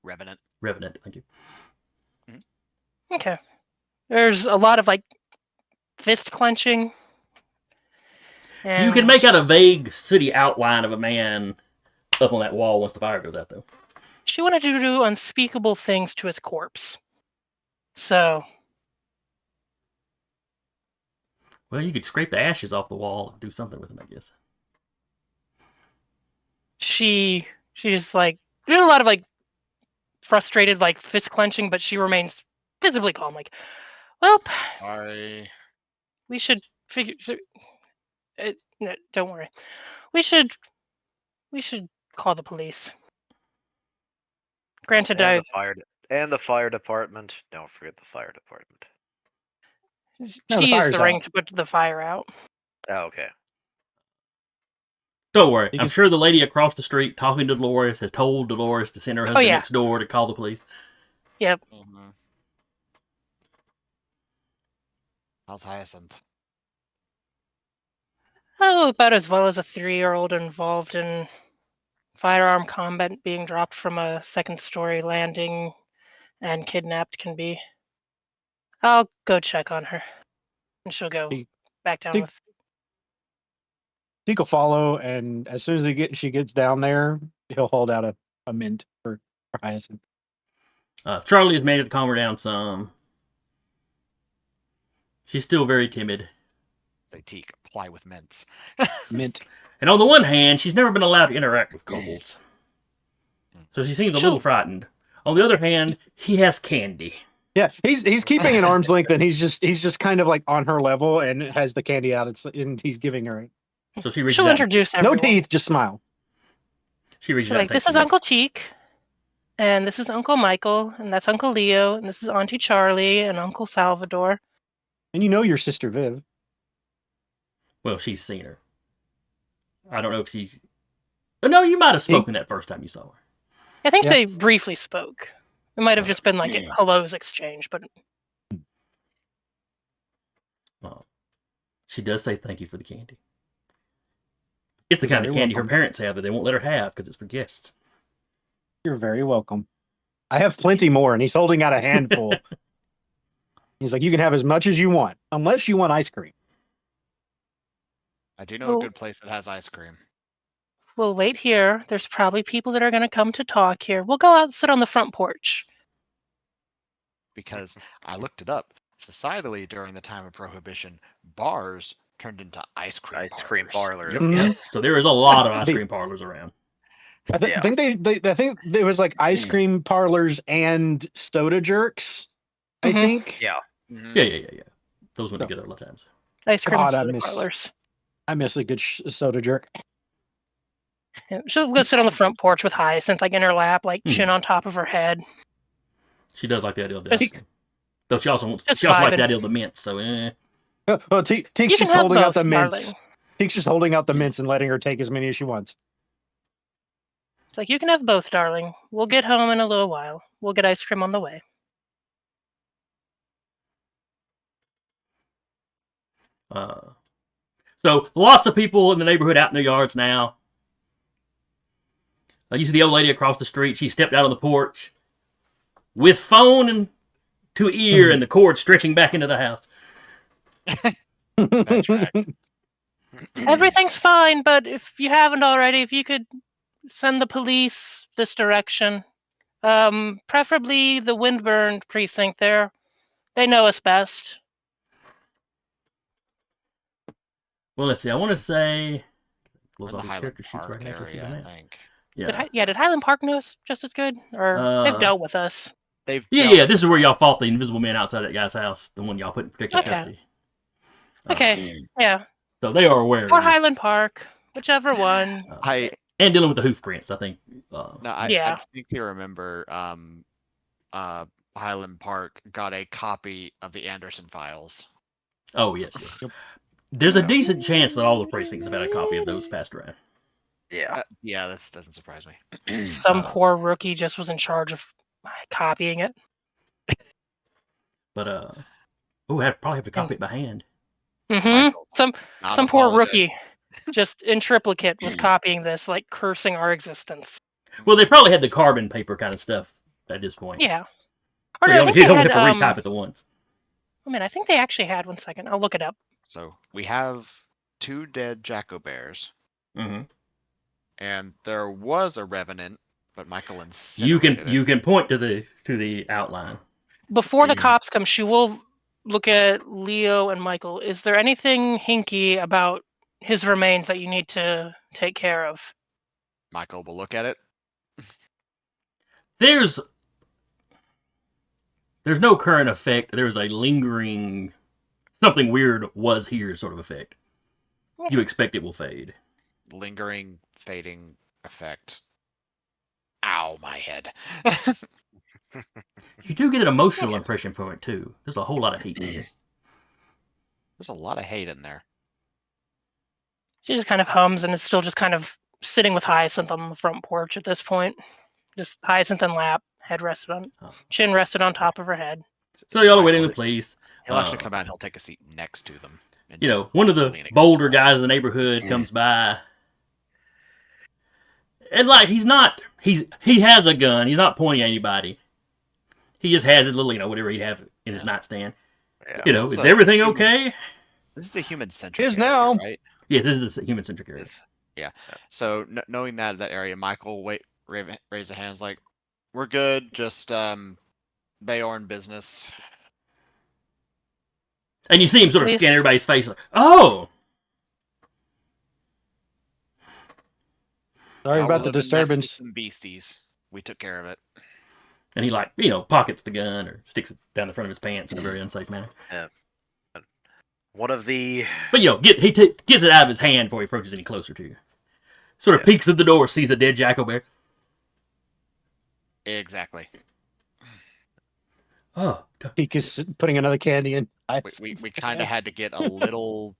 Revenant. Revenant, thank you. Okay. There's a lot of fist clenching. You can make out a vague city outline of a man up on that wall once the fire goes out, though. She wanted to do unspeakable things to his corpse. So, Well, you could scrape the ashes off the wall and do something with them, I guess. she's doing a lot of frustrated fist clenching, but she remains visibly calm. Well, we should figure. No, don't worry. We should call the police. Granted, And the fire department. Don't forget the fire department. she No, the used fire's the ring out. to put the fire out. Oh, okay. Don't worry. You I'm can- sure the lady across the street talking to Dolores has told Dolores to send her husband yeah. next door to call the police. Yep. How's Hyacinth? Oh, about as well as a 3-year-old involved in firearm combat being dropped from a second-story landing and kidnapped can be. I'll go check on her, and she'll go He- back down he- with. He could follow, and as soon as she gets down there, he'll hold out a mint for Hyacinth. Charlie has managed to calm her down some. She's still very timid. Say teak, apply with mints. Mint. And on the one hand, she's never been allowed to interact with kobolds. So she seems a little Sure. frightened. On the other hand, he has candy. Yeah, he's keeping an arm's length, and he's just kind of like on her level, and has the candy out, and he's giving her it. So she reaches She'll out. introduce No everyone. teeth, just smile. She reaches She's out. like, And takes this is the Uncle Cheek, and this is Uncle Michael, and that's Uncle Leo, and this is Auntie Charlie, and Uncle Salvador. And you know your sister Viv. Well, she's seen her. I don't know if she's. No, you might have spoken that first time you saw her. I think Yeah. they briefly spoke. It might have just been like a hellos exchange, but She does say thank you for the candy. It's the You're kind of very candy welcome. her parents have that they won't let her have because it's for guests. You're very welcome. I have plenty more, and he's holding out a handful. He's like, you can have as much as you want, unless you want ice cream. I do know Well- a good place that has ice cream. we'll wait here. There's probably people that are going to come to talk here. We'll go out and sit on the front porch. Because I looked it up. Societally, during the time of Prohibition, bars turned into ice cream Ice cream parlors. parlor. Yep. So there is a lot of ice cream parlors around. I Yeah. think I think there was like ice cream parlors and soda jerks. I Mhm. think. Yeah. Mhm. Yeah. Those went So- together a lot of times. Ice cream God, I and soda miss- parlors. I miss a good soda jerk. Yeah, she'll go sit on the front porch with Hyacinth, like in her lap, like Mhm. chin on top of her head. She does like the idea of the Just- ice cream. Though she also wants. just She also likes vibing. the idea of the mints. So Well, Teek's You can just have holding out both, the mints. darling. Teek's just holding out the mints and letting her take as many as she wants. It's like, you can have both, darling. We'll get home in a little while. We'll get ice cream on the way. So lots of people in the neighborhood out in their yards now. You see the old lady across the street. She stepped out on the porch with phone and to ear and the cord stretching back into the house. That tracks. Everything's fine, but if you haven't already, if you could send the police this direction, preferably the Windburn precinct there. They know us best. Well, let's see. I want to say. Or Close the all these Highland character sheets where I Park can actually see area, them I at. think. Yeah. Did Highland Park know us just as good? Or they've dealt with us. They've Yeah. dealt This is with where y'all us. fought the invisible man outside that guy's house. The one y'all put in protective Okay. custody. Okay, yeah. So they are aware. Or of you. Highland Park, whichever one. And dealing with the hoof prints, I think. No, I Yeah. distinctly remember Highland Park got a copy of the Anderson files. Oh, yes. There's a decent chance that all the precincts have had a copy of those passed around. Yeah. Yeah, this doesn't surprise me. Some poor rookie just was in charge of copying it. But, I'd probably have to copy it by hand. Michael, Some not poor apologize. rookie just in triplicate was copying this, like cursing our existence. Well, they probably had the carbon paper kind of stuff at this point. Yeah. So Or you I only, think you'd they only had, have to retype it the once. I mean, I think they actually had, 1 second. I'll look it up. So we have 2 dead Jacko Bears, Mm-hmm. and there was a Revenant, but Michael You incinerated can it. you can point to the outline. Before the cops come, she will look at Leo and Michael. Is there anything hinky about his remains that you need to take care of? Michael will look at it. There's no current effect. There's a lingering something weird was here sort of effect. You expect it will fade. Lingering, fading effect. Ow, my head. You do get an emotional impression from it too. There's a whole lot of hate. There's a lot of hate in there. She just kind of hums and is still just kind of sitting with Hyacinth on the front porch at this point. Just Hyacinth in lap, head rested on, chin rested on top of her head. So y'all are Michael, waiting the police. He'll actually come out and he'll take a seat next to them. And You just know, one of the lean against bolder the wall. guys in the neighborhood comes by. And like he has a gun. He's not pointing at anybody. He just has his little, whatever he'd have in his nightstand. Yeah. You know, This is is a everything human- okay? This is a human-centric Is area, now. right? Yeah, this is a human-centric area. So knowing that area, Michael raise a hands like, "We're good. Just Bayorn business." And you see him sort of Yes. scan everybody's face like, oh! Sorry Now we're about the living next to disturbance. some beasties. We took care of it. And he pockets the gun or sticks it down the front of his pants in a very unsafe manner. One of the But he gets it out of his hand before he approaches any closer to you. Sort of peeks through the door, sees the dead jackal bear. Exactly. Oh, Deke is putting another candy in. We kind of had to get a little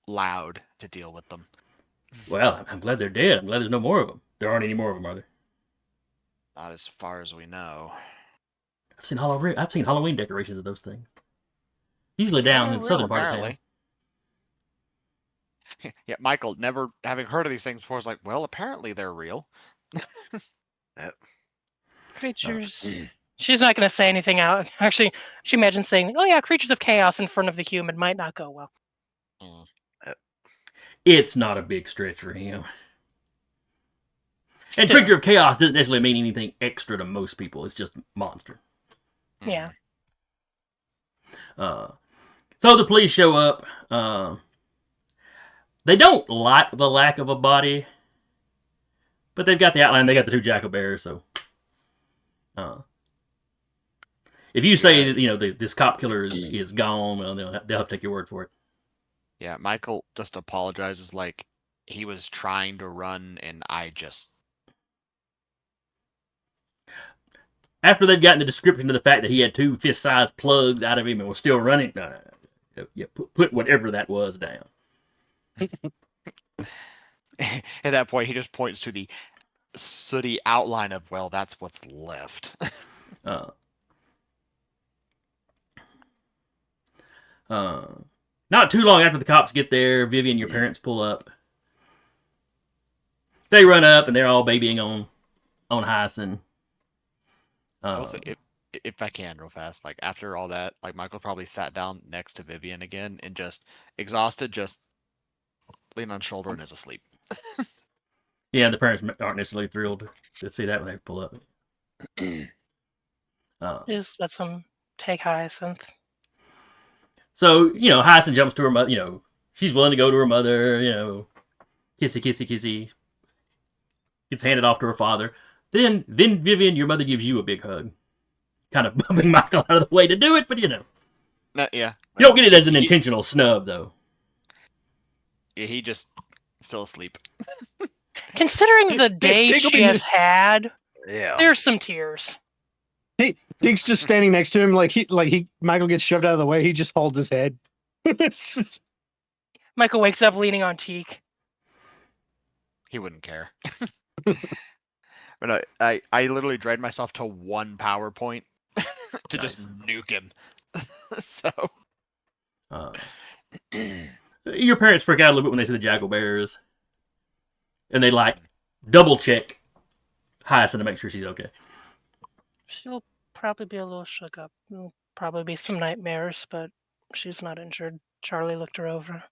loud to deal with them. well, I'm glad they're dead. I'm glad there's no more of them. There aren't any more of them, are there? Not as far as we know. I've seen Halloween decorations of those things. Usually down in the southern part of town. Yeah, Michael, never having heard of these things before, is like, well, apparently they're real. Creatures. She's not going to say anything out. Actually, she imagines saying, "Oh yeah, creatures of chaos in front of the human might not go well." It's not a big stretch for him. And creature of chaos doesn't necessarily mean anything extra to most people. It's just monster. Yeah. So the police show up. They don't like the lack of a body, but they've got the outline. They got the two jackal bears. So, if you say that this cop killer is gone, well, they'll have to take your word for it. Yeah, Michael just apologizes like he was trying to run, and I just. After they've gotten the description of the fact that he had two fist-sized plugs out of him and was still running, put whatever that was down. At that point, he just points to the sooty outline of, well, that's what's left. Not too long after the cops get there, Viviane, your parents pull up. They run up and they're all babying on Hyacinth. Also, if I can, real fast, like after all that, like Michael probably sat down next to Viviane again and just exhausted, just lean on shoulder and is asleep. Yeah, the parents aren't necessarily thrilled to see that when they pull up. Just let them take Hyacinth. So, Hyacinth jumps to her mother, she's willing to go to her mother, kissy, kissy, kissy. Gets handed off to her father. Then Viviane, your mother gives you a big hug. Kind of bumping Michael out of the way to do it, but Yeah. You don't get it as an intentional snub, though. Yeah, he just still asleep. Considering the day she has had, there's some tears. Deke's just standing next to him, Michael gets shoved out of the way. He just holds his head. Michael wakes up leaning on Teak. He wouldn't care. But I literally dragged myself to one PowerPoint to just nuke him. So. Your parents freak out a little bit when they see the jackal bears. And they double check Hyacinth to make sure she's okay. She'll probably be a little shook up. There'll probably be some nightmares, but she's not injured. Charlie looked her over.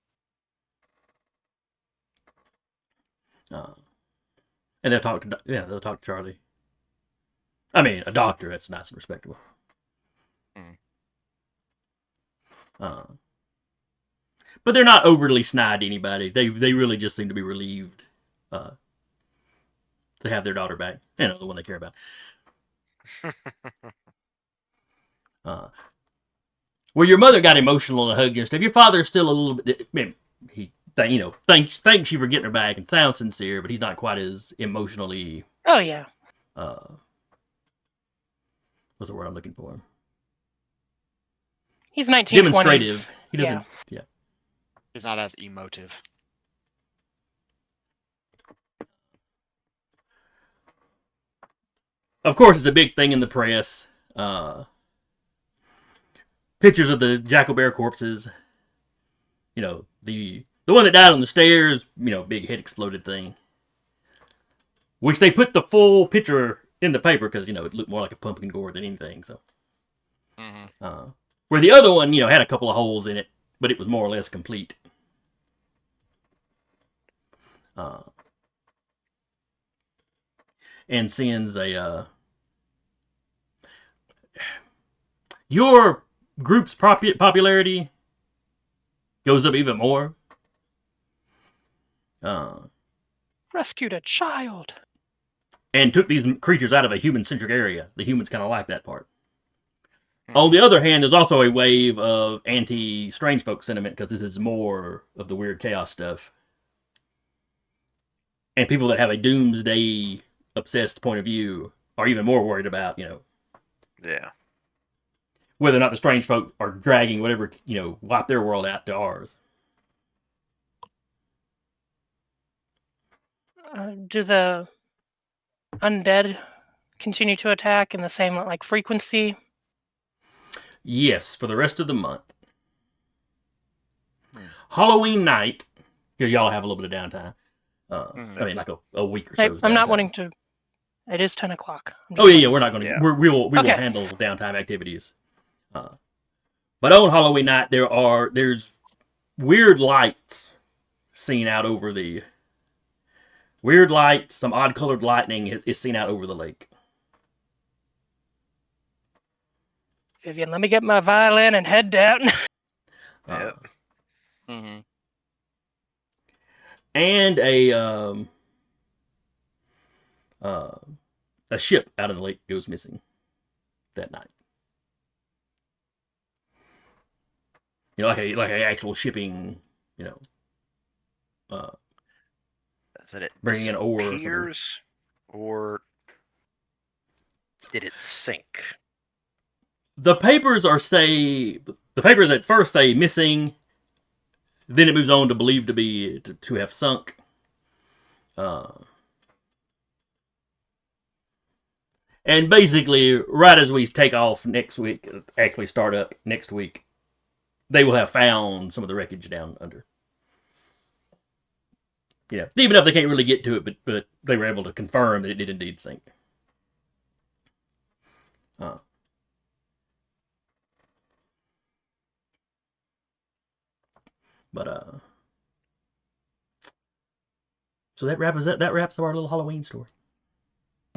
And they'll talk to Charlie. I mean, a doctor, that's nice and respectable. But they're not overly snide to anybody. They really just seem to be relieved to have their daughter back. The one they care about. Where your mother got emotional and hugged you and stuff, your father's still a little bit. He thanks you for getting her back and sounds sincere, but he's not quite as emotionally. Oh yeah. What's the word I'm looking for? He's 1920s. Demonstrative. He doesn't. Yeah. He's not as emotive. Of course, it's a big thing in the press. Pictures of the jackal bear corpses. The one that died on the stairs. Big head exploded thing. Which they put the full picture in the paper because it looked more like a pumpkin gourd than anything. So, where the other one had a couple of holes in it, but it was more or less complete. And sends your group's popularity goes up even more. Rescued a child. and took these creatures out of a human-centric area. The humans kind of like that part. On the other hand, there's also a wave of anti-strange folk sentiment because this is more of the weird chaos stuff. And people that have a doomsday obsessed point of view are even more worried about, Yeah. whether or not the strange folk are dragging whatever, wipe their world out to ours. Do the undead continue to attack in the same frequency? Yes, for the rest of the month. Halloween night, because y'all have a little bit of downtime. I mean, like a week or so. I'm not wanting to. It is 10 o'clock. Oh yeah, we're not going to. Yeah. We will handle downtime activities. But on Halloween night, there's weird lights seen out over the. Weird lights, some odd colored lightning is seen out over the lake. Vivian, let me get my violin and head down. Yeah. And a ship out in the lake goes missing that night. Like a actual shipping, That it bringing in ore or something. disappears, or did it sink? The papers at first say missing, then it moves on to believed to have sunk. And basically, right as we take off next week, actually start up next week, they will have found some of the wreckage down under. Even if they can't really get to it, but they were able to confirm that it did indeed sink. So that wraps up our little Halloween story.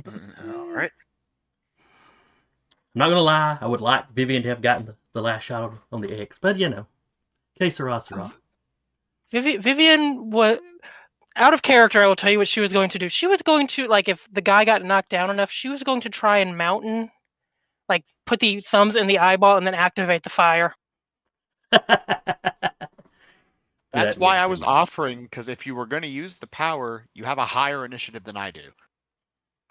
All right. I'm not gonna lie, I would like Vivian to have gotten the last shot on the X, but que sera, sera. Vivian was out of character. I will tell you what she was going to do. She was going to, if the guy got knocked down enough, she was going to try and mountain, put the thumbs in the eyeball and then activate the fire. That's why I was offering, because if you were going to use the power, you have a higher initiative than I do.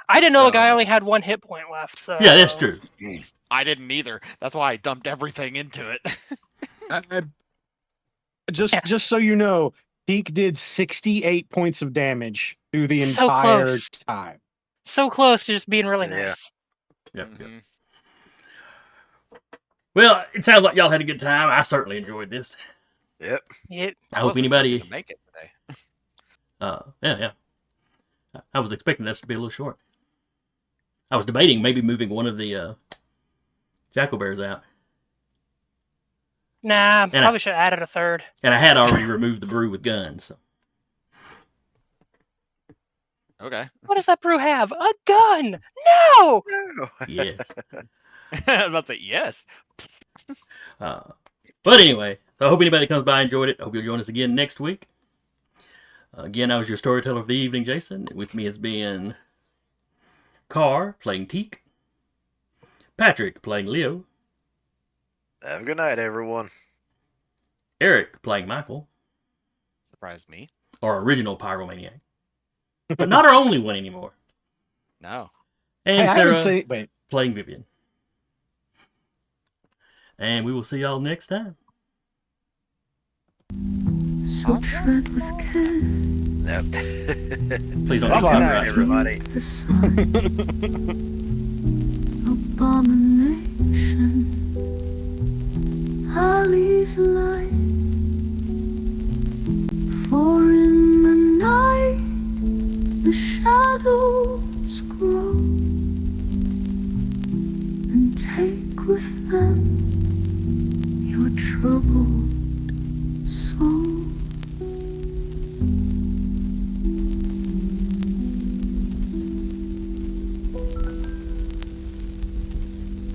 I didn't know the guy only had 1 hit point left. So yeah, that's true. I didn't either. That's why I dumped everything into it. Just so you know, Deke did 68 points of damage through the So entire close. time. So close to just being really Yeah. nice. Yep. Well, it sounds like y'all had a good time. I certainly enjoyed this. Yep. Yep. I hope anybody to make it today. Yeah. I was expecting this to be a little short. I was debating maybe moving one of the Jackal Bears out. Nah, probably should have added a third. And I had already removed the brew with guns. So. Okay. What does that brew have? A gun! No! Yes. I was about to say yes. But anyway, so I hope anybody comes by and enjoyed it. I hope you'll join us again next week. Again, I was your storyteller of the evening, Jason. With me has been Carr playing Teak, Patrick playing Leo, Have a good night, everyone. Eric playing Michael, Surprised me. our original pyromaniac, but not our only one anymore, No. and Hey, I haven't Sarah seen. Wait. playing Vivian. And we will see y'all next time. So tread with care Yep. Please don't Bye-bye. get Good night, copyright. everybody. the sun. Abomination. Ali's light